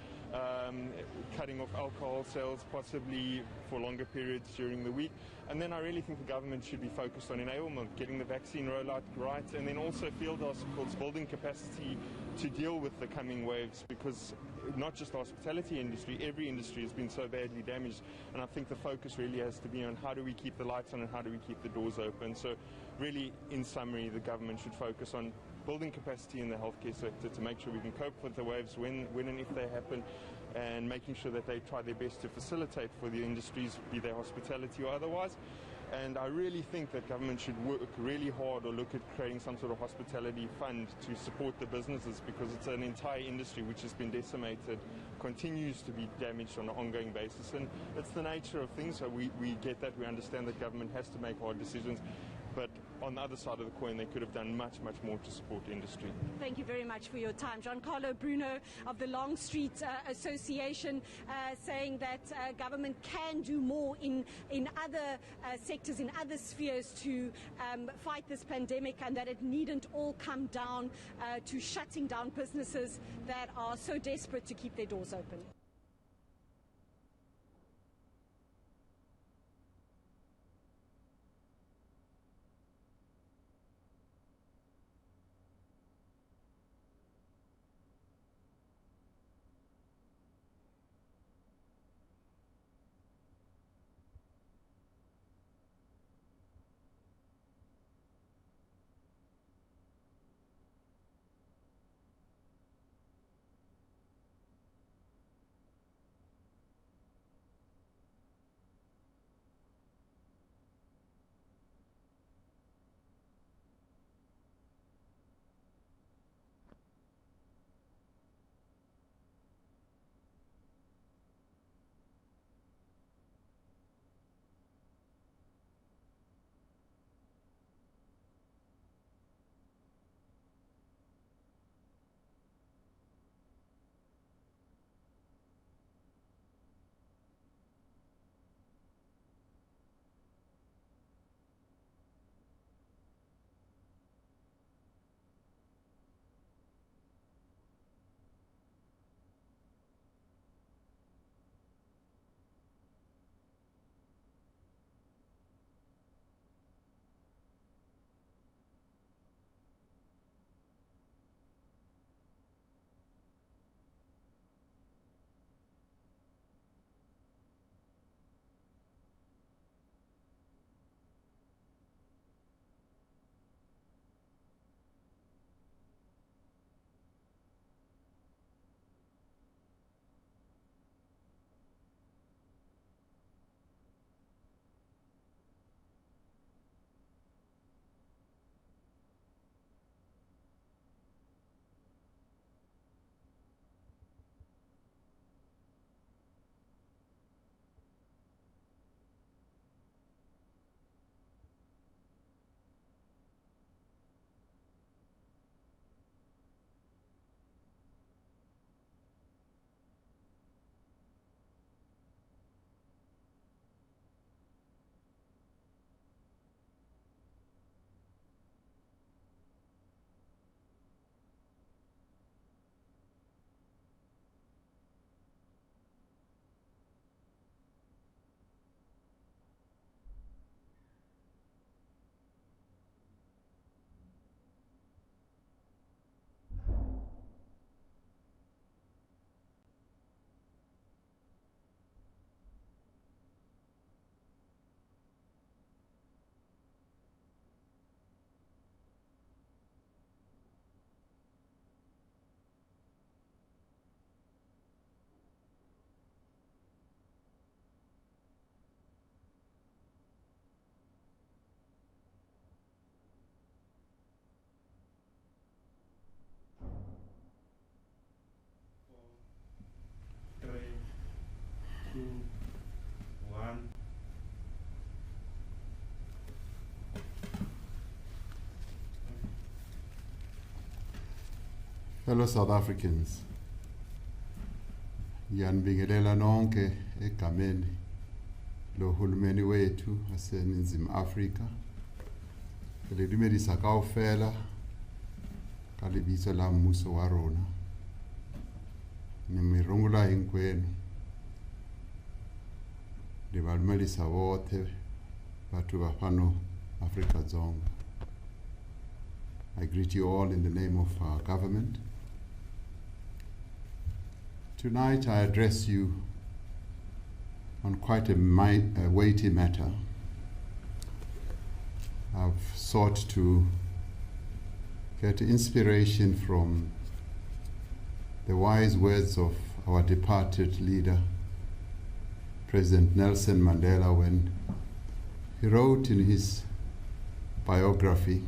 S16: cutting off alcohol sales possibly for longer periods during the week. And then I really think the government should be focused on enablement, getting the vaccine rollout right, and then also field hospitals, building capacity to deal with the coming waves, because not just the hospitality industry, every industry has been so badly damaged, and I think the focus really has to be on how do we keep the lights on and how do we keep the doors open. So really, in summary, the government should focus on building capacity in the healthcare sector to make sure we can cope with the waves when and if they happen, and making sure that they try their best to facilitate for the industries, be they hospitality or otherwise. And I really think that government should work really hard or look at creating some sort of hospitality fund to support the businesses, because it's an entire industry which has been decimated, continues to be damaged on an ongoing basis. And it's the nature of things, so we get that, we understand that government has to make hard decisions. But on the other side of the coin, they could have done much, much more to support the industry.
S15: Thank you very much for your time. Giancarlo Bruno of the Long Street Association saying that government can do more in other sectors, in other spheres to fight this pandemic, and that it needn't all come down to shutting down businesses that are so desperate to keep their doors open.
S13: Fellow South Africans, ngiyanibingelela nonke egameni lohulumeni wethu waseNingizimu Afrika. Le dumedisa kaofela ka lebitso la mmuso wa rona. Ni mirungula hinkwenu. Le ba dumedisa botlhe batho ba fano Afrika Dzonga. I greet you all in the name of our government. Tonight I address you on quite a weighty matter. I've sought to get inspiration from the wise words of our departed leader, President Nelson Mandela, when he wrote in his biography,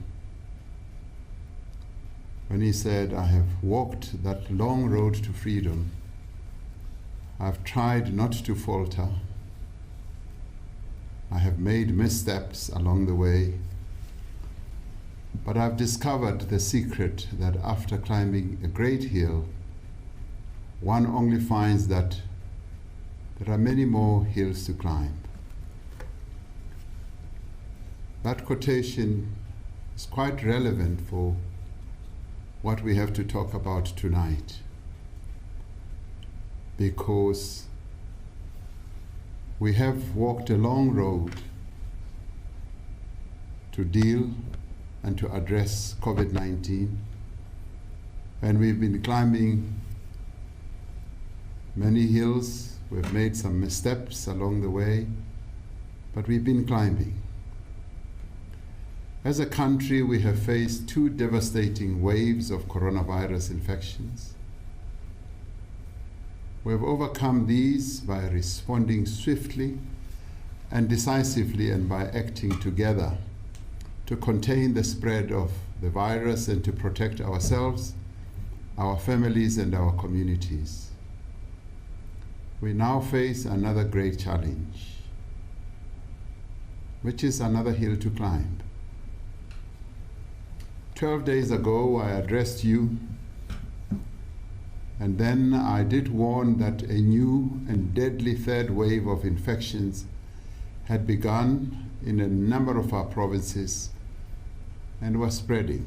S13: when he said, "I have walked that long road to freedom. I've tried not to falter. I have made missteps along the way. But I've discovered the secret that after climbing a great hill, one only finds that there are many more hills to climb." That quotation is quite relevant for what we have to talk about tonight, because we have walked a long road to deal and to address COVID-19, and we've been climbing many hills. We've made some missteps along the way, but we've been climbing. As a country, we have faced 2 devastating waves of coronavirus infections. We have overcome these by responding swiftly and decisively, and by acting together to contain the spread of the virus and to protect ourselves, our families, and our communities. We now face another great challenge, which is another hill to climb. 12 days ago, I addressed you, and then I did warn that a new and deadly 3rd wave of infections had begun in a number of our provinces and was spreading.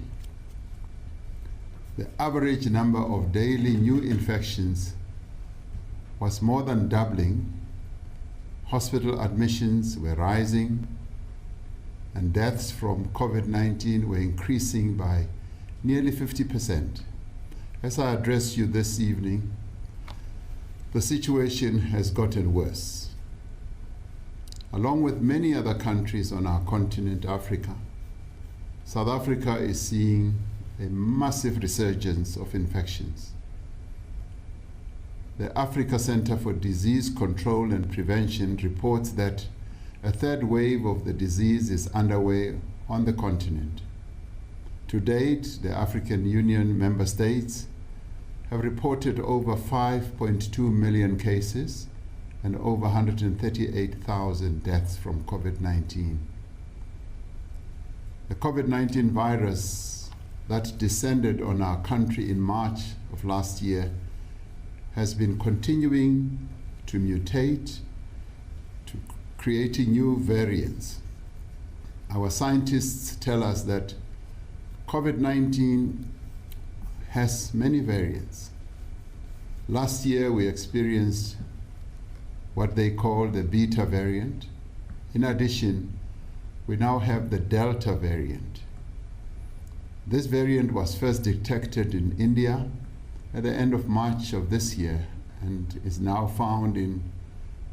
S13: The average number of daily new infections was more than doubling. Hospital admissions were rising, and deaths from COVID-19 were increasing by nearly 50%. As I address you this evening, the situation has gotten worse. Along with many other countries on our continent, Africa, South Africa is seeing a massive resurgence of infections. The Africa Center for Disease Control and Prevention reports that a 3rd wave of the disease is underway on the continent. To date, the African Union member states have reported over 5.2 million cases and over 138,000 deaths from COVID-19. The COVID-19 virus that descended on our country in March of last year has been continuing to mutate, to creating new variants. Our scientists tell us that COVID-19 has many variants. Last year we experienced what they call the Beta variant. In addition, we now have the Delta variant. This variant was first detected in India at the end of March of this year and is now found in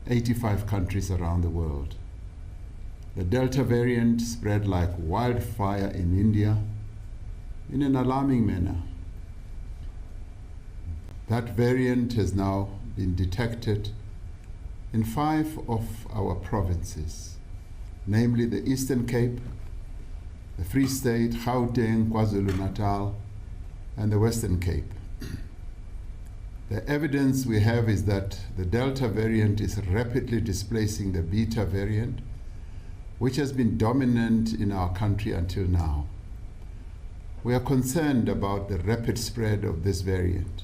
S13: 85 countries around the world. The Delta variant spread like wildfire in India in an alarming manner. That variant has now been detected in 5 of our provinces, namely the Eastern Cape, the Free State, Gauteng, KwaZulu-Natal, and the Western Cape. The evidence we have is that the Delta variant is rapidly displacing the Beta variant, which has been dominant in our country until now. We are concerned about the rapid spread of this variant.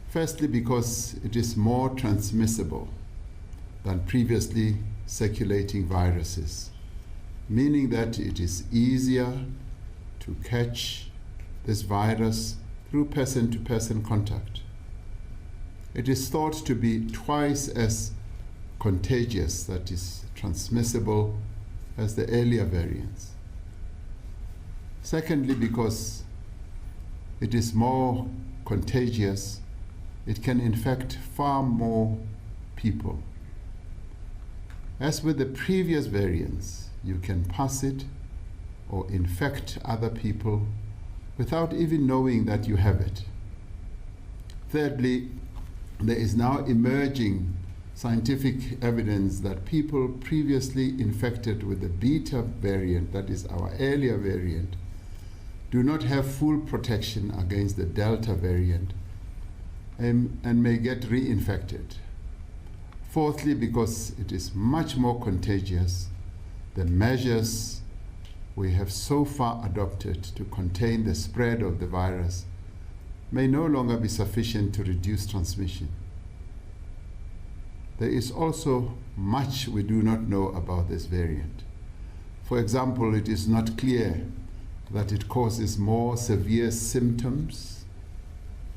S13: Firstly, because it is more transmissible than previously circulating viruses, meaning that it is easier to catch this virus through person-to-person contact. It is thought to be twice as contagious, that is transmissible, as the earlier variants. Secondly, because it is more contagious, it can infect far more people. As with the previous variants, you can pass it or infect other people without even knowing that you have it. Thirdly, there is now emerging scientific evidence that people previously infected with the beta variant, that is our earlier variant, do not have full protection against the Delta variant and may get reinfected. Fourthly, because it is much more contagious, the measures we have so far adopted to contain the spread of the virus may no longer be sufficient to reduce transmission. There is also much we do not know about this variant. For example, it is not clear that it causes more severe symptoms.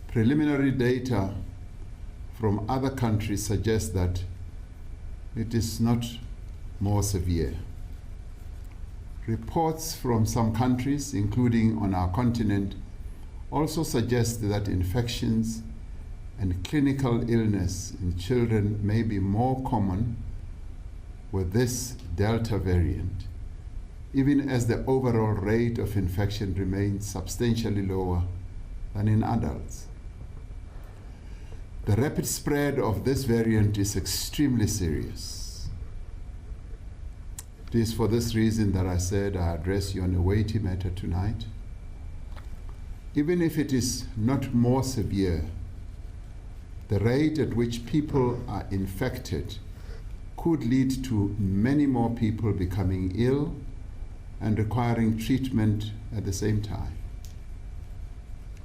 S13: Preliminary data from other countries suggest that it is not more severe. Reports from some countries, including on our continent, also suggest that infections and clinical illness in children may be more common with this Delta variant, even as the overall rate of infection remains substantially lower than in adults. The rapid spread of this variant is extremely serious. It is for this reason that I said I address you on a weighty matter tonight. Even if it is not more severe, the rate at which people are infected could lead to many more people becoming ill and requiring treatment at the same time.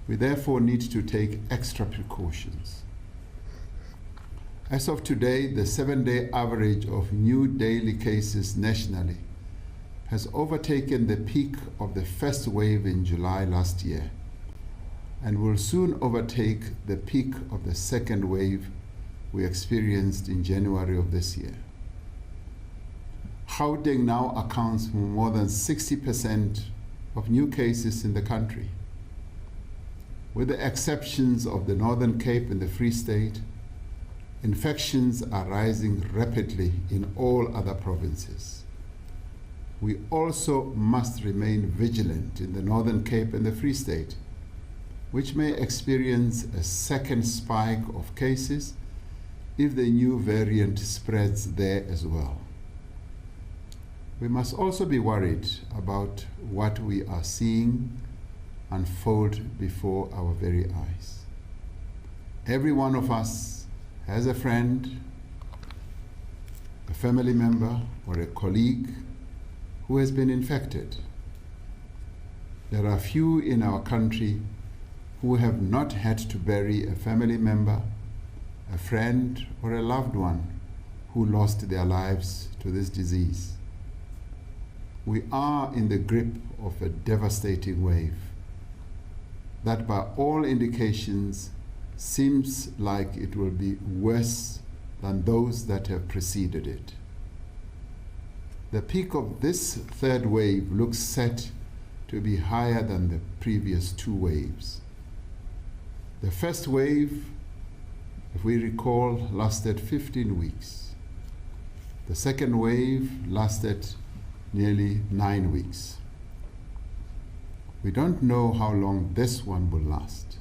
S13: We therefore need to take extra precautions. As of today, the 7-day average of new daily cases nationally has overtaken the peak of the first wave in July last year and will soon overtake the peak of the second wave we experienced in January of this year. Gauteng now accounts for more than 60% of new cases in the country. With the exceptions of the Northern Cape and the Free State, infections are rising rapidly in all other provinces. We also must remain vigilant in the Northern Cape and the Free State, which may experience a second spike of cases if the new variant spreads there as well. We must also be worried about what we are seeing unfold before our very eyes. Every one of us has a friend, a family member, or a colleague who has been infected. There are few in our country who have not had to bury a family member, a friend, or a loved one who lost their lives to this disease. We are in the grip of a devastating wave that, by all indications, seems like it will be worse than those that have preceded it. The peak of this third wave looks set to be higher than the previous two waves. The first wave, if we recall, lasted 15 weeks. The second wave lasted nearly 9 weeks. We don't know how long this one will last,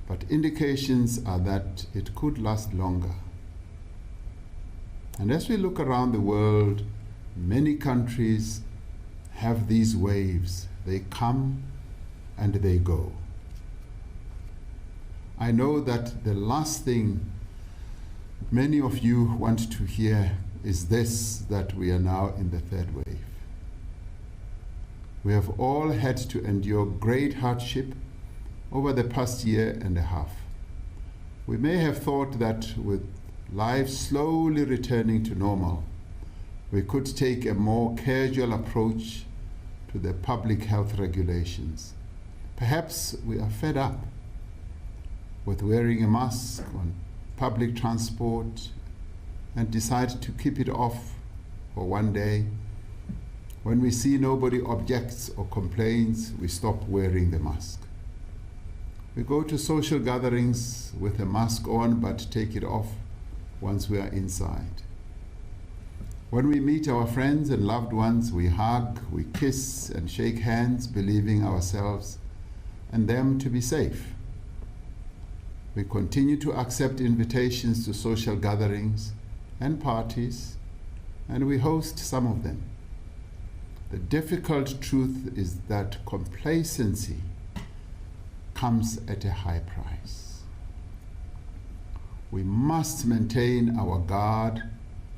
S13: but indications are that it could last longer. And as we look around the world, many countries have these waves. They come and they go. I know that the last thing many of you want to hear is this, that we are now in the third wave. We have all had to endure great hardship over the past year and a half. We may have thought that with life slowly returning to normal, we could take a more casual approach to the public health regulations. Perhaps we are fed up with wearing a mask on public transport and decide to keep it off for one day. When we see nobody objects or complains, we stop wearing the mask. We go to social gatherings with a mask on but take it off once we are inside. When we meet our friends and loved ones, we hug, we kiss and shake hands, believing ourselves and them to be safe. We continue to accept invitations to social gatherings and parties, and we host some of them. The difficult truth is that complacency comes at a high price. We must maintain our guard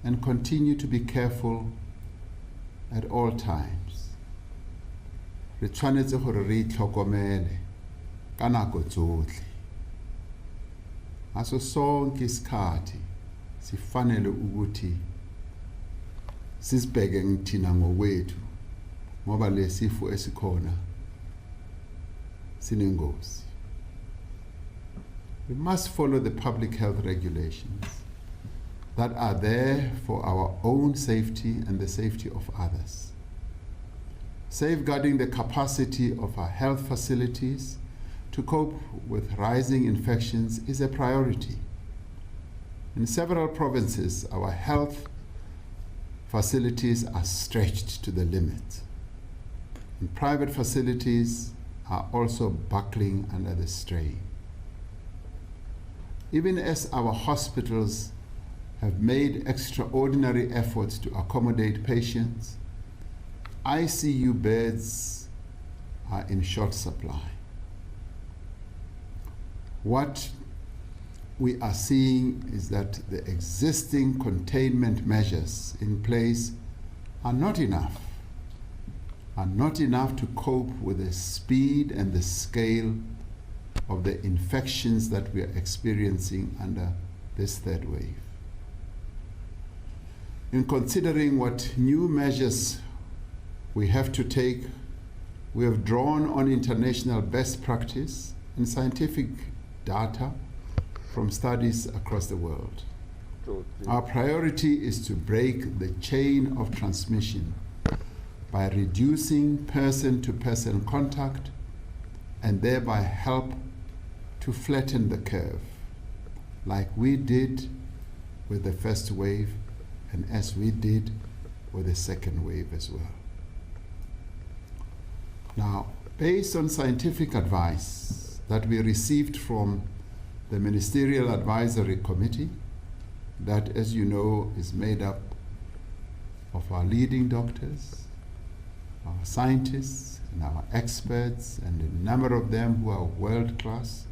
S13: and continue to be careful at all times. Re tshwanetse gore re itlhokomele ka nako tsotlhe. Ngaso sonke isikhathi sifanele ukuthi sisibheke ngithina ngokwethu ngoba lesifo esikhona sinengozi. We must follow the public health regulations that are there for our own safety and the safety of others. Safeguarding the capacity of our health facilities to cope with rising infections is a priority. In several provinces, our health facilities are stretched to the limit, and private facilities are also buckling under the strain. Even as our hospitals have made extraordinary efforts to accommodate patients, ICU beds are in short supply. What we are seeing is that the existing containment measures in place are not enough to cope with the speed and the scale of the infections that we are experiencing under this third wave. In considering what new measures we have to take, we have drawn on international best practice and scientific data from studies across the world. Our priority is to break the chain of transmission by reducing person-to-person contact and thereby help to flatten the curve, like we did with the first wave and as we did with the second wave as well. Now, based on scientific advice that we received from the Ministerial Advisory Committee, that, as you know, is made up of our leading doctors, our scientists, and our experts, and a number of them who are world-class.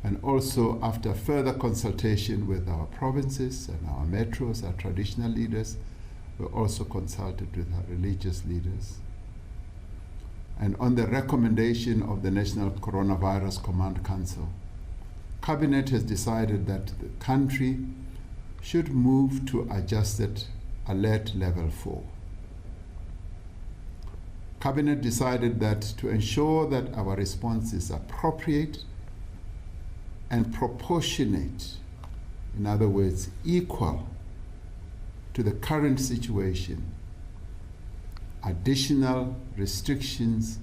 S13: And also, after further consultation with our provinces and our metros, our traditional leaders, we also consulted with our religious leaders. And on the recommendation of the National Coronavirus Command Council, Cabinet has decided that the country should move to adjusted alert level 4. Cabinet decided that to ensure that our response is appropriate and proportionate, in other words, equal to the current situation, additional restrictions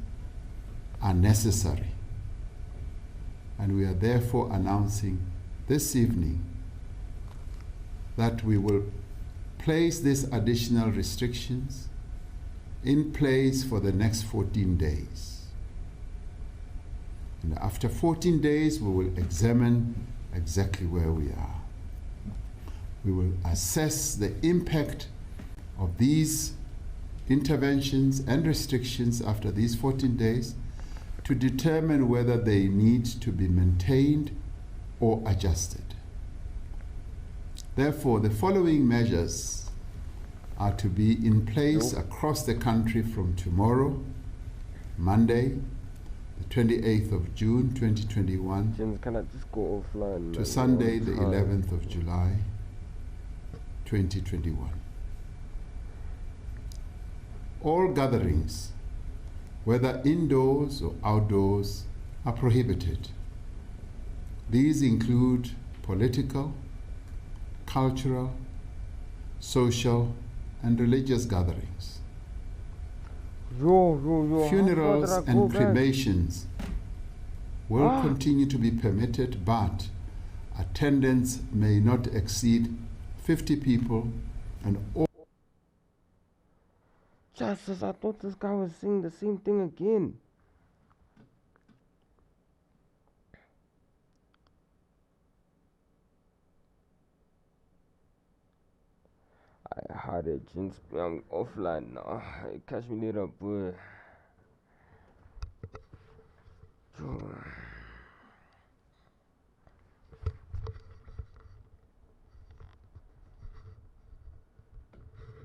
S13: are necessary. And we are therefore announcing this evening that we will place these additional restrictions in place for the next 14 days. And after 14 days, we will examine exactly where we are. We will assess the impact of these interventions and restrictions after these 14 days to determine whether they need to be maintained or adjusted. Therefore, the following measures are to be in place across the country from tomorrow, Monday, the 28th of June 2021,
S1: Jens, can I just go offline?
S13: to
S1: man?
S13: Sunday, the
S1: One time.
S13: 11th of July 2021. All gatherings, whether indoors or outdoors, are prohibited. These include political, cultural, social, and religious gatherings. Funerals
S1: how far did I
S13: and
S1: go back?
S13: cremations will continue to be permitted, but attendance may not exceed 50 people, and all
S1: Jesus, I thought this guy was saying the same thing again. I had it, Jens. I'm offline now. Catch me later, boy.